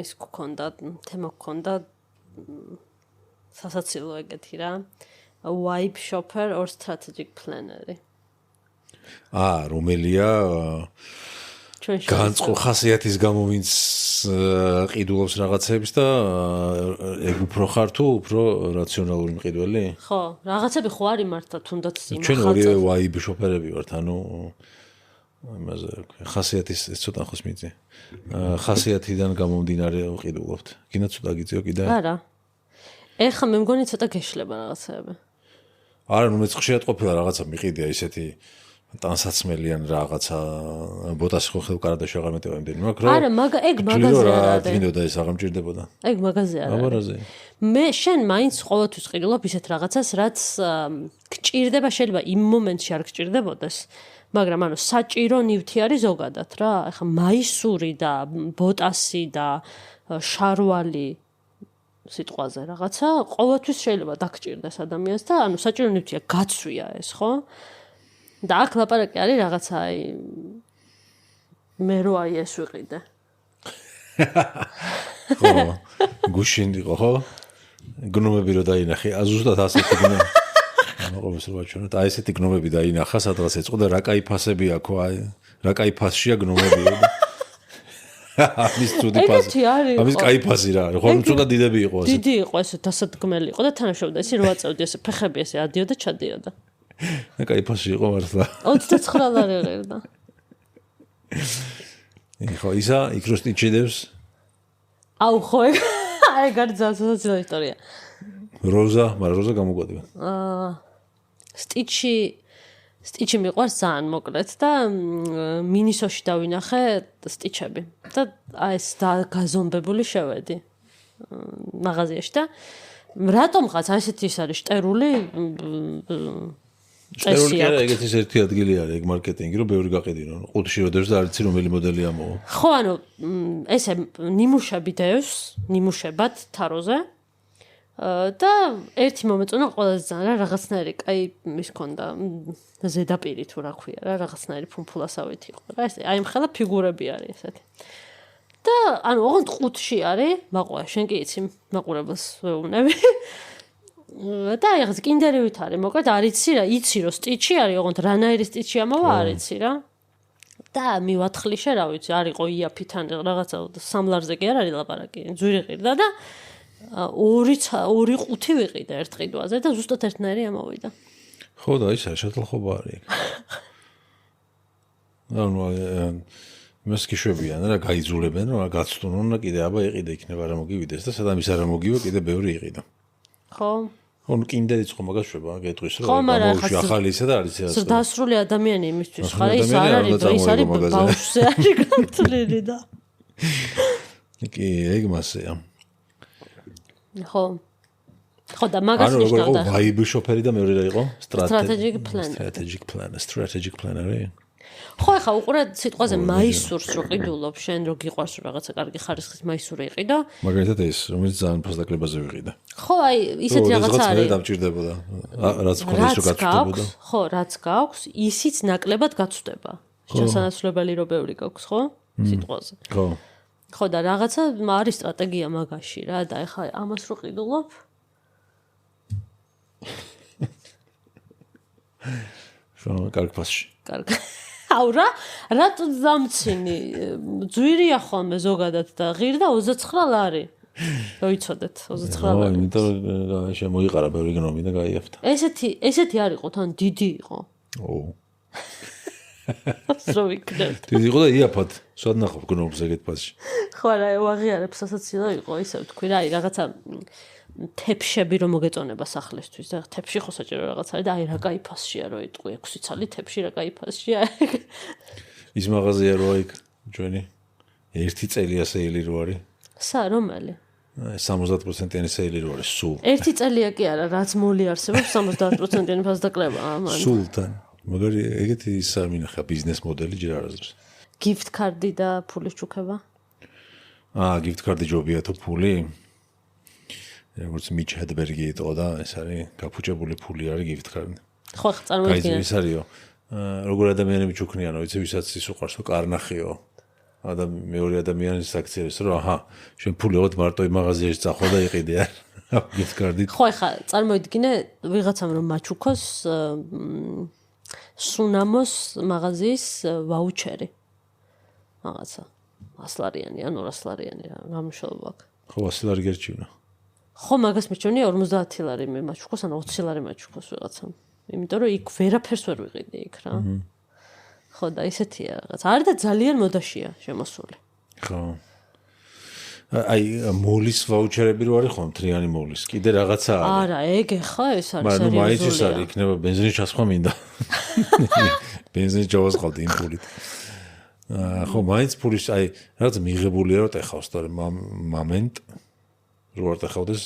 ის გქონდა, თემა გქონდა სასაცილო ეგეთი რა. Vibe shopper or strategic planner. რომელია განწყო ხასიათის გამო ვინც ყიდულობს რაღაცებს და ეგ უფრო ხარ თუ უფრო რაციონალური მყიდველი? ხო, რაღაცები ხო არის მართლა თუნდაც იმ ჩვენ ორივე ვაიბ შოპერები ვართ, ანუ იმაზე ხასიათის ცოტა ხოს მიწი. ხასიათიდან გამომდინარე ყიდულობთ. გინდა ცოტა გიწიო კიდე? არა. ეხლა მე მგონი ცოტა გეშლება რაღაცები. არა, ნუ მეც ხშირად ყოფილა რაღაცა მიყიდია ისეთი ტანსაცმელიან რაღაცა ბოტას ხო ხელკარადაში აღარ მეტევა იმდენი მაგრამ არა ეგ მაღაზია არ არის მინდოდა ეს აღარ მჭირდებოდა ეგ მაღაზია არ არის მე შენ მაინც ყოველთვის ყიდულობ ისეთ რაღაცას რაც გჭირდება შეიძლება იმ მომენტში არ გჭირდებოდეს მაგრამ ანუ საჭირო ნივთი არის ზოგადად რა ეხა მაისური და ბოტასი და შარვალი სიტყვაზე რაღაცა ყოველთვის შეიძლება დაგჭირდეს ადამიანს და ანუ საჭირო ნივთია გაცვია ეს ხო და აქ ლაპარაკი არის რაღაცა აი მე რო აი ეს ვიყიდე ხო გუშინდი ხო გნომები რო დაინახე ზუსტად ასეთი გნომები მოგოს რო ვაჩვენოთ აი ესეთი გნომები დაინახა სადღაც ეწყოდა რა кай ფასები აქვს აი რა кай ფასშია გნომები ამის ცუდი ფასი ამის кай ფასი რა ხო ცუდა დიდები იყო ასე დიდი იყო ესე დასადგმელი იყო და თანაშობდა ესე რო აწევდი ესე ფეხები ესე ადიოდა ჩადიოდა და кай ფასი იყო მართლა 29 ლარი ღერდა ხო ისა იქ რო სტიჩიდებს აუ ხო აი გარძას სოციალური ისტორია როზა მაგრამ როზა გამოგვადგა სტიჩი მიყვარს ძალიან მოკლედ და მინისოში დავინახე სტიჩები და აი ეს გაზომბებული შევედი მაღაზიაში და რატომღაც ასეთი ის არის შტერული შტერული კი არა, ეგეც ის ერთი ადგილი არის, ეგ მარკეტინგი, რომ ბევრი გაყიდინო. ყუთში როდესაც არ იცი რომელი მოდელი ამოვა. ხო, ანუ ესე ნიმუშები დევს, ნიმუშებად თაროზე. და ერთი მომეწონა ყველაზე ძალიან რა რაღაცნაირი, კაი, ის ქონდა ზედაპირი თუ რა ქვია რა, რაღაცნაირი ფუმფულასავით იყო რა, ეს აი მხელა ფიგურები არის ესეთი. და ანუ ოღონდ ყუთში არის, მაყვა, შენ კი იცი, მაყურებელს ვეუბნები. და აი რაღაც კინდერივით არის, მოკლედ არ იცი რა, იცი რომ სტიჩი არის, ოღონდ რანაირი სტიჩი ამოვა არ იცი რა. და მივათხლიშე, რა ვიცი, არისო იაფითან რაღაცა სამლარზე კი არ არის ლაპარაკი, ძვირი ყირდა და ორი ყუთი ვიყიდა ერთ ყიდვაზე და ზუსტად ერთნაირი ამოვიდა. ხო და ის არის შეთანხმება არის. ანუ მას კი შვებიან რა გაიძულებენ რა გაცდუნონ და კიდე აბა იყიდა იქნება რა მოგივიდეს და სადამ ის არა მოგივა კიდე ბევრი იყიდა. ხო. ანუ კიდეც ხო მაგას შვება გეტყვის რომ გამოუშვი ახალი ისა და არის ეს. დასრული ადამიანი იმისთვის ხარ ის არ არის ის არის ბავშვზე არის გათვლილი და. კი ეგ მასეა. ხო. ხო და მაგას ნიშნავდა. ანუ ვაიბ შოფერი და მეორე რა იყო? Strategic planner. ხო, ახლა უყურე სიტყვაზე მაისურს რო ყიდულობ შენ რო გიყვარს რაღაცა კარგი ხარისხის მაისური იყიდო. მაგალითად ეს რომელიც ძალიან ფასდაკლებაზე ვიყიდა. ხო, აი ისეთი რაღაცა არის. რაც დამჭირდებოდა. რაც ხონდეს რო გაცვდებოდა. ხო, რაც გაქვს, ისიც ნაკლებად გაცვდება. შესაძლებელი რო ბევრი გაქვს, ხო? სიტყვაზე. ხო. ხო და რაღაცა არის სტრატეგია მაგაში რა და ეხლა ამას რო ყიდულობ შენ კარგ ფასში. კარგ. აუ რა რატო დამცინი ძვირია ხოლმე ზოგადად და ღირდა 29 ლარი. მოიცოდეთ 29 ლარი. იმიტომ შემოიყარა ბევრი გნომი და გაიაფთა. ესეთი არ იყო თან დიდი იყო. ო. სრო ვიქნებ. დიდი იყო და იაფად. სად ნახავ გნომს ეგეთ ფასში. ხო რა ვაღიარებ სასაცილო იყო ისე ვთქვი რა, აი რაღაცა თეფშები რომ მოგეწონება სახლისთვის და თეფში ხო საჭირო რაღაც არის და აი რა кай ფასშია რო იტყვი 6 ცალი თეფში რა кай ფასშია ის მაღაზია რო იქ ჩვენი ერთი წელია სეილი რო არის სა რომელი 70%-იანი სეილი რო არის სულ ერთი წელია კი არა რაც მოლი არსებობს 70%-იანი ფასდაკლება ამან სულთან მაგარი ეგეთი ის არ მინახა ბიზნეს მოდელი ჯერ არასდროს gift card-ი და ფულის ჩუქება gift card-ი ჯობია თუ ფული როგორც მიჩ ჰედბერგი იტყო და ეს არის გაფუჭებული ფული არის gift card. ხო, წარმოიდგინე. ის არისო. როგორ ადამიანები ჩუქნიანო, იცი ვისაც ის უყარს, რომ კარნახიო. და მეორე ადამიანის აქციებს, რომ აჰა, შენ ფული ოღონდ მარტო იმ მაღაზიაში წახვა და იყიდე არ gift card-ით. ხო, ხა, წარმოიდგინე ვიღაცამ რომ მაჩუქოს სუნამოს მაღაზიის ვაუჩერი. რაღაცა 100 ლარიანი ან 200 ლარიანი რა მნიშვნელობა აქვს. ხო, 100 ლარი გერჩივნა. ხო, მაგას მეჩვენია 50 ლარი მე მაჩუქოს ან 20 ლარი მაჩუქოს ვიღაცამ. იმიტომ რომ იქ ვერაფერს ვერ ვიყიდი იქ რა. ხო და ისეთია რაღაც. არის და ძალიან მოდაშია შემოსული. ხო. აი მოლის ვაუჩერები რო არის ხო მთლიანი მოლის. კიდე რაღაცა არის. არა, ეგ ხა ეს არის სერიოზული. მაგრამ მაინც ის არის, იქნება ბენზინის ჩასხმა მინდა. ბენზინის ჯავაზყავდი იმ ფულით. ხო, მაინც ფულის აი რაღაც მიღებულია რომ ტეხავს და მომენტ რო არ ტეხავდეს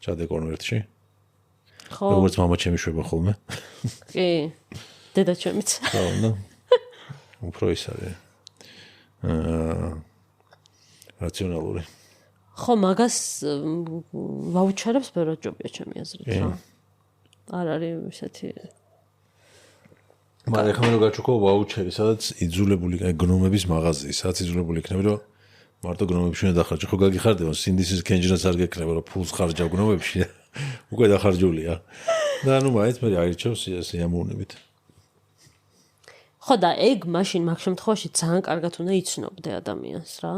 ჩადე კონვერტში. ხო. როგორც მამა ჩემი შვება ხოლმე. კი. დედა ჩემიც. ხო, ნუ. უფრო ის არის. რაციონალური. ხო, მაგას ვაუჩერებს ბევრად ჯობია ჩემი აზრით რა. არ არის ისეთი მაგრამ ხომ რო გაჩუქო ვაუჩერი, სადაც იძულებული გნომების მაღაზია, სადაც იძულებული იქნება რომ მარტო გნომებში უნდა დახარჯო. ხო გაგიხარდება, სინდისის კენჯინას არ გეკნება რომ ფულს ხარჯავ გნომებში. უკვე დახარჯულია. და ანუ მაინც მე აირჩევს სიამოვნებით. ხო და ეგ მაშინ მაგ შემთხვევაში ძალიან კარგად უნდა იცნობდე ადამიანს რა.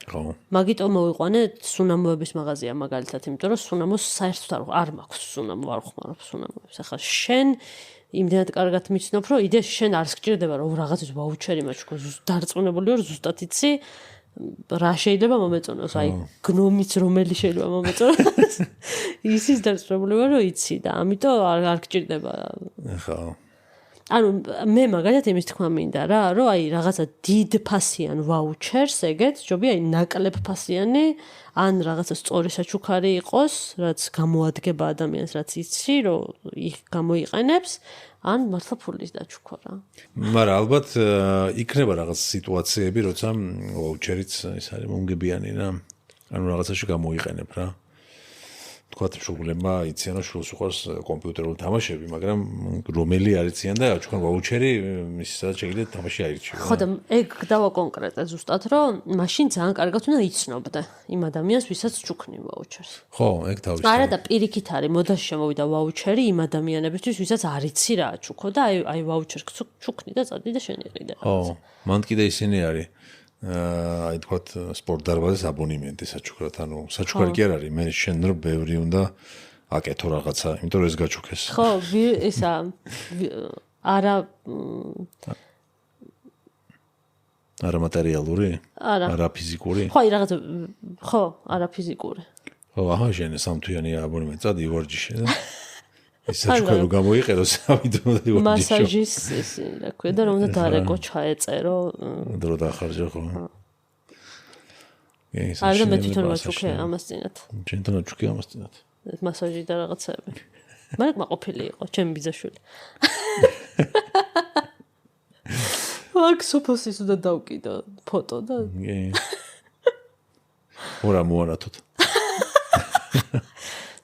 ხო. მაგიტომ მოვიყვანე სუნამოების მაღაზია მაგალითად, იმიტომ რომ სუნამოს საერთოდ არ მაქვს სუნამო, არ ხმარობ სუნამოებს. ახლა შენ იმდენად კარგად მიცნობ, რომ იდეაში შენ არ სჭირდება რომ რაღაცის ვაუჩერი მაჩქოს, დარწმუნებული ვარ ზუსტად იცი რა შეიძლება მომეწონოს, აი გნომიც რომელი შეიძლება მომეწონოს. ისიც დარწმუნებული ვარ რომ იცი და ამიტომ არ გჭირდება. ხო. ანუ მე მაგალითად იმის თქმა მინდა რა, რომ აი რაღაცა დიდ ფასიან ვაუჩერს ეგეთ, ჯობია აი ნაკლებ ფასიანი, ან რაღაცა სწორი საჩუქარი იყოს, რაც გამოადგება ადამიანს, რაც იცი, რომ იქ გამოიყენებს, ან მართლა ფულის დაჩუქვა რა. მაგრამ ალბათ იქნება რაღაც სიტუაციები, როცა ვაუჩერიც ის არის მომგებიანი რა. ანუ რაღაცაში გამოიყენებ რა. თქვათ შულებმა იციან რომ შულს უყურს კომპიუტერული თამაშები, მაგრამ რომელი არიციან და თქვენ ვაუჩერი ის სადაც შეგიძლიათ თამაში აირჩიო. ხო და ეგ დავაკონკრეტე ზუსტად რომ მაშინ ძალიან კარგად უნდა იცნობდე იმ ადამიანს, ვისაც ჩუქნი ვაუჩერს. ხო, ეგ თავის. არა და პირიქით არის მოდაში შემოვიდა ვაუჩერი იმ ადამიანებისთვის, ვისაც არ იცი რა ჩუქო და აი ვაუჩერს ჩუქნი და წადი და შენ იყიდე. ხო, მან კიდე ისინი არის აი თქვათ სპორტ დარბაზის აბონემენტი საჩუქრად, ანუ საჩუქარი კი არ არის, მე შენ რო ბევრი უნდა აკეთო რაღაცა, იმიტომ რომ ეს გაჩუქეს. ხო, ისა არა მატერიალური? არა ფიზიკური? ხო, რაღაცა ხო, არა ფიზიკური. ხო, აჰა, შენ სამთვიანი აბონემენტი წადი ვარჯიშე და ის საჩუქარი გამოიყენოს, ამიტომ და ვარჯიშო. მასაჟის ეს რა ქვია და რომ უნდა დარეკო ჩაეწერო. დრო დაახარჯო ხო? არა და მე თვითონ ვაჩუქე ამას წინათ. შენთან ვაჩუქე ამას წინათ. მასაჟი და რაღაცები. მაგრამ მაყოფილი იყო, ჩემი ბიძაშვილი. აქ სოფოსის უნდა დავკიდო ფოტო და ორა მოანათოთ.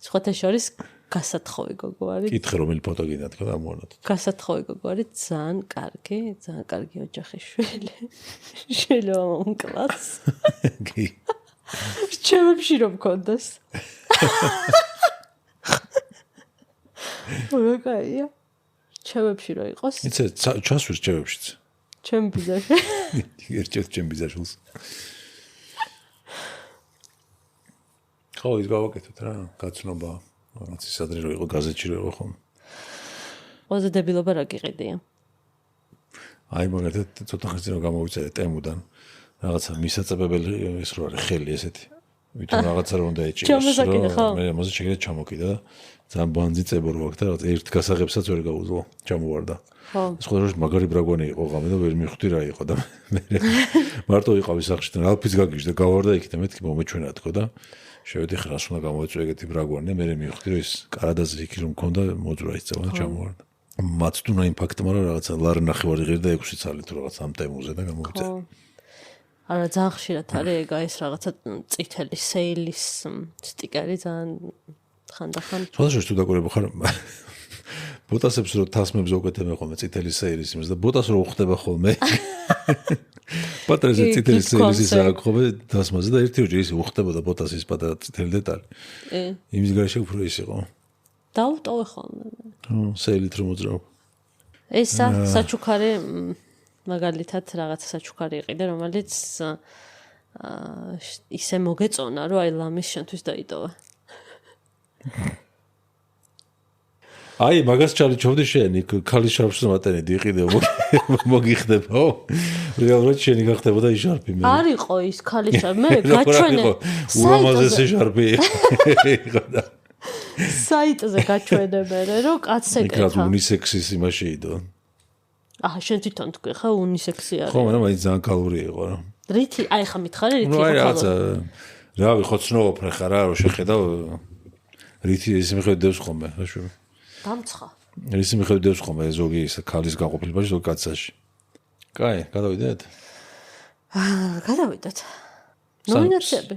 სხვათა შორის გასათხოვი გოგო არის. კითხე რომელი ფოტო გინდა თქო და მოანათოთ. გასათხოვი გოგო არის ძალიან კარგი ოჯახის შვილი. შეიძლება მომკლას. კი. ჩემებში რომ მქონდეს. რა ჩემებში რომ იყოს. იცი ჩასვირ ჩემებშიც. ჩემ ბიძაშვილი. ერთჯერ ჩემ ბიძაშვილს. ხო, ის გავაკეთოთ რა, გაცნობა. რაღაც ის ადრე რო იყო გაზეთში რო იყო ხომ. ყველაზე დებილობა რა გიყიდია? აი მაგალითად ცოტა ხნის წინ რომ გამოვიწერე ტემუდან რაღაცა მისაწებებელი ის რო არის ხელი ესეთი. ვითომ რაღაცა რო უნდა ეჭიროს. მე ამაზე შეგიძლია ჩამოკიდა და ძალიან ბანძი წებო რო აქვს და რაღაც ერთ გასაღებსაც ვერ გაუძლო, ჩამოვარდა. ხო. სხვადასხვა მაგარი ბრაგვანი იყო ღამე და ვერ მიხვდი რა იყო და მე მარტო ვიყავი სახლში და ალფის გაგიჟდა გავარდა იქ და მეთქი მომეჩვენა თქო და შევედი ხრას უნდა გამოეწვე ეგეთი ბრაგვანი და მე მიხვდი რომ ის კარადაზე იქ რომ მქონდა მოძრა ისწავლა და ჩამოვარდა. მაცდუნა იმ ფაქტმა რომ რაღაცა ლარი ნახევარი ღირი და 6 წელი თუ რაღაც ამ ტემუზე და გამოვიწერე. არა ძალიან ხშირად არის ეგ ეს რაღაცა წითელი სეილის სტიკერი ძალიან ხანდახან. სხვადასხვა თუ დაკვირვება ხარ ბოტასებს რო თასმებს უკეთებ ხოლმე წითელი სეილის იმას და ბოტას რო უხდება ხოლმე. პატრეზე წითელი სეილის ის აქვს ხოლმე თასმაზე და ერთი ოჯი ის უხდებოდა ბოტასის პატარა წითელი დეტალი. იმის გარშე უფრო ის იყო. დავტოვე ხოლმე. სეილით რომ მოძრავ. ესა საჩუქარი მაგალითად რაღაცა საჩუქარი იყიდე, რომელიც ისე მოგეწონა, რომ აი ლამის შენთვის დაიტოვა. აი მაგას ჩარიჩოვდი შენი ქალის შარფს მატენიდი იყიდე მოგიხდებაო რეალურად შენი გახდებოდა ის შარფი მე არ იყო ის ქალის შარფი მე გაჩვენე ულამაზესი შარფი იყო და საიტზე გაჩვენე მე რომ კაცს ეკეთა იქ რა უნისექსის იმაში იდო აჰა შენ თვითონ თქვი ხა უნისექსი არის ხო მაგრამ აი ძალიან კალური იყო რა რითი აი ხა მითხარი რითი იყო რაღაცა რავი ხო ცნობ რა ხარ რა რომ შეხედავ რითი ის მიხედავს ხოლმე რა შევ დამცხა. ის მიხედავს ხოლმე ზოგი ის ქალის გაყოფილებაში ზოგი კაცაში. კაი, გადავიდეთ? გადავიდეთ. ნომინაციები.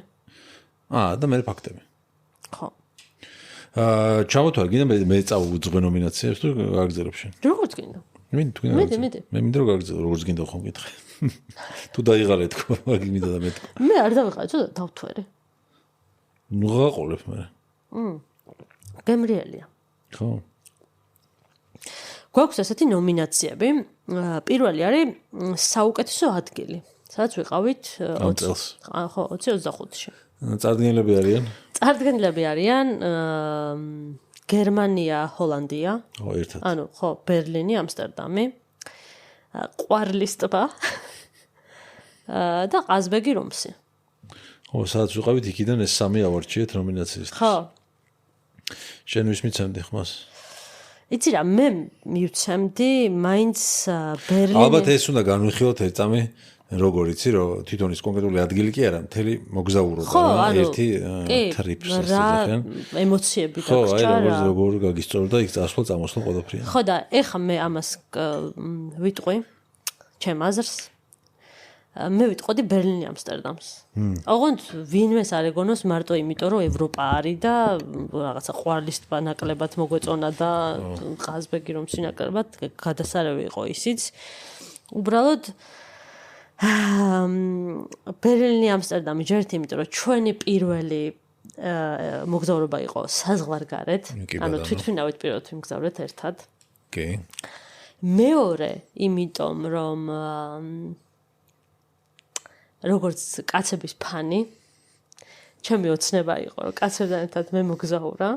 და მე ფაქტები. ხო. ჩამოთვალ, გინდა მე წავუძღვე ნომინაციებს თუ გაგზელებ შენ? როგორც გინდა. მე თუ გინდა. მე მინდა რომ გაგზელო, როგორც გინდა ხომ გითხე. თუ დაიღალე თქო, მაგი მინდა და მე თქო. მე არ დავიღალე, თუ დავთვერი. ნუ გაყოლებ მე. გემრიელია. ხო. გვაქვს ასეთი ნომინაციები. პირველი არის საუკეთესო ადგილი. სადაც ვიყავით 20-25-ში. წარდგენილები არიან? წარდგენილები არიან გერმანია, ჰოლანდია. ხო, ერთად. ანუ ხო, ბერლინი, ამსტერდამი. ყვარლის ტბა. და ყაზბეგი რომსი. ხო, სადაც ვიყავით იქიდან ეს სამი ავარჩიეთ ნომინაციისთვის. ხო. შენ ვის მიცემდი ხმას? იცი რა, მე მივცემდი მაინც ბერლინი. ალბათ ეს უნდა განვიხილოთ ერთამე როგორ იცი რომ თვითონ ის კონკრეტული ადგილი კი არა, მთელი მოგზაურობა რა, ერთი ტრიპს ასეძახიან. ემოციები ხო, დაგჭირა. აი როგორ გაგისწორდა იქ წასვლა წამოსვლა ყველაფერი. ხო და ეხა მე ამას ვიტყვი ჩემ აზრს. მე ვიტყოდი ბერლინი ამსტერდამს. ოღონდ ვინმეს არ ეგონოს მარტო იმიტომ რომ ევროპა არის და რაღაცა ყვარლის ტბა ნაკლებად მოგვეწონა და ყაზბეგი რომ სინაკლებად გადასარევი იყო ისიც. უბრალოდ ბერლინი ამსტერდამი ჯერთ იმიტომ რომ ჩვენი პირველი მოგზაურობა იყო საზღვარგარეთ, ანუ თვითმფრინავით პირველად ვიმგზავრეთ ერთად. კი. მეორე იმიტომ რომ როგორც კაცების ფანი, ჩემი ოცნება იყო, რომ კაცებთან ერთად მე მოგზაურა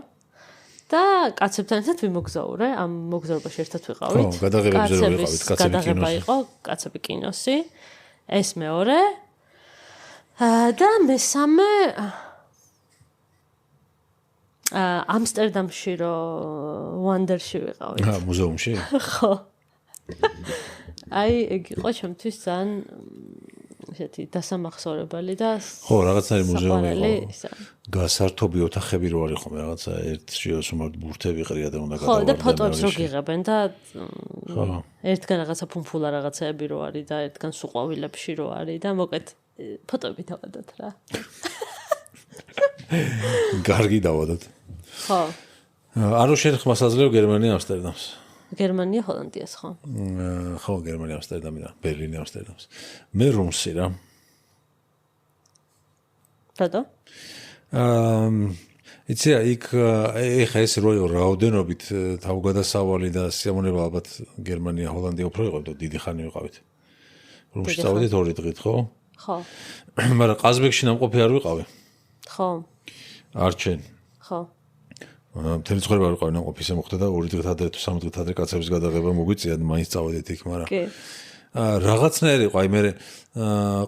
და კაცებთან ერთად ვიმოგზაურე, ამ მოგზაურობაში ერთად ვიყავით. ხო, გადაღებებზე რომ ვიყავით, კაცები კინოსი. გადაღება იყო, კაცები კინოსი. ეს მეორე. და მესამე ამსტერდამში რომ ვანდერში ვიყავით. მუზეუმში? ხო. აი, ეგ იყო ჩემთვის ძალიან ესეთი დასამახსოვრებელი და ხო, რაღაცნაირი მუზეუმი იყო. გასართობი ოთახები რო არის ხომ რაღაცა ერთში სუმართ ბურთები ყრია და უნდა გადავარდე. ხო, და ფოტოებს რო გიღებენ და ერთგან რაღაცა ფუმფულა რაღაცეები რო არის და ერთგან სუყვავილებში რო არის და მოკეთ ფოტოები დავადოთ რა. კარგი დავადოთ. ხო. არო შენ ხმას აძლევ გერმანია ამსტერდამს. გერმანია ჰოლანდიას ხო? ხო, გერმანია ამსტერდამი და ბერლინი ამსტერდამს. მე რომსი რა. რატო? იცი რა, იქ ეხა ეს რაოდენობით თავგადასავალი და სიამონება ალბათ გერმანია, ჰოლანდია უფრო იყო, დიდი ხანი ვიყავით. რომში წავედით 2 დღით, ხო? ხო. მაგრამ ყაზბეგში ნამყოფი არ ვიყავი. ხო. არჩენ. ხო. მთელი ცხოვრება არ ვიყავი ნამყოფი, ისე მოხდა და 2 დღით ადრე თუ 3 დღით ადრე კაცების გადაღება მოგვიწია და მაინც წავედით იქ, მაგრამ კი. რაღაცნაირი იყო, აი მე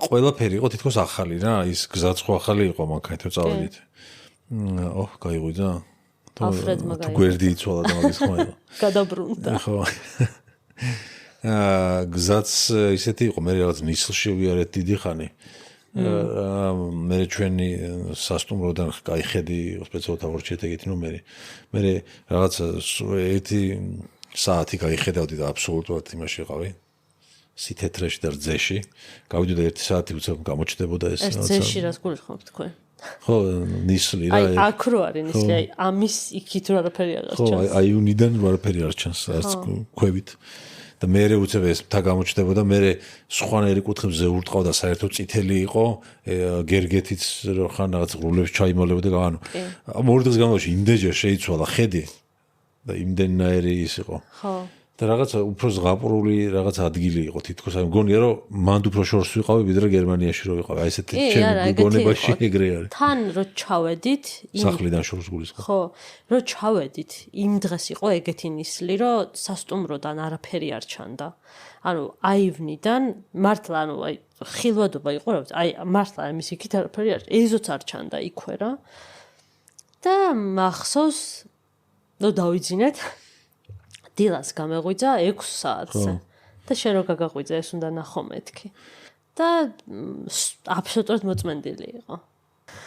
ყველაფერი იყო თითქოს ახალი რა, ის გზაც ხო ახალი იყო მანქანით წავედით. გაიღვიძა? ალფრედმა გაიღვიძა. თუ გვერდი იცვალა და მაგის ხმა იყო. გადაბრუნდა. ხო. გზაც ისეთი იყო, მე რაღაც ნისლში ვიარეთ დიდი ხანი. მე ჩვენი სასტუმროდან გაიხედი სპეციალურად ავორჩიეთ ეგეთი ნომერი. მე რაღაც 1 საათი გაიხედავდი და აბსოლუტურად იმაში ვიყავი. სითეთრეში და რძეში. გავიდოდა 1 საათი უცებ გამოჩნდებოდა ეს რაღაცა. ეს რძეში რას გულისხმობთ თქვენ? ხო, ნისლი რა. აი, აქ რო არის ნისლი, აი, ამის იქით რო არაფერი აღარ ჩანს. ხო, აი უნიდან არაფერი არ ჩანს, არც ქვევით. და მე უცებ ეს მთა გამოჩნდებოდა, მე სხვანაირი კუთხებზე ურტყავდა, საერთოდ წითელი იყო, გერგეთიც რო ხან რაღაც ღრუბლებს ჩაიმოლებოდა, ანუ 2 დღის განმავლობაში იმდენჯერ შეიცვალა ხედი და იმდენნაირი ის იყო. ხო. და რაღაცა უფრო ზღაპრული რაღაც ადგილი იყო თითქოს, აი მგონია რომ მანდ უფრო შორს ვიყავი, ვიდრე გერმანიაში რო ვიყავი. აი ესეთი ჩემი გონებაში ეგრე არის. თან რო ჩავედით, სახლიდან შორს გულისხმობ. ხო, რო ჩავედით, იმ დღეს იყო ეგეთი ნისლი, რომ სასტუმროდან არაფერი არ ჩანდა. ანუ აივნიდან მართლა, ანუ აი ხილვადობა იყო რა, აი მართლა ამის იქით არაფერი არ, ეზოც არ ჩანდა იქვე რა. და მახსოვს, ნუ დავიძინეთ. დილას გამეღვიძა 6 საათზე და შენ რო გაგაღვიძა ეს უნდა ნახო მეთქი და აბსოლუტურად მოწმენდილი იყო.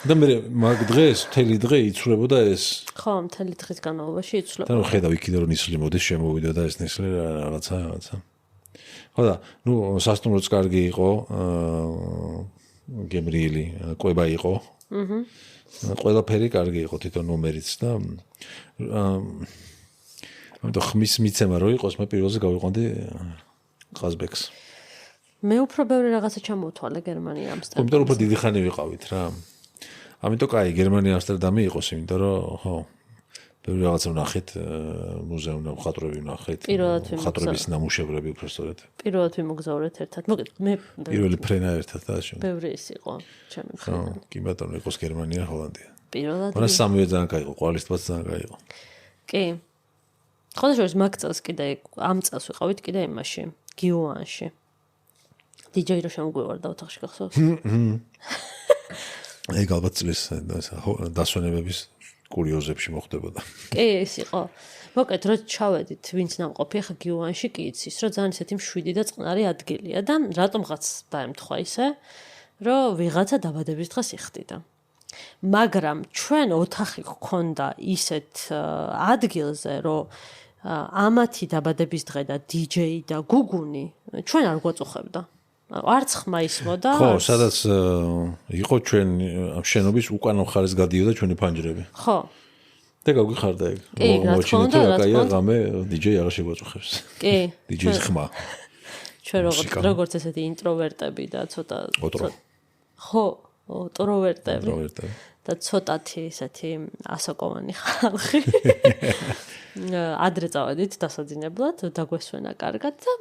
და მე მაგ დღეს მთელი დღე იცვლებოდა ეს. ხო, მთელი დღის განმავლობაში იცვლებოდა. და ხედავ იქიდან რომ ნისლი მოდის შემოვიდა და ეს ნისლი რაღაცა. ხო და ნუ სასტუმროც კარგი იყო, გემრიელი კვება იყო. ყველაფერი კარგი იყო თვითონ ნომერიც და ამიტომ ხმის მიცემა რო იყოს, მე პირველზე გავიყვანდი ყაზბეგს. მე უფრო ბევრი რაღაცა ჩამოვთვალე გერმანია ამსტერდამში. იმიტომ რომ უფრო დიდი ხანი ვიყავით რა. ამიტომ კაი, გერმანია ამსტერდამი იყოს, იმიტომ რომ ხო, ბევრი რაღაცა ვნახეთ, მუზეუმი, მხატვრები ვნახეთ, მხატვრების ნამუშევრები უფრო სწორედ. პირველად ვიმოგზავრეთ ერთად. მოგეთ, მე პირველი ფრენა ერთად და შენ. ბევრი ის იყო ჩემი ფრენა. ხო, კი ბატონო, იყოს გერმანია, ჰოლანდია. პირველად. მაგრამ სამივე ძალიან კაი იყო, ყვალის ტბაც ძალიან კაი იყო. კი. ხოდაშორის მაგ წელს კიდე ამ წელს ვიყავით კიდე იმაში, გიუანში. დიჯეი რო შემოგვივარდა ოთახში გახსოვს? ეგ ალბათ წლის დასვენებების კურიოზებში მოხდებოდა. კი, ეს იყო. მოკლედ, რო ჩავედით, ვინც ნამყოფი, ხა გიუანში კი იცის, რომ ძალიან ისეთი მშვიდი და წყნარი ადგილია და რატომღაც დაემთხვა ისე, რომ ვიღაცა დაბადების დღეს იხდიდა. მაგრამ ჩვენ ოთახი გქონდა ისეთ ადგილზე, რომ ამათი დაბადების დღე და DJ და გუგუნი ჩვენ არ გვაწუხებდა. არც ხმა ისმოდა. ხო, სადაც იყო ჩვენ შენობის უკანა მხარეს გადიოდა ჩვენი ფანჯრები. ხო. და გაგვიხარდა ეგ. მოჩინეთ რომ აკაია ღამე DJ აღარ შეგვაწუხებს. კი. DJ-ის ხმა. ჩვენ როგორც ესეთი ინტროვერტები და ცოტა ხო, ტროვერტები. და ცოტათი ესეთი ასაკოვანი ხალხი. ადრე წავედით დასაძინებლად, დაგვესვენა კარგად და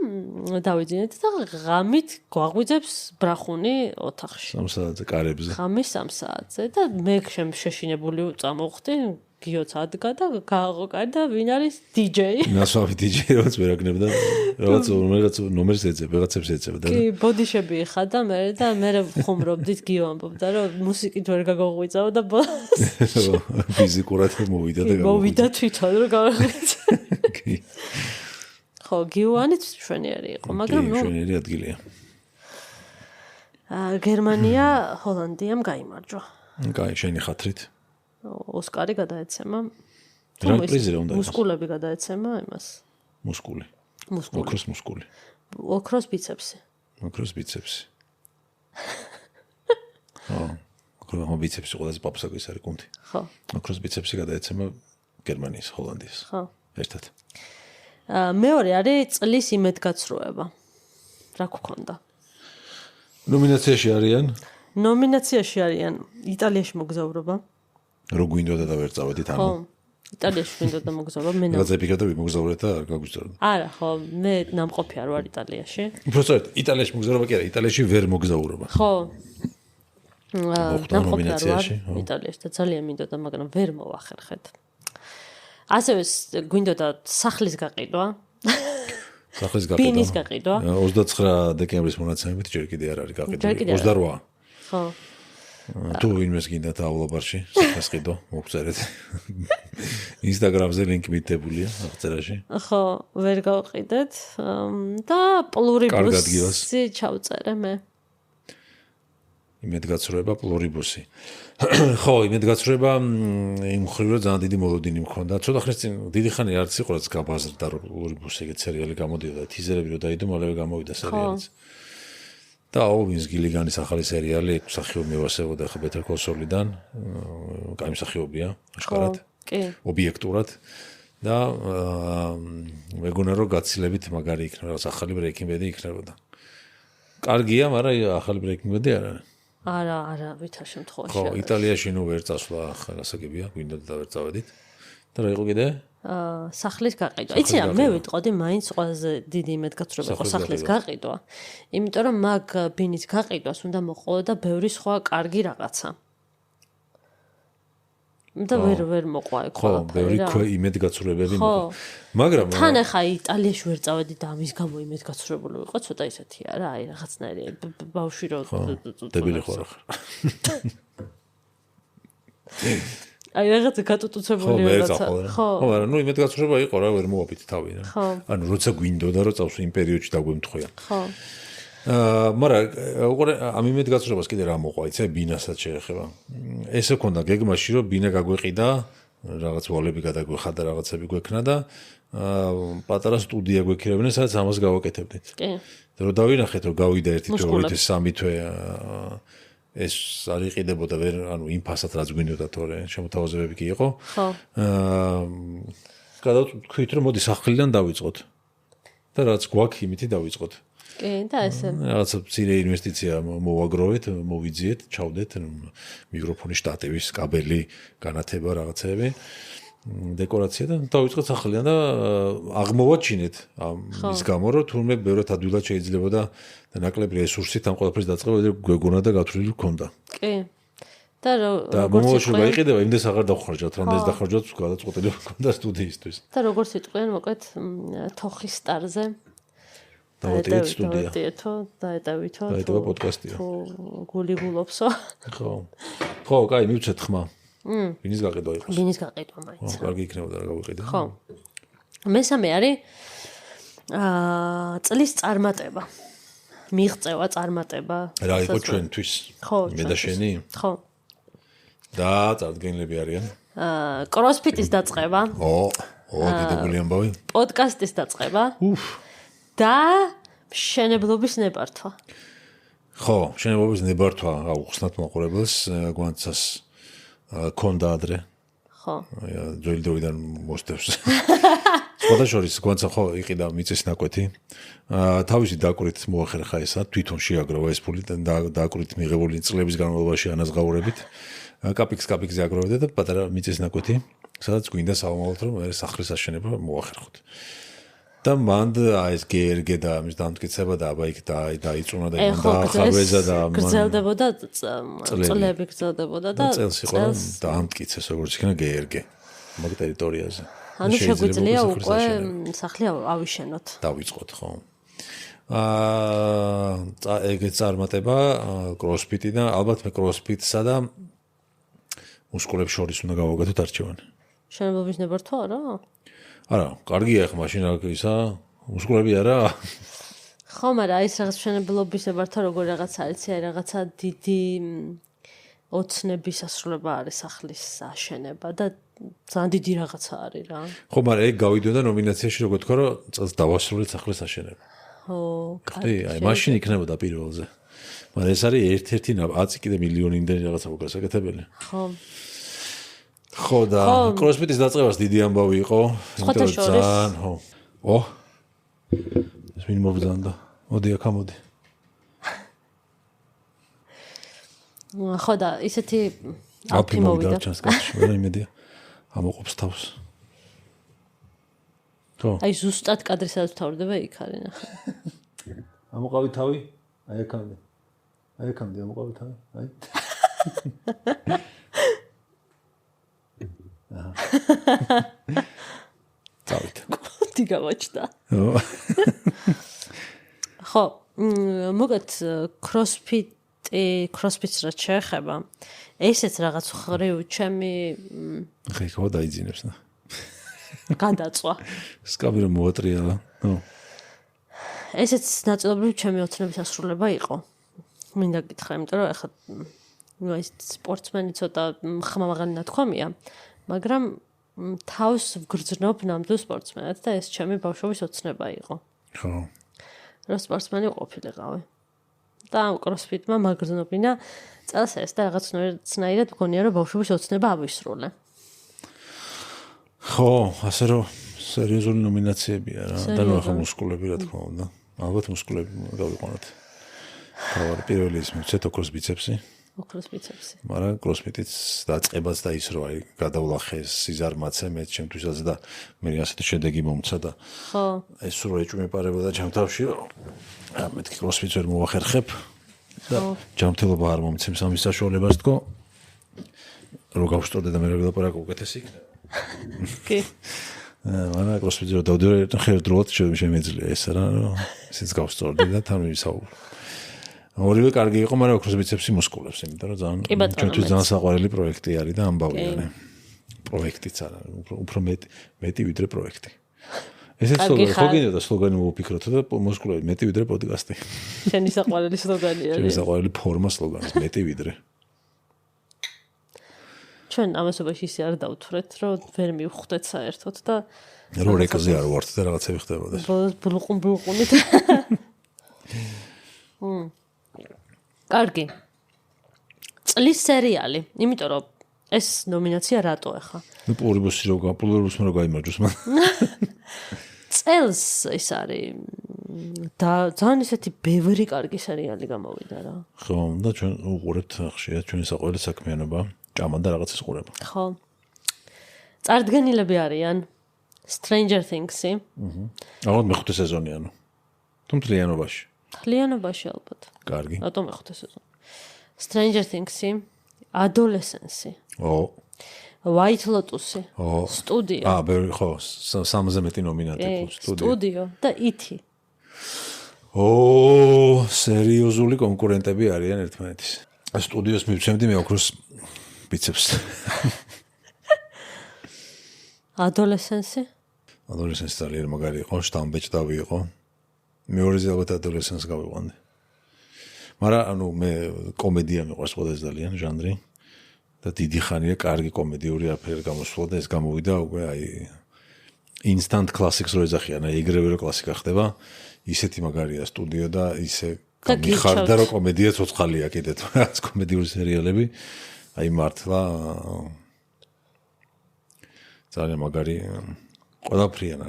დავიძინეთ და ღამით გვაღვიძებს ბრახუნი ოთახში. 3 საათზე კარებზე. ღამის 3 საათზე და მე შეშინებული წამოვხდი, გიოც ადგა და გააღო და ვინ არის DJ? ნასვავი DJ რაც ვერ აგნებდა, რაღაც ნომერს ეძებ, რაღაცებს ეძებდა. კი, ბოდიშები იხადა მე ხუმრობდით გიო ამბობდა, რომ მუსიკით ვერ გაგოღვიძავ და ფიზიკურად მოვიდა და მოვიდა თვითონ რომ გავაღვიძა. კი. ხო, გიოანიც შვენიერი იყო, მაგრამ შვენიერი ადგილია. გერმანია ჰოლანდიამ გაიმარჯვა. კაი, შენი ხათრით. ოსკარი გადაეცემა. რა პრიზი უნდა იყოს? მუსკულები გადაეცემა იმას. მუსკული. ოქროს მუსკული. ოქროს ბიცეპსი. ოქროს ბიცეპსი. ოქროს ბიცეპსი ყველაზე პაპსაკის არის კუნთი. ხო. ოქროს ბიცეპსი გადაეცემა გერმანიის, ჰოლანდიის. ხო. ერთად. მეორე არის წლის იმედგაცრუება. რა გქონდა? ნომინაციაში არიან იტალიაში მოგზაურობა. რო გვინდოდა და ვერ წავედით ხო, იტალიაში გვინდოდა მოგზაურობა, მე რა ზეპიკა და ვიმოგზაურეთ და არ გაგვიწევდა. არა, ხო, მე ნამყოფი არ ვარ იტალიაში. უბრალოდ იტალიაში მოგზაურობა კი არა, იტალიაში ვერ მოგზაურობა. ხო. ნომინაციაში, იტალიაში და ძალიან მინდოდა, მაგრამ ვერ მოვახერხეთ. ასევე გვინდოდა სახლის გაყიდვა. სახლის გაყიდვა. ბინის გაყიდვა. 29 დეკემბრის მონაცემებით ჯერ კიდე არ არის გაყიდვა. 28. ხო. თუ ვინმეს გინდა თავლობარში სახლის ყიდვა, მოგწერეთ. Instagram-ზე ლინკი მიტებულია აღწერაში. ხო, ვერ გავყიდეთ და პლურიბუსი ჩავწერე მე. იმედგაცრუება პლურიბუსი. ხო, იმედგაცრუება იმ ხრივ რომ ძალიან დიდი მოლოდინი მქონდა. ცოტა ხნის წინ დიდი ხანი არც იყო რაც გაბაზრდა რომ პლურიბუსი ეგეთ სერიალი გამოდიოდა, თიზერები რომ დაიდო, მალევე გამოვიდა სერიალიც. და ოვინს გილიგანის ახალი სერიალი მსახიობი მევასებოდა ხა Better Call Saul-დან, კაი მსახიობია, აშკარად. კი. ობიექტურად და მეგონა რომ გაცილებით მაგარი იქნება, რაღაც ახალი Breaking Bad-ი იქნებოდა. კარგია, მაგრამ ახალი Breaking Bad-ი არ არის. არა, ვითარ შემთხვევაში. ხო, იტალიაში ნუ ვერ წასვლა, ახლა გასაგებია, გვინდოდა და ვერ წავედით. და რა იყო კიდე? სახლის გაყიდვა. იცი რა, მე ვიტყოდი მაინც ყველაზე დიდი იმედგაცრუება იყო სახლის გაყიდვა. იმიტომ რომ მაგ ბინის გაყიდვას უნდა მოყოლა და ბევრი სხვა კარგი რაღაცა. და ვერ მოყვა ეგ ყველაფერი. ხო, ბევრი იმედგაცრუებები მოყვა. მაგრამ თან ახლა იტალიაში ვერ წავედი და ამის გამო იმედგაცრუებული ვიყო, ცოტა ისეთია რა, აი რაღაცნაირი ბავშვი რო დებილი ხარ ახლა. აი რაღაცა გატუტუცებული რაღაცა. ხო, მაგრამ ნუ იმედგაცრუება იყო რა, ვერ მოვაფით თავი რა. ანუ როცა გვინდოდა რომ წავსვი იმ პერიოდში დაგვემთხვია. ხო. მაგრამ უყურე ამ იმედგაცრუებას კიდე რა მოყვა, იცი, ბინასაც შეეხება. ესე ქონდა გეგმაში რომ ბინა გაგვეყიდა, რაღაც ვალები გადაგვეხადა, რაღაცები გვექნა და პატარა სტუდია გვექირებდნენ, სადაც ამას გავაკეთებდით. კი. და რომ დავინახეთ რომ გავიდა 1 თვე, 2 თვე, 3 თვე ეს არ იყიდებოდა ვერ, ანუ იმ ფასად რაც გვინდოდა თორე შემოთავაზებები კი იყო. ხო. გადავთქვით რომ მოდი სახლიდან დავიწყოთ. და რაც გვაქვს იმითი დავიწყოთ. კი, და ესე. რაღაც მცირე ინვესტიცია მოვაგროვეთ, მოვიძიეთ, ჩავდეთ მიკროფონი, შტატივის, კაბელი, განათება, რაღაცები, დეკორაცია და დავიწყეთ სახლიდან და აღმოვაჩინეთ ის გამო რომ თურმე ბევრად ადვილად შეიძლებოდა და ნაკლებ რესურსით ამ ყველაფრის დაწყება გვეგონა და გათვლილი გქონდა. კი. და როგორც იყო გაიყიდება, იმდეს აღარ დავხარჯავთ, რამდენს დახარჯავთ, გადაწყვეტილება გქონდა სტუდიისთვის. და როგორც იტყვიან, მოკლედ თოხის სტარზე დავატიეთ სტუდია. დაეტავითო. დაეტავა პოდკასტია. თუ გული გულობსო. ხო. ხო, კაი, მივცეთ ხმა. ვინის გაყიდვა იყოს. ვინის გაყიდვა მაინც. კარგი იქნებოდა რა გავიყიდე. ხო. მესამე არის წლის წარმატება. მიღწევა, წარმატება. რა იყო ჩვენთვის? ხო, მე და შენი? ხო. და წარდგენილები არიან? კროსფიტის დაწყება. დიდებული ამბავი. პოდკასტის დაწყება. და მშენებლობის ნებართვა. ხო, მშენებლობის ნებართვა, აუხსნათ მაყურებელს, გვანცას ქონდა ადრე. ხო. ძველი დროიდან მოსდევს. სხვადასხვა გვანცა ხო იყიდა მიწის ნაკვეთი. თავისი დაკვირით მოახერხა ესა, თვითონ შეაგროვა ეს ფული და დაკვირით მიღებული წლების განმავლობაში ანაზღაურებით. კაპიკს აგროვდა და პატარა მიწის ნაკვეთი, სადაც გვინდა საომალოთ, რომ სახლის აშენება მოახერხოთ. და მანდ ეს გერგე და მის დამტკიცება და აბა იქ დაიწუნა და იმან დაახავეზა და გრძელდებოდა წლები გრძელდებოდა და წელს იყო დაამტკიცეს როგორც იქნა გერგე მაგ ტერიტორიაზე. ანუ შეგვიძლია უკვე სახლი ავიშენოთ. დავიწყოთ ხო. ეგეც წარმატება კროსფიტი და ალბათ მე კროსფიტსა და მუსკულებს შორის უნდა გავაგადოთ არჩევანი. მშენებლობის ნებართვა არა? არა, კარგია ახლა მაშინ ისა მუსკულები არა. ხო, მაგრამ ის რაღაც მშენებლობის ნებართვა როგორ რაღაც არის, აი რაღაცა დიდი ოცნების ასრულება არის სახლის აშენება და ძალიან დიდი რაღაცა არის რა. ხო, მაგრამ ეგ გავიდოდა ნომინაციაში როგორ თქვა, რომ წელს დავასრულეთ სახლის აშენება. ხო, კარგი. აი მაშინ იქნებოდა პირველზე. მაგრამ ეს არის ერთ-ერთი 10 კიდე მილიონინდელი რაღაცა მოგასაკეთებელი. ხო. ხო და კროსფიტის დაწყებას დიდი ამბავი იყო. ძალიან, ხო. ეს ვინ მოგზანდა? მოდი აქ ამოდი. ხო და ისეთი აფი მოვიდა. ვერ იმედია. ამოყოფს თავს. ხო. აი ზუსტად კადრი სადაც თავდება იქ არის ნახე. ამოყავი თავი? აი აქამდე. აი აქამდე ამოყავი თავი? აი. დავით. კოდი გავაჩდა. ხო, მოგეთ კროსფიტს რაც შეეხება, ესეც რაღაც ხრივ ჩემი ხო დაიძინებს და გადაწვა. სკამი რომ მოატრიალა. ესეც ნაწილობრივ ჩემი ოცნების ასრულება იყო. მინდა გითხრა, იმიტომ რომ ახლა ეს სპორტსმენი ცოტა ხმამაღალი ნათქვამია, მაგრამ თავს ვგრძნობ ნამდვილ სპორტსმენად და ეს ჩემი ბავშვობის ოცნება იყო. ხო. რომ სპორტსმენი ყოფილიყავი. და კროსფიტმა მაგრძნობინა წელს ეს და რაღაც ცნაირად მგონია რომ ბავშვობის ოცნება ავისრულე. ხო, ასე რომ სერიოზული ნომინაციებია რა. და ნუ ახლა მუსკულები რა თქმა უნდა. ალბათ მუსკულები გავიყვანოთ. თავარი პირველი ის მიცეთ ოქროს ბიცეპსი. ოქროს ბიცეპსი. მაგრამ კროსფიტიც დაწყებაც და ის რომ აი გადავლახეს სიზარმაცე მე ჩემთვისაც და მე ასეთი შედეგი მომცა და ხო. ეს სულ ეჭვმეპარებოდა ჩემთავში რომ მეთქი კროსფიტს ვერ მოახერხებ და ჯანმრთელობა არ მომცემს ამის საშუალებას თქო რომ გავშტორდე და მე რა ვილაპარაკო უკეთესი იქნება. კი. მაგრამ კროსფიტს რომ დავდივარ ერთად ხერდრულად შემეძლია ეს რა რომ ისიც გავშტორდე და თან ვისაუბრე. ორივე კარგი იყო, მაგრამ ოქროს ბიცეპსი მუსკულებს, იმიტომ რომ ძალიან ჩვენთვის ძალიან საყვარელი პროექტი არის და ამბავი არის. პროექტიც არა, უფრო მეტი ვიდრე პროექტი. ესეც ხო გინდა სლოგანი მოვფიქროთ და მუსკულები მეტი ვიდრე პოდკასტი. შენი საყვარელი სლოგანი არის. შენი საყვარელი ფორმა სლოგანის მეტი ვიდრე. ჩვენ ამასობაში ისე არ დავთვრეთ, რომ ვერ მივხვდეთ საერთოდ და რო რეკაზე არ ვართ და რაღაცები ხდებოდა. ბულყუნით. კარგი. წლის სერიალი, იმიტომ რომ ეს ნომინაცია რატო ახლა? ნუ პულიბუსი რო გაიმარჯვოს მან. წელს ეს არის და ძალიან ისეთი ბევრი კარგი სერიალი გამოვიდა რა. ხო, და ჩვენ უყურებთ ხშირად ჩვენი საყვარელი საქმიანობა, ჭამა და რაღაცას ყურება. ხო. წარდგენილები არიან Stranger Things-ი. ალბათ მეხუთე სეზონი ანუ. თუ მთლიანობაში. მთლიანობაში ალბათ. კარგი. რატომ მეხუთე სეზონი? Stranger Things-ი, Adolescence-ი. White Lotus-ი. სტუდიო. ხო, 3-ზე მეტი ნომინანტი პლუს სტუდიო და E.T. სერიოზული კონკურენტები არიან ერთმანეთის. სტუდიოს მივცემდი მე ოქროს ბიცეპს. ადოლესცენსი? ადოლესცენსი ძალიან მაგარი იყო, შტამბეჭდავი იყო. მეორეზე ალბათ ადოლესცენს გავიყვანდი. მაგრამ ანუ მე კომედია მიყვარს ყველაზე ძალიან ჟანრი და დიდი ხანია კარგი კომედიური აფერი გამოსულა და ეს გამოვიდა უკვე აი instant classics რო ეძახიან, აი ეგრევე რო კლასიკა ხდება, ისეთი მაგარია სტუდიო და ისე გამიხარდა რომ კომედია ცოცხალია კიდე თუნდაც კომედიური სერიალები, აი მართლა ძალიან მაგარი ყველაფრიან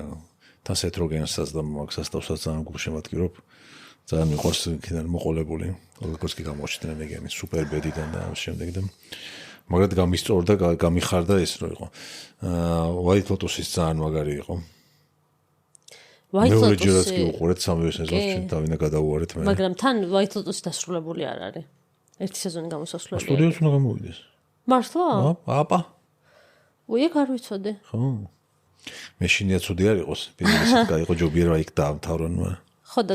თან სეტროგენსაც და მაქსასტავსაც ძალიან გულშემატკივრობ. ძალიან მიყვარს იქიდან მოყოლებული, როგორც კი გამოჩნდნენ ეგენი სუპერბედიდან და ამ შემდეგ და მაგრამ გამისწორდა, გამიხარდა ეს რო იყო. White Lotus-ის ძალიან მაგარი იყო. White Lotus-ი ჯერაც კი უყურეთ სამივე სეზონს ჩვენ დავინა გადავუარეთ მე. მაგრამ თან White Lotus-ი დასრულებული არ არის. ერთი სეზონი გამოსასვლელია. სტუდიოს უნდა გამოვიდეს. მართლა? აპა. უიქ არ ვიცოდი. ხო. მე შინია ცუდი არ იყოს, პირველი გაიყო ჯობია რა იქ დაამთავრონ, მაგრამ ხო და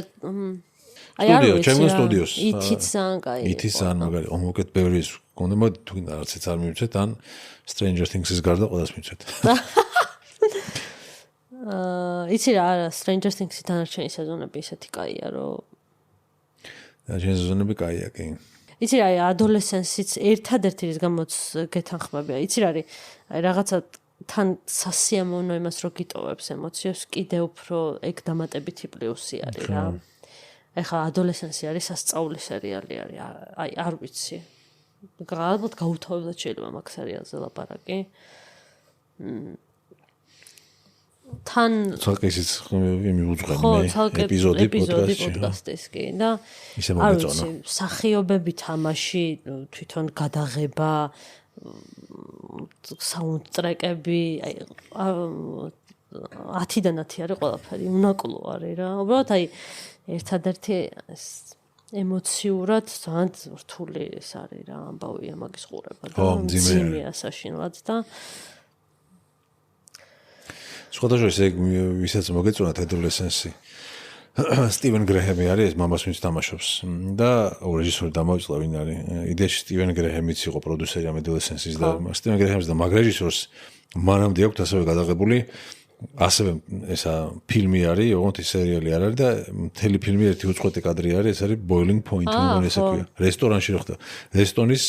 აი არ ვიცი. ჩემო სტუდიოს. ითიც ძალიან კაი. ითიც ძალიან მაგარი. მოკეთ ბევრი ის გქონდა, მაგრამ თუ არცეც არ მივცეთ, ან Stranger Things-ის გარდა ყველას მივცეთ. იცი რა, არა, Stranger Things-ი დანარჩენი სეზონები ისეთი კაია, რომ დანარჩენი სეზონები კაია, კი. იცი რა, ადოლესცენსიც ერთადერთი რის გამოც გეთანხმებია. იცი რა, აი რაღაცა თან სასიამოვნო იმას რო გიტოვებს ემოციებს, კიდე უფრო ეგ დამატებითი პლუსი არის რა. ეხლა ადოლესცენსი არის სასწაული სერიალი არის. აი არ ვიცი. ალბათ გაუთავებლად შეიძლება მაგ სერიალზე ლაპარაკი. თან ცალკეისიც მიუძღვენი მე ეპიზოდი პოდკასტის კი და არ ვიცი, სახიობები თამაში, თვითონ გადაღება, საუნდტრეკები, აი 10-დან 10 არის ყველაფერი, უნაკლო არის რა. უბრალოდ აი ერთადერთი ემოციურად ძალიან რთული ეს არის რა, ამბავია მაგის ყურება და მძიმეა საშინლად და სხვადასხვა ეგ ვისაც მოგეწონათ ადოლესცენსი. სტივენ გრეჰემი არის, მამას ვინც თამაშობს და რეჟისორი დამოიწყლა ვინ არის. იდეაში სტივენ გრეჰემიც იყო პროდიუსერი ამ ადოლესცენსის და სტივენ გრეჰემს და მაგ რეჟისორს მანამდე აქვს ასევე გადაღებული ასევე ესა ფილმი არის, ოღონდ ის სერიალი არ არის და მთელი ფილმი ერთი უწყვეტი კადრი არის, ეს არის Boiling Point, მეგონი ესე ქვია. რესტორანში რო ხდება. რესტორნის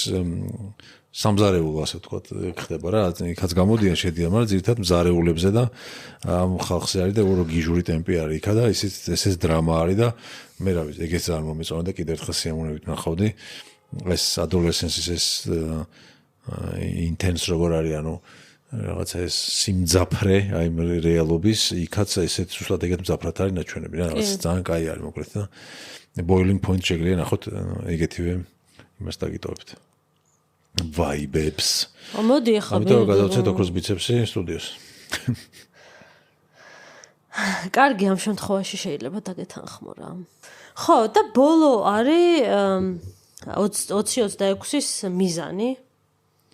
სამზარეულო ასე ვთქვათ ხდება რა, იქაც გამოდიან შედიან, მაგრამ ძირითადად მზარეულებზე და ამ ხალხზე არის და ურო გიჟური ტემპი არის იქა და ესეც დრამა არის და მე რა ვიცი, ეგეც არ მომეწონა და კიდევ ერთხელ სიამოვნებით ნახავდი. ეს ადოლესცენსის ეს ინტენს როგორ არის, ანუ რაღაცა ეს სიმძაფრე, აი რეალობის, იქაც ესეც უბრალოდ ეგეთ მძაფრად არის ნაჩვენები რა, რაღაც ძალიან კაი არის მოკლედ და Boiling Point შეგვიძლია ნახოთ ეგეთივე იმას დაგიტოვებთ. Vibes. მოდი ახლა ამიტომ გადავცეთ ოქროს ბიცეპსი სტუდიოს. კარგი, ამ შემთხვევაში შეიძლება დაგეთანხმო რა. ხო, და ბოლო არის 2026-ის მიზანი.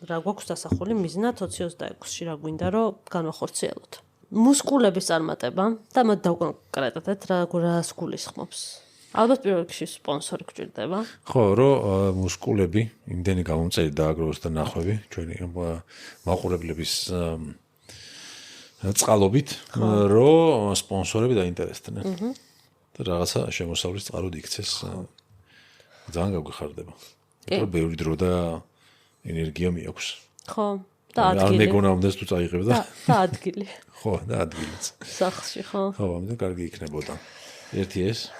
რა გვაქვს დასახული მიზნად 2026-ში რა გვინდა რომ განვახორციელოთ. მუსკულების წარმატება და მათ დავკონკრეტებთ რა გულისხმობს. ალბათ პირველ რიგში სპონსორი გვჭირდება. ხო, რომ მუსკულები იმდენი გამომწერი დააგროვოს და ნახვები ჩვენი მაყურებლების წყალობით, რომ სპონსორები დაინტერესდნენ. და რაღაცა შემოსავლის წყაროდ იქცეს. ძალიან გაგვიხარდება. იმიტომ რომ ბევრი დრო და ენერგია მიაქვს. ხო, და ადგილი. არ მეგონა უნდა თუ წაიღებ და ადგილი. ხო, და ადგილიც. სახლში, ხო. ხო, ამიტომ კარგი იქნებოდა. ერთი ეს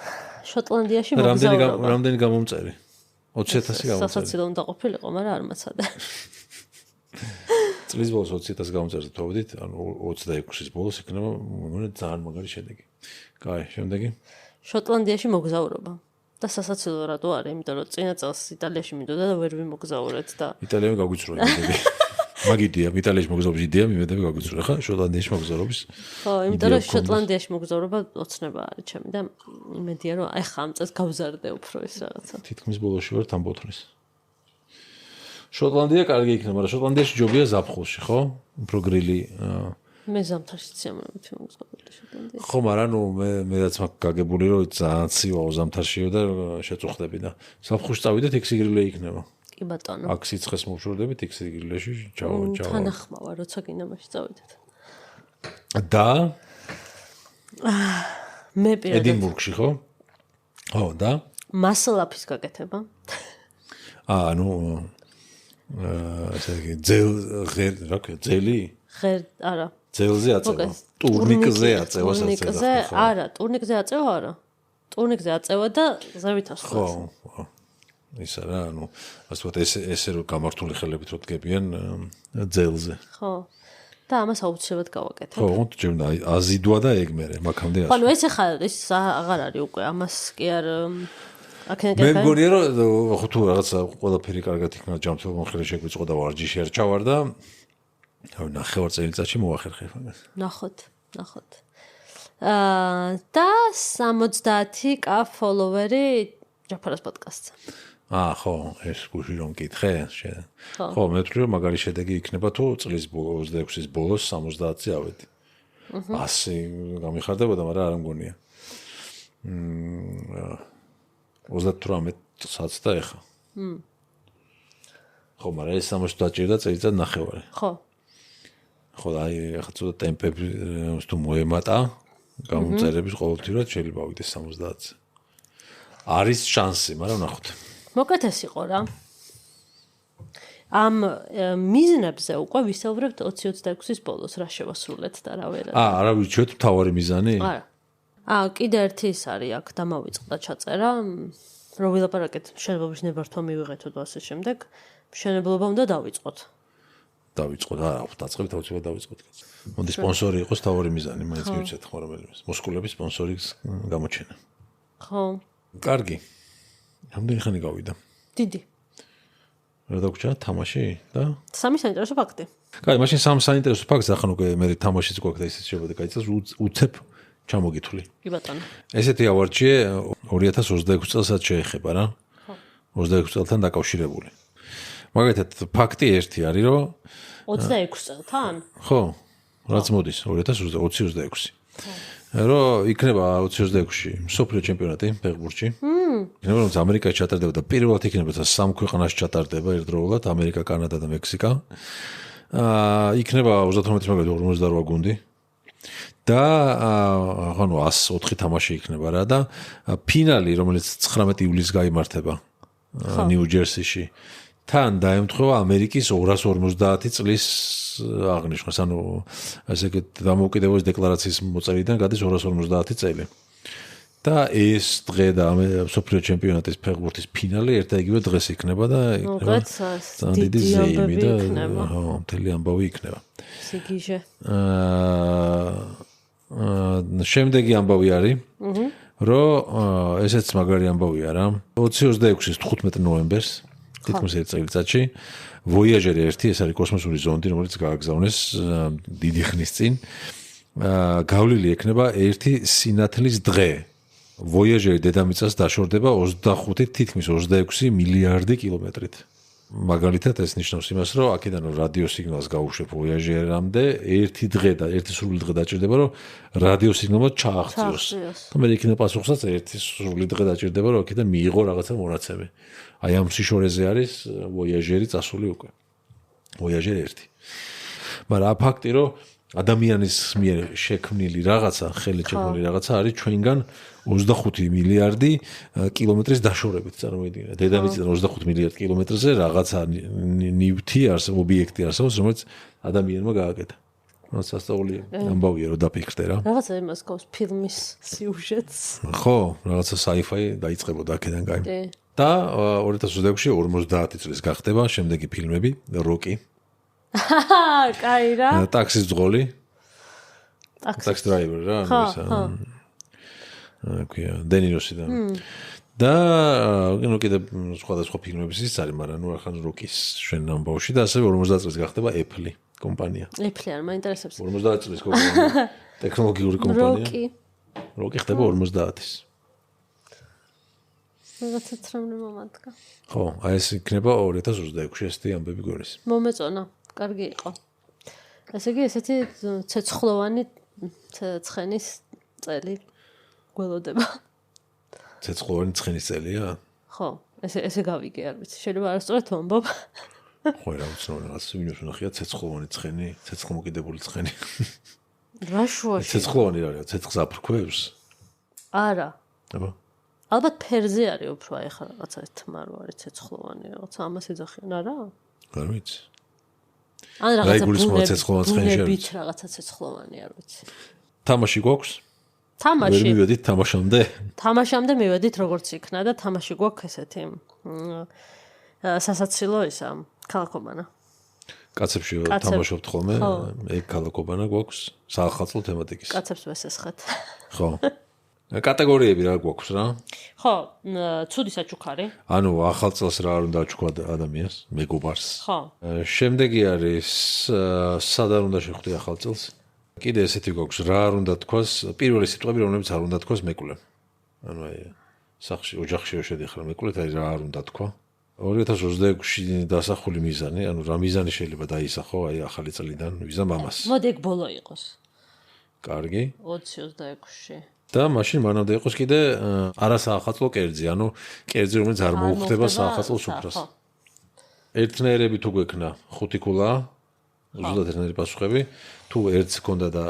შოტლანდიაში მოგზაურობა. რამდენი გამომწერი? 20,000 გამომწერი. სასაცილო უნდა ყოფილიყო, მაგრამ არ მაცადა. წლის ბოლოს 20,000 გამომწერს ვთხოვდით, ანუ 26-ის ბოლოს იქნება ძალიან მაგარი შედეგი. კაი, შემდეგი. შოტლანდიაში მოგზაურობა. და სასაცილო რატო არის? იმიტომ რომ წინა წელს იტალიაში მინდოდა და ვერ ვიმოგზაურეთ და იტალიამ გაგვიწროა იმედები. მაგიდია, იტალიაში მოგზაურობის იდეა იმედები გაგვიწროა, ხა? შოტლანდიაში მოგზაურობის. ხო, იმიტომ რომ შოტლანდიაში მოგზაურობა ოცნება არის ჩემი და იმედია რომ აი ხა ამ წელს გავზარდე უფრო ეს რაღაცა. თითქმის ბოლოში ვარ თამბოთნის. შოტლანდია კარგი იქნება, მაგრამ შოტლანდიაში ჯობია ზაფხულში, ხო? უფრო გრილი მე ზამთარში სიამოვნებით მოგზაურობდი შოტლანდიაში. ხო, მაგრამ ნუ მეც მაგ გაგებული რომ ძალიან ცივაო ზამთარშიო და შეწუხდები და ზაფხულში წავიდეთ ექსიგრილე იქნება. კი ბატონო. აქ სიცხეს მოვშორდებით, იქ სიგილეში ჩავა. თანახმავა, როცა გინდა მაშინ წავიდეთ. და მე პირადად ედინბურგში ხო? ხო, და მასლაფის გაკეთება. ანუ ესე იგი ძელი? არა. ძელზე აწევა. ტურნიკზე აწევა ტურნიკზე, არა, ტურნიკზე აწევა არა. ტურნიკზე აწევა და ზევით ასხვა. ხო. ისა რა, ანუ ასე ვთქვათ, ესე რომ გამართული ხელებით რო დგებიან ძელზე. ხო. და ამას აუცილებლად გავაკეთებ. ხო, ჯერნა აზიდვა და ეგ მერე, მაგამდე ასე. ანუ ეს ახლა ეს აღარ არის უკვე, ამას კი არ მე მგონია რომ ხო თუ რაღაცა ყველაფერი კარგად იქნა ჯანმრთელობა მომხრე შეგვიწყო და ვარჯიში არ ჩავარ და ნახევარ წელიწადში მოახერხებ ამას. ნახოთ. და 70k follower-ი ჯაფარას პოდკასტზე. ხო, ეს გუში რომ მკითხე, ხო, მე ვთვლი რომ მაგარი შედეგი იქნება თუ წლის 26-ის ბოლოს 70-ზე ავედი. 100 გამიხარდებოდა, მაგრამ არ მგონია. 38-საც და ეხა. ხო, მაგრამ ეს 60 დაჭირდა წელიწად ნახევარი. ხო, აი, ახლა ცოტა ტემპები თუ მოემატა, გამომწერების ყოველთვიურად შეიძლება ავიდეს 70-ზე. არის შანსი, მაგრამ ნახოთ. მოკლედ ეს იყო რა. ამ მიზნებზე უკვე ვისაუბრებთ 2026-ის ბოლოს, რა შევასრულეთ და რა ვერა. არა ვიჩვენეთ მთავარი მიზანი? არა. კიდე ერთი ის არის აქ დამავიწყდა ჩაწერა, რომ ვილაპარაკეთ მშენებლობის ნებართვა მივიღეთო და ასე შემდეგ. მშენებლობა უნდა დავიწყოთ. დავიწყოთ, დაწყებით აუცილებლად დავიწყოთ. მოდი სპონსორი იყოს თავარი მიზანი, მაინც მივიცეთ ხო რომელიმე. მოსკულების სპონსორის გამოჩენა. ხო. კარგი. რამდენი ხანი გავიდა? დიდი. რა დაგვრჩა თამაში და სამი საინტერესო ფაქტი. კაი, მაშინ სამ საინტერესო ფაქტს ახან უკვე მე თამაშიც გვაქვს და ისიც შეიძლება გაიცას უცებ ჩამოგითვლი. კი ბატონო. ესეთი ავარჯიე 2026 წელსაც შეეხება რა. 26 წელთან დაკავშირებული. მაგალითად ფაქტი ერთი არის რომ 26 წელთან? ხო, რაც მოდის 2026. რომ იქნება 2026-ში მსოფლიო ჩემპიონატი ფეხბურთში. იქნება რომ ამერიკაში ჩატარდება და პირველად იქნება სამ ქვეყანაში ჩატარდება ერთდროულად ამერიკა, კანადა და მექსიკა. იქნება 38 მაგალითად 58 გუნდი. და ანუ 104 თამაში იქნება რა და ფინალი რომელიც 19 ივლისს გაიმართება ნიუ-ჯერსიში თან დაემთხვევა ამერიკის 250 წლის აღნიშვნას, ანუ ასე დამოუკიდებლობის დეკლარაციის მოწერიდან გადის 250 წელი. და ეს დღე და მსოფლიო ჩემპიონატის ფეხბურთის ფინალი ერთ-ერთივე დღეს იქნება და იქნება დიდი ზეიმი და მთელი ამბავი იქნება. სიგიჟე. შემდეგი ამბავი არის, რომ ესეც მაგარი ამბავია რა. 2026-ის 15 ნოემბერს თითქმის ერთ წელიწადში ვოიაჟერი 1, ეს არის კოსმოსური ზონდი, რომელიც გააგზავნეს დიდი ხნის წინ. გავლილი ექნება ერთი სინათლის დღე. ვოიაჟერი დედამიწას დაშორდება 25 თითქმის 26 მილიარდი კილომეტრით. მაგალითად ეს ნიშნავს იმას, რომ აქედან რადიო სიგნალს გაუშვებ ვოიაჟერამდე, ერთი დღე და ერთი სრული დღე დაჭირდება, რომ რადიო სიგნალმა ჩააღწიოს. და მე იქნება პასუხსაც ერთი სრული დღე დაჭირდება, რომ აქედან მიიღო რაღაცა მონაცემი. აი ამ სიშორეზე არის ვოიაჟერი წასული უკვე. ვოიაჟერი 1. მაგრამ ფაქტი რომ ადამიანის მიერ შექმნილი რაღაცა, ხელით შექმნილი რაღაცა არის ჩვენგან 25 მილიარდი კილომეტრის დაშორებით წარმოიდგინეთ. დედამიწიდან 25 მილიარდ კილომეტრზე რაღაცა ნივთი არსებობს, ობიექტი არსებობს, რომელიც ადამიანმა გააკეთა. რაც ასწავლი ამბავია რომ დაფიქრდე რა. რაღაცა იმას გავს ფილმის სიუჟეტს. ხო, რაღაცა sci-fi დაიწყებოდა აქედან კაი. და 2026-ში 50 წლის გახდება შემდეგი ფილმები, როკი. კაი რა. ტაქსის ძღოლი. ტაქსი დრაივერი რა, ქვია, დენიროსი და ნუ კიდე სხვადასხვა ფილმების ის არის, მაგრამ ნუ ახლა როკის შენ ამბავში და ასევე 50 წლის გახდება Apple კომპანია. Apple არ მაინტერესებს. 50 წლის კომპანია. ტექნოლოგიური კომპანია. როკი ხდება 50-ის. რაღაცა ცრემლი მომადგა. ხო, აი ეს იქნება 2026-ში ესეთი ამბები გვერდის. მომეწონა, კარგი იყო. ესე იგი ესეთი ცეცხლოვანი ცხენის წელი გველოდება. ცეცხლოვანი ცხენის წელია? ხო, ესე გავიგე, არ ვიცი. შეიძლება არასწორად ვამბობ. ხო, რა უცნაური რაღაც ვინმე ნახია ცეცხლოვანი ცხენი, ცეცხლმოკიდებული ცხენი. რა შუაში? ცეცხლოვანი რა, ცეცხლს აფრქვევს? არა. აბა. ალბათ ფერზე არის უფრო აი ხა რაღაცა თმარო არის ცეცხლოვანი რაღაცა ამას ეძახიან არა? არ ვიცი. ან რაღაცა ბუნებით რაღაცა ცეცხლოვანი არ ვიცი. თამაში გვაქვს? თამაში. ვერ მივედით თამაშამდე? თამაშამდე მივედით როგორც იქნა და თამაში გვაქვს ესეთი სასაცილო ისა ქალაქობანა. კაცებში თამაშობთ ხოლმე? ეგ ქალაქობანა გვაქვს საახალწლო თემატიკის. კაცებს ვესესხეთ. ხო. კატეგორიები რა გვაქვს რა? ხო, ცუდი საჩუქარი. ანუ ახალწელს რა არ უნდა აჩქვა ადამიანს, მეგობარს. ხო. შემდეგი არის სად არ უნდა შეხვდე ახალწელს? კიდე ესეთი გვაქვს, რა არ უნდა თქვას, პირველი სიტყვები რომლებიც არ უნდა თქვას მეკვლემ. ანუ აი სახში ოჯახში შედიხარ მეკვლეთ, აი რა არ უნდა თქვა. 2026-ში დასახული მიზანი, ანუ რა მიზანი შეიძლება დაისახო აი ახალი წლიდან ვიზა მამას. მოდი ეგ ბოლო იყოს. კარგი. 2026-ში. და მაშინ მანამდე იყოს კიდე არასაახალწლო კერძი, ანუ კერძი რომელიც არ მოუხდება საახალწლო სუფრას. ერთნაირები თუ გვექნა 5 ქულა, ზუსტად ერთნაირი პასუხები, თუ ერთს ქონდა და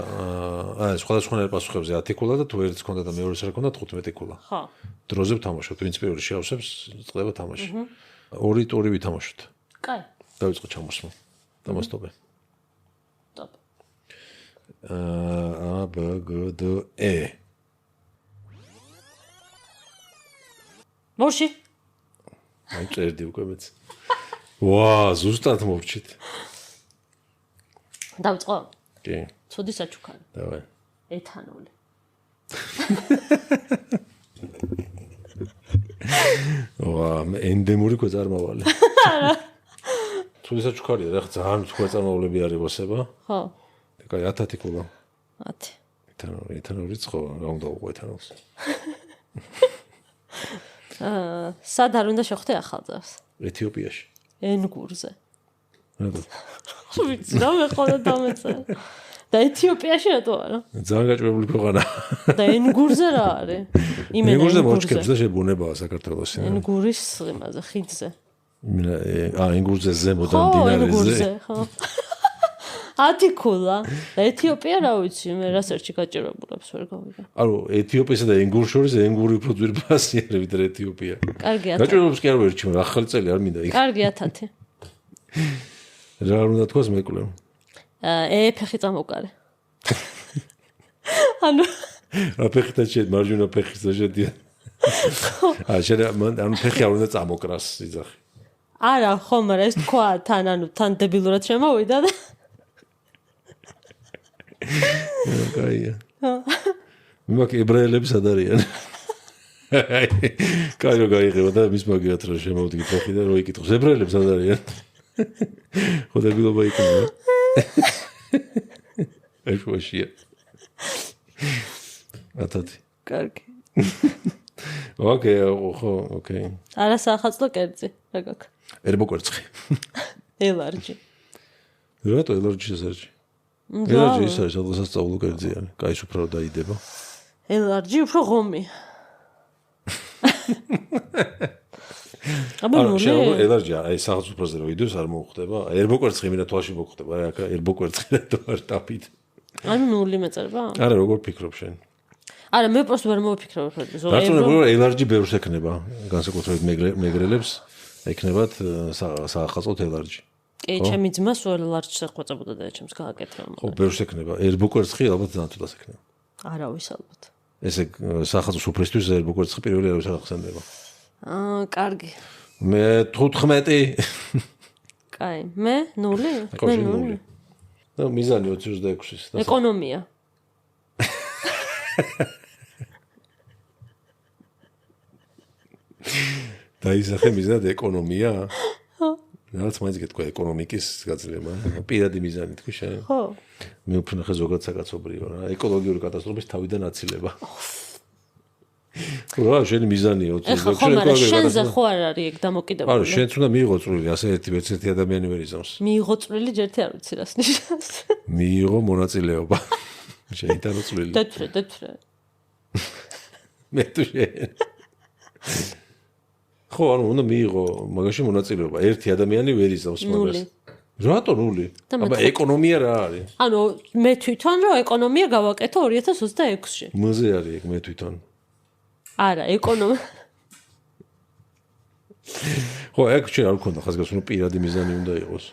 სხვადასხვანაირ პასუხებზე 10 ქულა და თუ ერთს ქონდა და მეორეს არ ქონდა 15 ქულა. ხო. დროზე ვთამაშობთ, ვინც პირველი შეავსებს, წყდება თამაში. ორი ტური ვითამაშოთ. კაი. დავიწყო ჩამოსმა. დამასტობე. ტოპ. A B G D E. მოვში. აი წერდი უკვე მეც. ვა, ზუსტად მოვჩით. დავიწყო? კი. ცუდი საჩუქარი. დავაი. ეთანოლი. ვა, ენდემური გვეწარმავალი. ცუდი საჩუქარია, რა ძალიან გვეწარმავლები არ იყოსება. ხო. კაი 10 ქულა. 10. ეთანოლი ცხო, რა უნდა უყო ეთანოლს. სად არ უნდა შეხვდე ახალწელს? ეთიოპიაში. ენგურზე. რატო? ვიცი, რა მე ხოლმე დამეწე. და ეთიოპიაში რატო არა? ძალიან გაჭირებული ქვეყანა. და ენგურზე რა არის? ენგურზე მოჩქებს და შებუნებაა საქართველოში. ენგურის იმაზე, ხიდზე. ენგურზე ზემოდან დინარეზე. ხო. 10 ქულა. ეთიოპია რა ვიცი, მე რასერჩი გაჭირებულებს ვერ გავიგე. ანუ ეთიოპიასა და ენგურს შორის ენგური უფრო ძვირფასია ვიდრე ეთიოპია. კარგი 10. გაჭირებულებს კი არ ვერჩი, მაგრამ ახალი წელი არ მინდა იქ. კარგი 10. რა არ უნდა თქვას მეკვლევ? ფეხი წამოკარე. ანუ ფეხითა შედ მარჯვენა ფეხის შედია. ანუ ფეხი არ უნდა წამოკრას იძახი. არა, ხო, მაგრამ ეს თქვა თან, ანუ თან დებილურად შემოვიდა და კაია. მაგ ებრაელები სად არიან? კაი რო გაიღება და მის მაგიათ რა შემოვიდგი ფეხი და რო იკითხოს ებრაელები სად არიან? ხო დებილობა იქნება. ეშოშია. ათათი. კარგი. ოკეი, ხო, ოკეი. არასაახალწლო კერძი, რა გაქვს? ერბოკვერცხი. ელარჯი. რატო ელარჯი ესარჯი? ელარჯი ის არის სადღაც სწავლო კერძია. კაი უფრო დაიდება. ელარჯი უფრო ღომი. აბა ნუ ელარჯი აი სახელმწიფოზე რო იდოს არ მოუხდება. ერბოკვერცხი მინდა თვალში მოხდება. აი აქ ერბოკვერცხი და არ დაფით. ანუ ნული მეწერება? არა, როგორ ფიქრობ შენ? არა, მე პროსტ ვერ მოვიფიქრებ რა. რატომ ელარჯი ბევრს ექნება, განსაკუთრებით მეგრელებს ექნებათ საახალწლო ელარჯი. კი, ჩემი ძმა სულ ელარჯს ეხვეწებოდა და ჩემს გააკეთებდა. ხო, ბევრს ექნება. ერბოკვერცხი ალბათ ძალიან ცუდას ექნება. არავის ალბათ. ესე საახალწლო სუფრისთვის ერბოკვერცხი პირველი არავის არ ახსენდება. კარგი. მე 15. კაი, მე 0? მე 0. და მიზანი 26-ის. ეკონომია. დაისახე მიზანად ეკონომია? რაც მაინც გეტყვა ეკონომიკის გაძლება. პირადი მიზანი თქვი შენ? ხო. მე უფრო ნახე ზოგადად საკაცობრიო რა. ეკოლოგიური კატასტროფის თავიდან აცილება. რა შენი მიზანია 26-ში? ხო, მაგრამ შენზე ხო არ არის ეგ დამოკიდებული. არა, შენც უნდა მიიღო წვლილი, ასე ერთი ადამიანი ვერ იზამს. მიიღო წვლილი ჯერთი არ ვიცი რას ნიშნავს. მიიღო მონაწილეობა. შეიტანო წვლილი. დათვრე. მე თუ შენ. ხო, ანუ უნდა მიიღო მაგაში მონაწილეობა. ერთი ადამიანი ვერ იზავს მაგას. რატო 0? აბა ეკონომია რა არის? ანუ მე თვითონ რომ ეკონომია გავაკეთო 2026-ში. მოზე არის ეგ მე თვითონ. არა, ეკონომია. ხო, ეგ ჩვენ არ გქონდა ხაზგასმული პირადი მიზანი უნდა იყოს.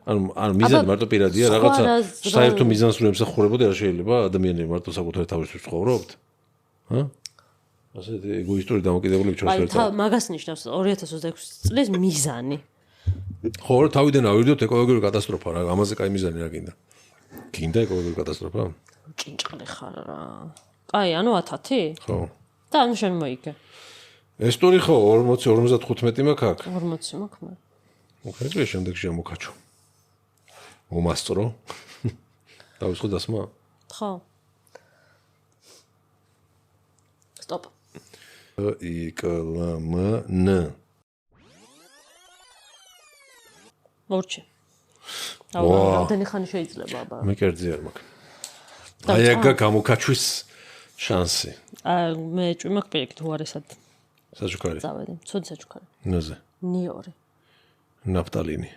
ანუ მიზანი მარტო პირადია, რაღაცა საერთო მიზანს რო ემსახურებოდი, არ შეიძლება ადამიანები მარტო საკუთარი თავისთვის ცხოვრობთ? ჰა? ასეთი ეგოისტური დამოკიდებულება ჩვენს ერთად. აი, მაგას ნიშნავს 2026 წლის მიზანი. ხო, რა თავიდან ავირდოთ ეკოლოგიური კატასტროფა რა, ამაზე კაი მიზანი რა გინდა? გინდა ეკოლოგიური კატასტროფა? ჭინჭყლი ხარ რა. აი, ანუ 10? ხო. და ანუ შენ მოიგე. ესტური ხო 40-55 მაქვს აქ. 40 მაქვს მე. მოხერხე შემდეგში ამოქაჩო. მომასწრო. დავისხო დასმა? ხო. სტოპ. იკლმნ. მორჩი. აუ, რამდენი ხანი შეიძლება აბა. მე კერძი არ მაქვს. აი ეგა გამოკაჩვის შანსი. მე ჭვი მაქვს პირიქით უარესად. საჩუქარი. წავედი. ცუდი საჩუქარი. ნოზე. ნიორი. ნაფტალინი.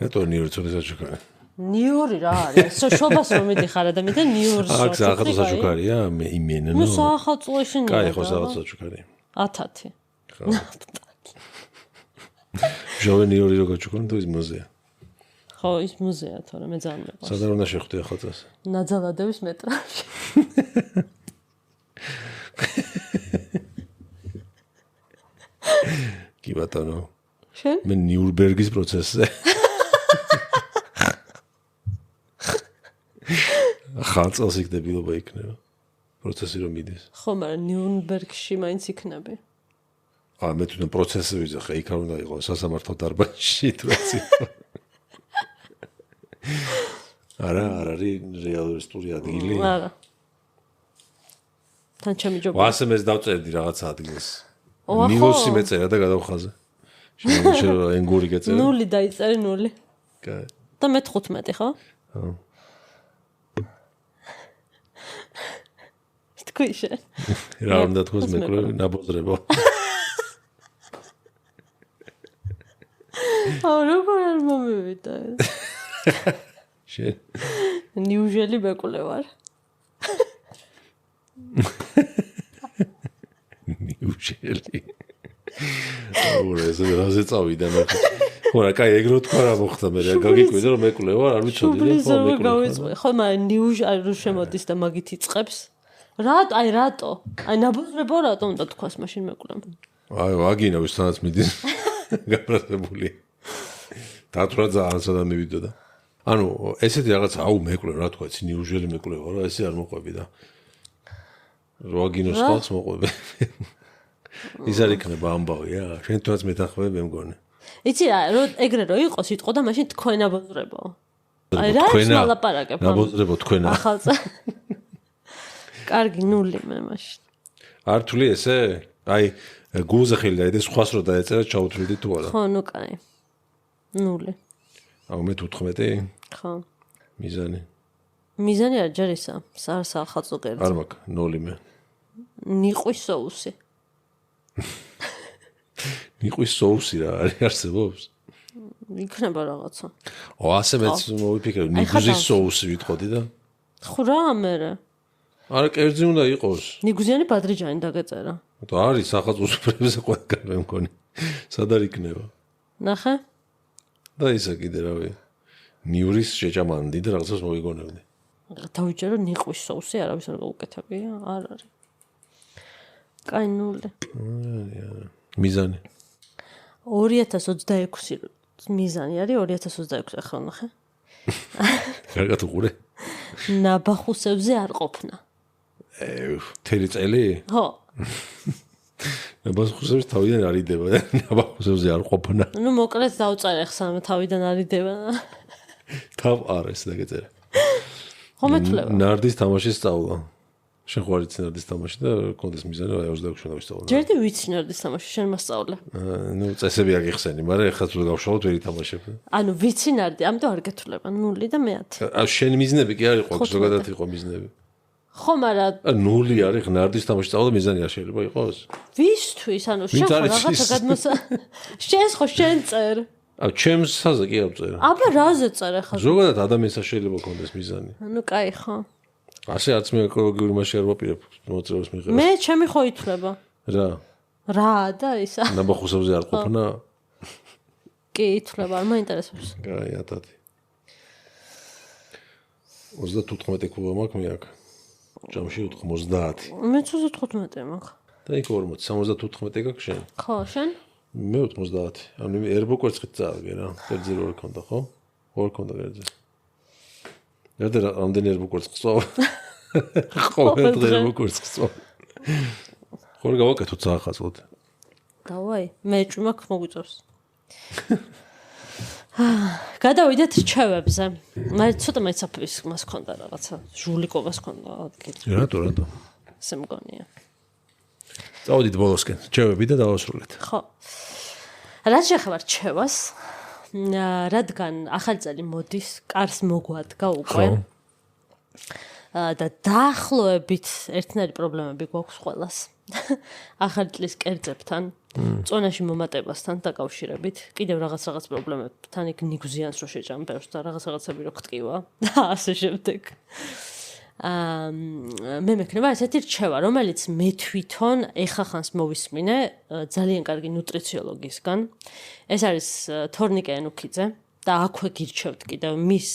ეტო ნიორი ცუდი საჩუქარი. ნიორი რა არის? შობას რომ მიდიხარ ადამიანი და ნიორს. აქ საახალწლო საჩუქარია, მე იმენო. ნუ საახალწლოში ნიორი. კაი ხო საახალწლო საჩუქარი. 10. ხო. ჟოვე ნიორი როგორ ჩუქონ თუ ის მუზეა. ხო, ის მუზეა თორე მე ძალიან მეყვარს. სადარ უნდა შეხვდე ახლა წას? ნაძალადების მეტროში. კი ბატონო. შენ? მე ნიურნბერგის პროცესზე. ხალწელს იქნებილობა იქნება. პროცესი რომ მიდის. ხო, მაგრამ ნიურნბერგში მაინც იქნები. მე თვითონ პროცესი ვიზახე, იქ არ უნდა იყოს სასამართლო დარბაზში თვეცი. არა, არ არის რეალური სტური ადგილი. არა. თან ჩემი ჯობა. ვასე მეც დავწერდი რაღაცა ადგილს. ნილოსი მეწერა და გადავხაზე. შენ ენგური გეწერა? 0 დაიწერე 0. კაი. და მე 15, ხო? ხო. თქვი შენ. რა უნდა თქოს მეკლე ნაბოზრებო. აუ, როგორ არ მომივიდა ეს? შენ. ნიუჟელი მეკლე ვარ. ნიუჟელი. აუ, ეს რაზე წავიდა მე. ხო რა, კაი, ეგ რო თქვა რა მოხდა მე, გაგიკვირდა რომ მეკლე ვარ, არ ვიცოდი და ხო მეკლე. ხო, მაგრამ ნიუჟ არ შემოდის და მაგით იწყებს. რატო? აი ნაბოზრებო რატო უნდა თქვას მაშინ მეკლემ? აი, ვაგინა ვისთანაც მიდის. გაბრაზებული. დათვრა ძალიან სადა მივიდოდა. ანუ ესეთი რაღაცა, აუ მეკლე რა თქვა, იცი ნიუჟელი მეკლე ვარ, ესე არ მოყვები და ვაგინოს ხალხს მოყვები. ის არ იქნება ამბავი, შენ თვითონაც მეთანხმები მე მგონი. იცი რა, ეგრე რო იყოს სიტყვა და მაშინ თქვენ ნაბოზრებო. აი რა ის მალაპარაკებ? ნაბოზრებო თქვენა. ახალწა. კარგი 0 მე მაშინ. არ თვლი ესე? აი გულზე ხელი დაიდე, სხვას რო დაეწერა, ჩაუთვლიდი თუ არა? ხო, ნუ კაი. 0. აუ მე 15? ხო. მიზანი. მიზანი არ ჯერისა, საახალწლო კერძი. არ მაქვს 0 მე. ნიყვის соуსი. ნიყვის соуსი რა არის არსებობს? იქნება რაღაცა. ასე მეც მოვიფიქრე, ნიგუზის соуსი ვიტყოდი და. ხო რა მერე? არა, კერძი უნდა იყოს. ნიგუზიანი ბადრიჯანი დაგეწერა. თუ არის სახელმწიფო სუპრემზე ყველგან მე მგონი. სად არ იქნება? ნახე? და ისა კიდე რავი. ნიურის შეჭამანდი და რაღაცას მოვიგონებდი. დავიჯერო ნიყვის соуსი არავის არ გაუკეთებია? არ არის. კაი 0. მიზანი. 2026 მიზანი არის 2026 ახლა ნახე. კარგად უყურე. ნაბახუსებზე არ ყოფნა. თელი წელი? ხო. ნაბახუსებს თავიდან არიდება და ნაბახუსებზე არ ყოფნა. ნუ მოკლედ დავწერე ხსნა თავიდან არიდება. თავ არის დაგეწერა. ხო მეთვლება. ნარდის თამაშის სწავლა. შენ ხო არ იცი ნარდის თამაში და კონდეს მიზანი 26 უნდა ვისწავლო. ჯერდი ვიცი ნარდის თამაში, შენ მასწავლე. ნუ წესები აგიხსენი, მაგრამ ეხლა თუ გავშალოთ ვერი თამაშებ. ანუ ვიცი ნარდი, ამიტომ არ გეთვლება 0 და მე 10. შენი მიზნები კი არ იყო, ზოგადად იყო მიზნები. ხო, მაგრამ ნული არის ღნარდის თამაში სწავლა მიზანი არ შეიძლება იყოს. ვისთვის, ანუ შენ ხო რაღაცა გადმოსა. შენ ხო შენ წერ. ჩემს საზა კი ავწერე. აბა რაზე წერ ახლა? ზოგადად ადამიანს შეიძლება კონდეს მიზანი. ანუ კაი ხო. ასე არც მე ეკოლოგიური მასში არ ვაპირებ მოწევს მიღებას. მე ჩემი ხო ითვლება. რა და ისა? ნაბახუსებზე არ ყოფნა? კი ითვლება, არ მაინტერესებს. კაი, ათათი. 35 კლუბა მაქვს მე აქ. ჯამში 90. მე 35 მაქვს. და იქ 40, 75 გაქვს შენ? ხო, შენ? მე 90. ანუ ერბო კვერცხით წააგე რა. კერძი რო ქონდა, ხო? ორ ქონდა კერძი. რადგან რამდენი ერბო კვერცხს წავა? ყოველ დღე ერბო კვერცხს წავა. ხო გავაკეთო წაახაზოთ. დავაი, მე ჭი მაქვს მოგვიწევს. გადავიდეთ რჩევებზე. მე ცოტა მეცაფის მას ქონდა რაღაცა, ჟულიკოვას ქონდა ადგილი. რატო? ესე მგონია. წავედით ბოლოსკენ, რჩევები და დავასრულეთ. ხო. რაც შეხება რჩევას, რადგან ახალი წელი მოდის, კარს მოგვადგა უკვე. და დაახლოებით ერთნაირი პრობლემები გვაქვს ყველას. ახალი წლის კერძებთან, წონაში მომატებასთან დაკავშირებით, კიდევ რაღაც პრობლემებთან იქ ნიგზიანს რო შეჭამბევს და რაღაცები რო გტკივა და ასე შემდეგ. მე მექნება ესეთი რჩევა, რომელიც მე თვითონ ეხახანს მოვისმინე ძალიან კარგი ნუტრიციოლოგისგან. ეს არის თორნიკე ენუქიძე და აქვე გირჩევთ კიდევ მის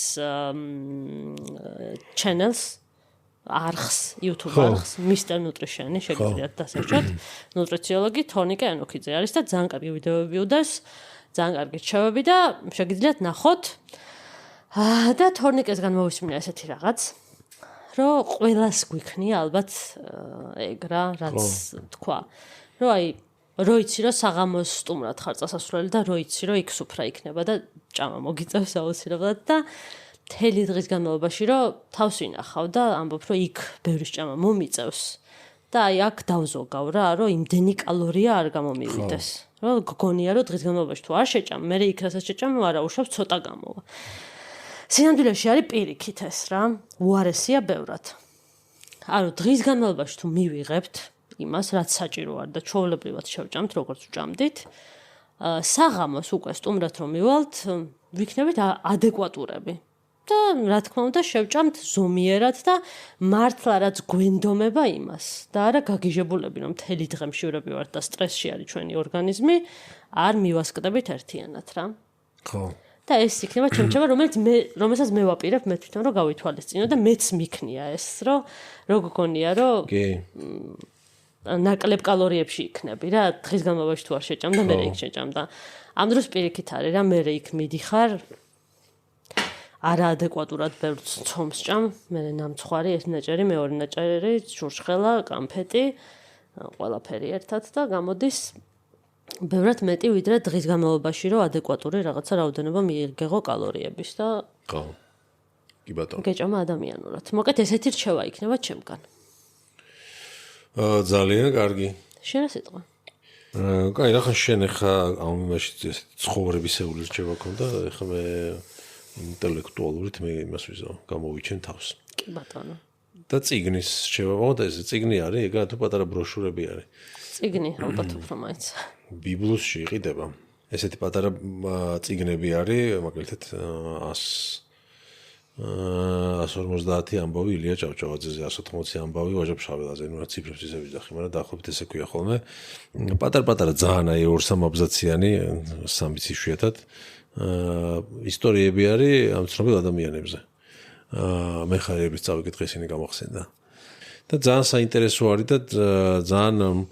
channels არხს, YouTube არხს, Mr. Nutrition-ი შეგიძლიათ დასაჭროთ. ნუტრიციოლოგი თორნიკე ენუქიძე არის და ძალიან კარგი ვიდეოები უდევს, ძალიან კარგი რჩევები და შეგიძლიათ ნახოთ. და თორნიკესგან მოვისმინე ესეთი რაღაც, რომ ყველას გვიქნია ალბათ ეგ რა, რაც თქვა. რომ აი, რო იცი რომ საღამოს სტუმრად ხარ წასასვლელი და რო იცი რომ იქ სუფრა იქნება და ჭამა მოგიწევს აუცილებლად და მთელი დღის განმავლობაში რომ თავს ვინახავ და ამბობ რომ იქ ბევრი ჭამა მომიწევს და აი აქ დავზოგავ რა რომ იმდენი კალორია არ გამომივიდეს. რომ გგონია რომ დღის განმავლობაში თუ არ შეჭამ, მე იქ რასაც შეჭამ, არა უშავს ცოტა გამოვა. სინამდვილეში არის პირიქით ეს რა, უარესია ბევრად. ანუ დღის განმავლობაში თუ მივიღებთ იმას, რაც საჭირო არ და ჩვეულებრივად შევჭამთ, როგორც ვჭამდით, საღამოს უკვე სტუმრად რომ მივალთ, ვიქნებით ადეკვატურები. და რა თქმა უნდა შევჭამთ ზომიერად და მართლა რაც გვენდომება იმას და არა გაგიჟებულები რომ მთელი დღე მშივრები ვართ და სტრესში არის ჩვენი ორგანიზმი, არ მივასკდებით ერთიანად რა. ხო. და ეს იქნება ჩემჩება, რომელსაც მე ვაპირებ მე თვითონ რომ გავითვალისწინო და მეც მიქნია ეს, რომ გგონია რომ კი. ნაკლებ კალორიებში იქნები რა, დღის განმავლობაში თუ არ შეჭამ და მე იქ შეჭამ და ამ დროს პირიქით არის რა, მე იქ მიდიხარ არაადეკვატურად ბევრ ცომს ჭამ, მე ნამცხვარი ეს ნაჭერი, მეორე ნაჭერი, შურშხელა, კამფეტი, ყველაფერი ერთად და გამოდის ბევრად მეტი ვიდრე დღის განმავლობაში რომ ადეკვატური რაღაცა რაოდენობა მიიღო კალორიების და ხო. კი ბატონო. გეჭამა ადამიანურად. მოკეთ ესეთი რჩევა იქნება ჩემგან. ძალიან კარგი. შენ რა სიტყვა? კაი, რა ხან შენ ხა ამ იმაში ესეთი ცხოვრებისეული რჩევა ქონდა, ხა მე ინტელექტუალურით მე იმას ვიზავ, გამოვიჩენ თავს. კი ბატონო. და წიგნის რჩევა, მოგდა ეს წიგნი არის, ეგ თუ პატარა ბროშურები არის. წიგნი ალბათ უფრო მაინც. ბიბლუსში იყიდება. ესეთი პატარა წიგნები არის, მაგალითად 150 ამბავი ილია ჭავჭავაძეზე, 180 ამბავი ვაჟა ფშაველაძე, ნუ რა ციფრებს ისე ვიძახი, მაგრამ დაახლოებით ესე ქვია ხოლმე. პატარ-პატარა ძალიან აი 2-3 აბზაციანი, 3 იშვიათად ისტორიები არის ამ ცნობილ ადამიანებზე. მე ხარების წავიკითხე ისინი გამახსენდა. და ძალიან საინტერესო არის და ძალიან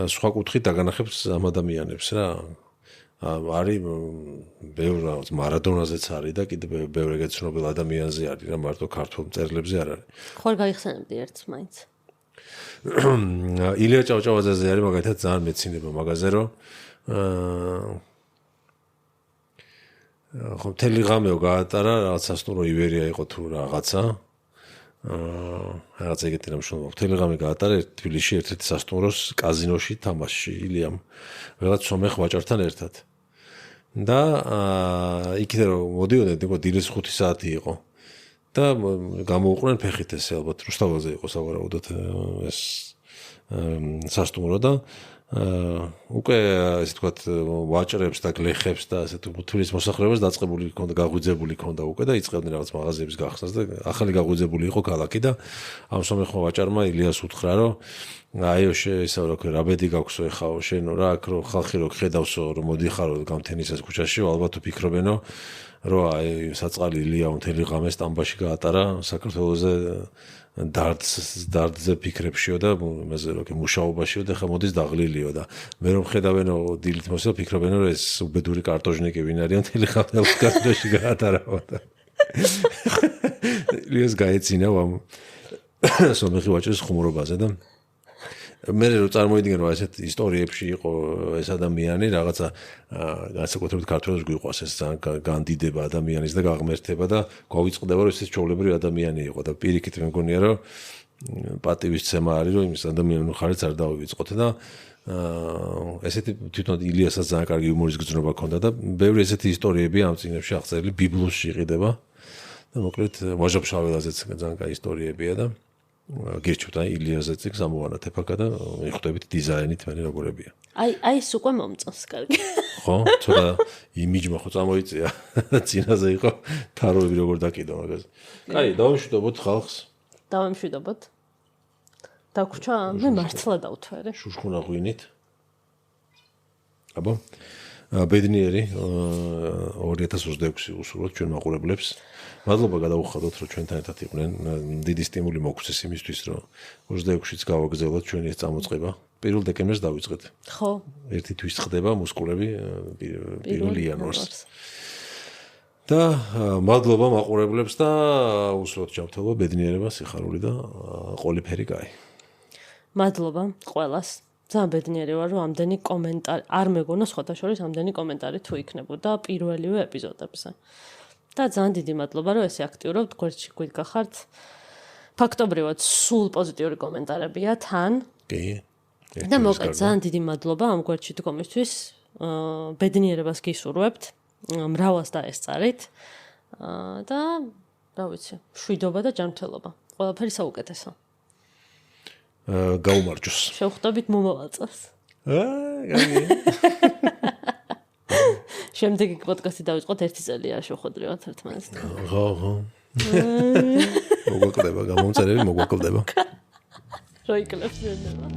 სხვა კუთხით დაგანახებს ამ ადამიანებს რა. არის ბევრ მარადონაზეც არის და კიდე ბევრ ეგეთ ცნობილ ადამიანზე არის რა, მარტო ქართულ მწერლებზე არ არის. ხო გაიხსენებდი ერთს მაინც. ილია ჭავჭავაძეზე არის მაგალითად ძალიან მეცინება მაგაზე რომ ხო მთელი ღამეო გაატარა, რაღაც სასტუმრო ივერია იყო თუ რაღაცა. რაღაც ეგეთი რამშობა. მთელი ღამე გაატარა თბილისში ერთ-ერთ სასტუმროს კაზინოში თამაშში ილიამ. რაღაც სომეხ ვაჭართან ერთად. და იქიდან რომ მოდიოდნენ, იყო დილის 5 საათი იყო. და გამოუყრნენ ფეხით ესე ალბათ რუსთაველზე იყო სავარაუდოდ ეს სასტუმრო და უკვე ესე ვთქვათ ვაჭრებს და გლეხებს და ასე თუ თulis მოსახლეობას დაწყებული ჰქონდა გაღვიძებული ჰქონდა უკვე და იწყებდნენ რაღაც მაღაზიების გახსნას და ახალი გაღვიძებული იყო ქალაქი და ამ სომეხმა ვაჭარმა ილიას უთხრა რომ აიო ისე რა ქვია რა ბედი გაქვსო ეხაო შენო რა აქ რო ხალხი რო ხედავსო რომ მოდიხარო გამთენისას ქუჩაში ალბათ უფიქრობენო რომ აი საწყალი ილია მთელი ღამე სტამბაში გაატარა საქართველოზე დარდზე ფიქრებშიო და იმაზე რომ მუშაობაშიო და ხა მოდის დაღლილიო და მე რომ ხედავენო დილით მოსელ ფიქრობენო რომ ეს უბედური კარტოჟნიკი ვინ არის მთელი ღამე კარტოში გაატარავა და ილიას გაეცინა ამ სომეხი ვაჭრის ხუმრობაზე და მე რო წარმოიდგინე რომ ესეთ ისტორიებში იყო ეს ადამიანი რაღაცა განსაკუთრებით ქართველებს გვიყვას ეს განდიდება ადამიანის და გაღმერთება და გვავიწყდება რომ ეს ჩვეულებრივი ადამიანი იყო და პირიქით მე მგონია რომ პატივისცემა არის რომ იმის ადამიანურ ხარჯს არ დავივიწყოთ და ესეთი თვითონ ილიასაც ძალიან კარგი იუმორის გრძნობა ჰქონდა და ბევრი ესეთი ისტორიები ამ წიგნებში აღწერილი ბიბლოსში იყიდება და მოკლედ ვაჟა-ფშაველაზეც ძალიან კარგი ისტორიებია და გირჩევთ აი ილიაზე წიგნს ამოვანათ ეფაკა და მიხვდებით დიზაინით მე როგორებია. აი ეს უკვე მომწონს კარგი. ხო, ცოტა იმიჯმა ხო წამოიწია. წინაზე იყო თაროები როგორ დაკიდა მაგაზე. კაი, დავამშვიდობოთ ხალხს. დავამშვიდობოთ. დაგვრჩა მე მართლა დავთვარე. შუშხუნა ღვინით. აბა. ბედნიერი 2026 უსურვოთ ჩვენ მაყურებლებს. მადლობა გადავუხადოთ რომ ჩვენთან ერთად იყვნენ. დიდი სტიმული მოგვცეს იმისთვის რომ 26-იც გავაგრძელოთ ჩვენი ეს წამოწყება. 1 დეკემბერს დავიწყეთ. ხო. ერთი თვის ხდება მუსკულები 1 იანვარს. და მადლობა მაყურებლებს და უსურვოთ ჯანმრთელობა, ბედნიერება, სიხარული და ყველაფერი კაი. მადლობა ყველას. ძალიან ბედნიერი ვარ რომ ამდენი კომენტარი არ მეგონა სხვათა შორის ამდენი კომენტარი თუ იქნებოდა პირველივე ეპიზოდებზე. და ძალიან დიდი მადლობა რომ ესე აქტიურობთ გვერდში გვიგახართ. ფაქტობრივად სულ პოზიტიური კომენტარებია თან. კი. და მოკლედ ძალიან დიდი მადლობა ამ გვერდში დგომისთვის. ბედნიერებას გისურვებთ. მრავალს დაესწარით. და რა ვიცი, შვიდობა და ჯანმრთელობა. ყველაფერი საუკეთესო. გაუმარჯოს. შევხვდებით მომავალ წელს. შემდეგი პოდკასტი დავიწყოთ 1 წელი არ შევხვდრივართ ერთმანეთს. ხო. მოგვაკლდება, გამომწერები მოგვაკლდება. რა იკლებს შეიძლება?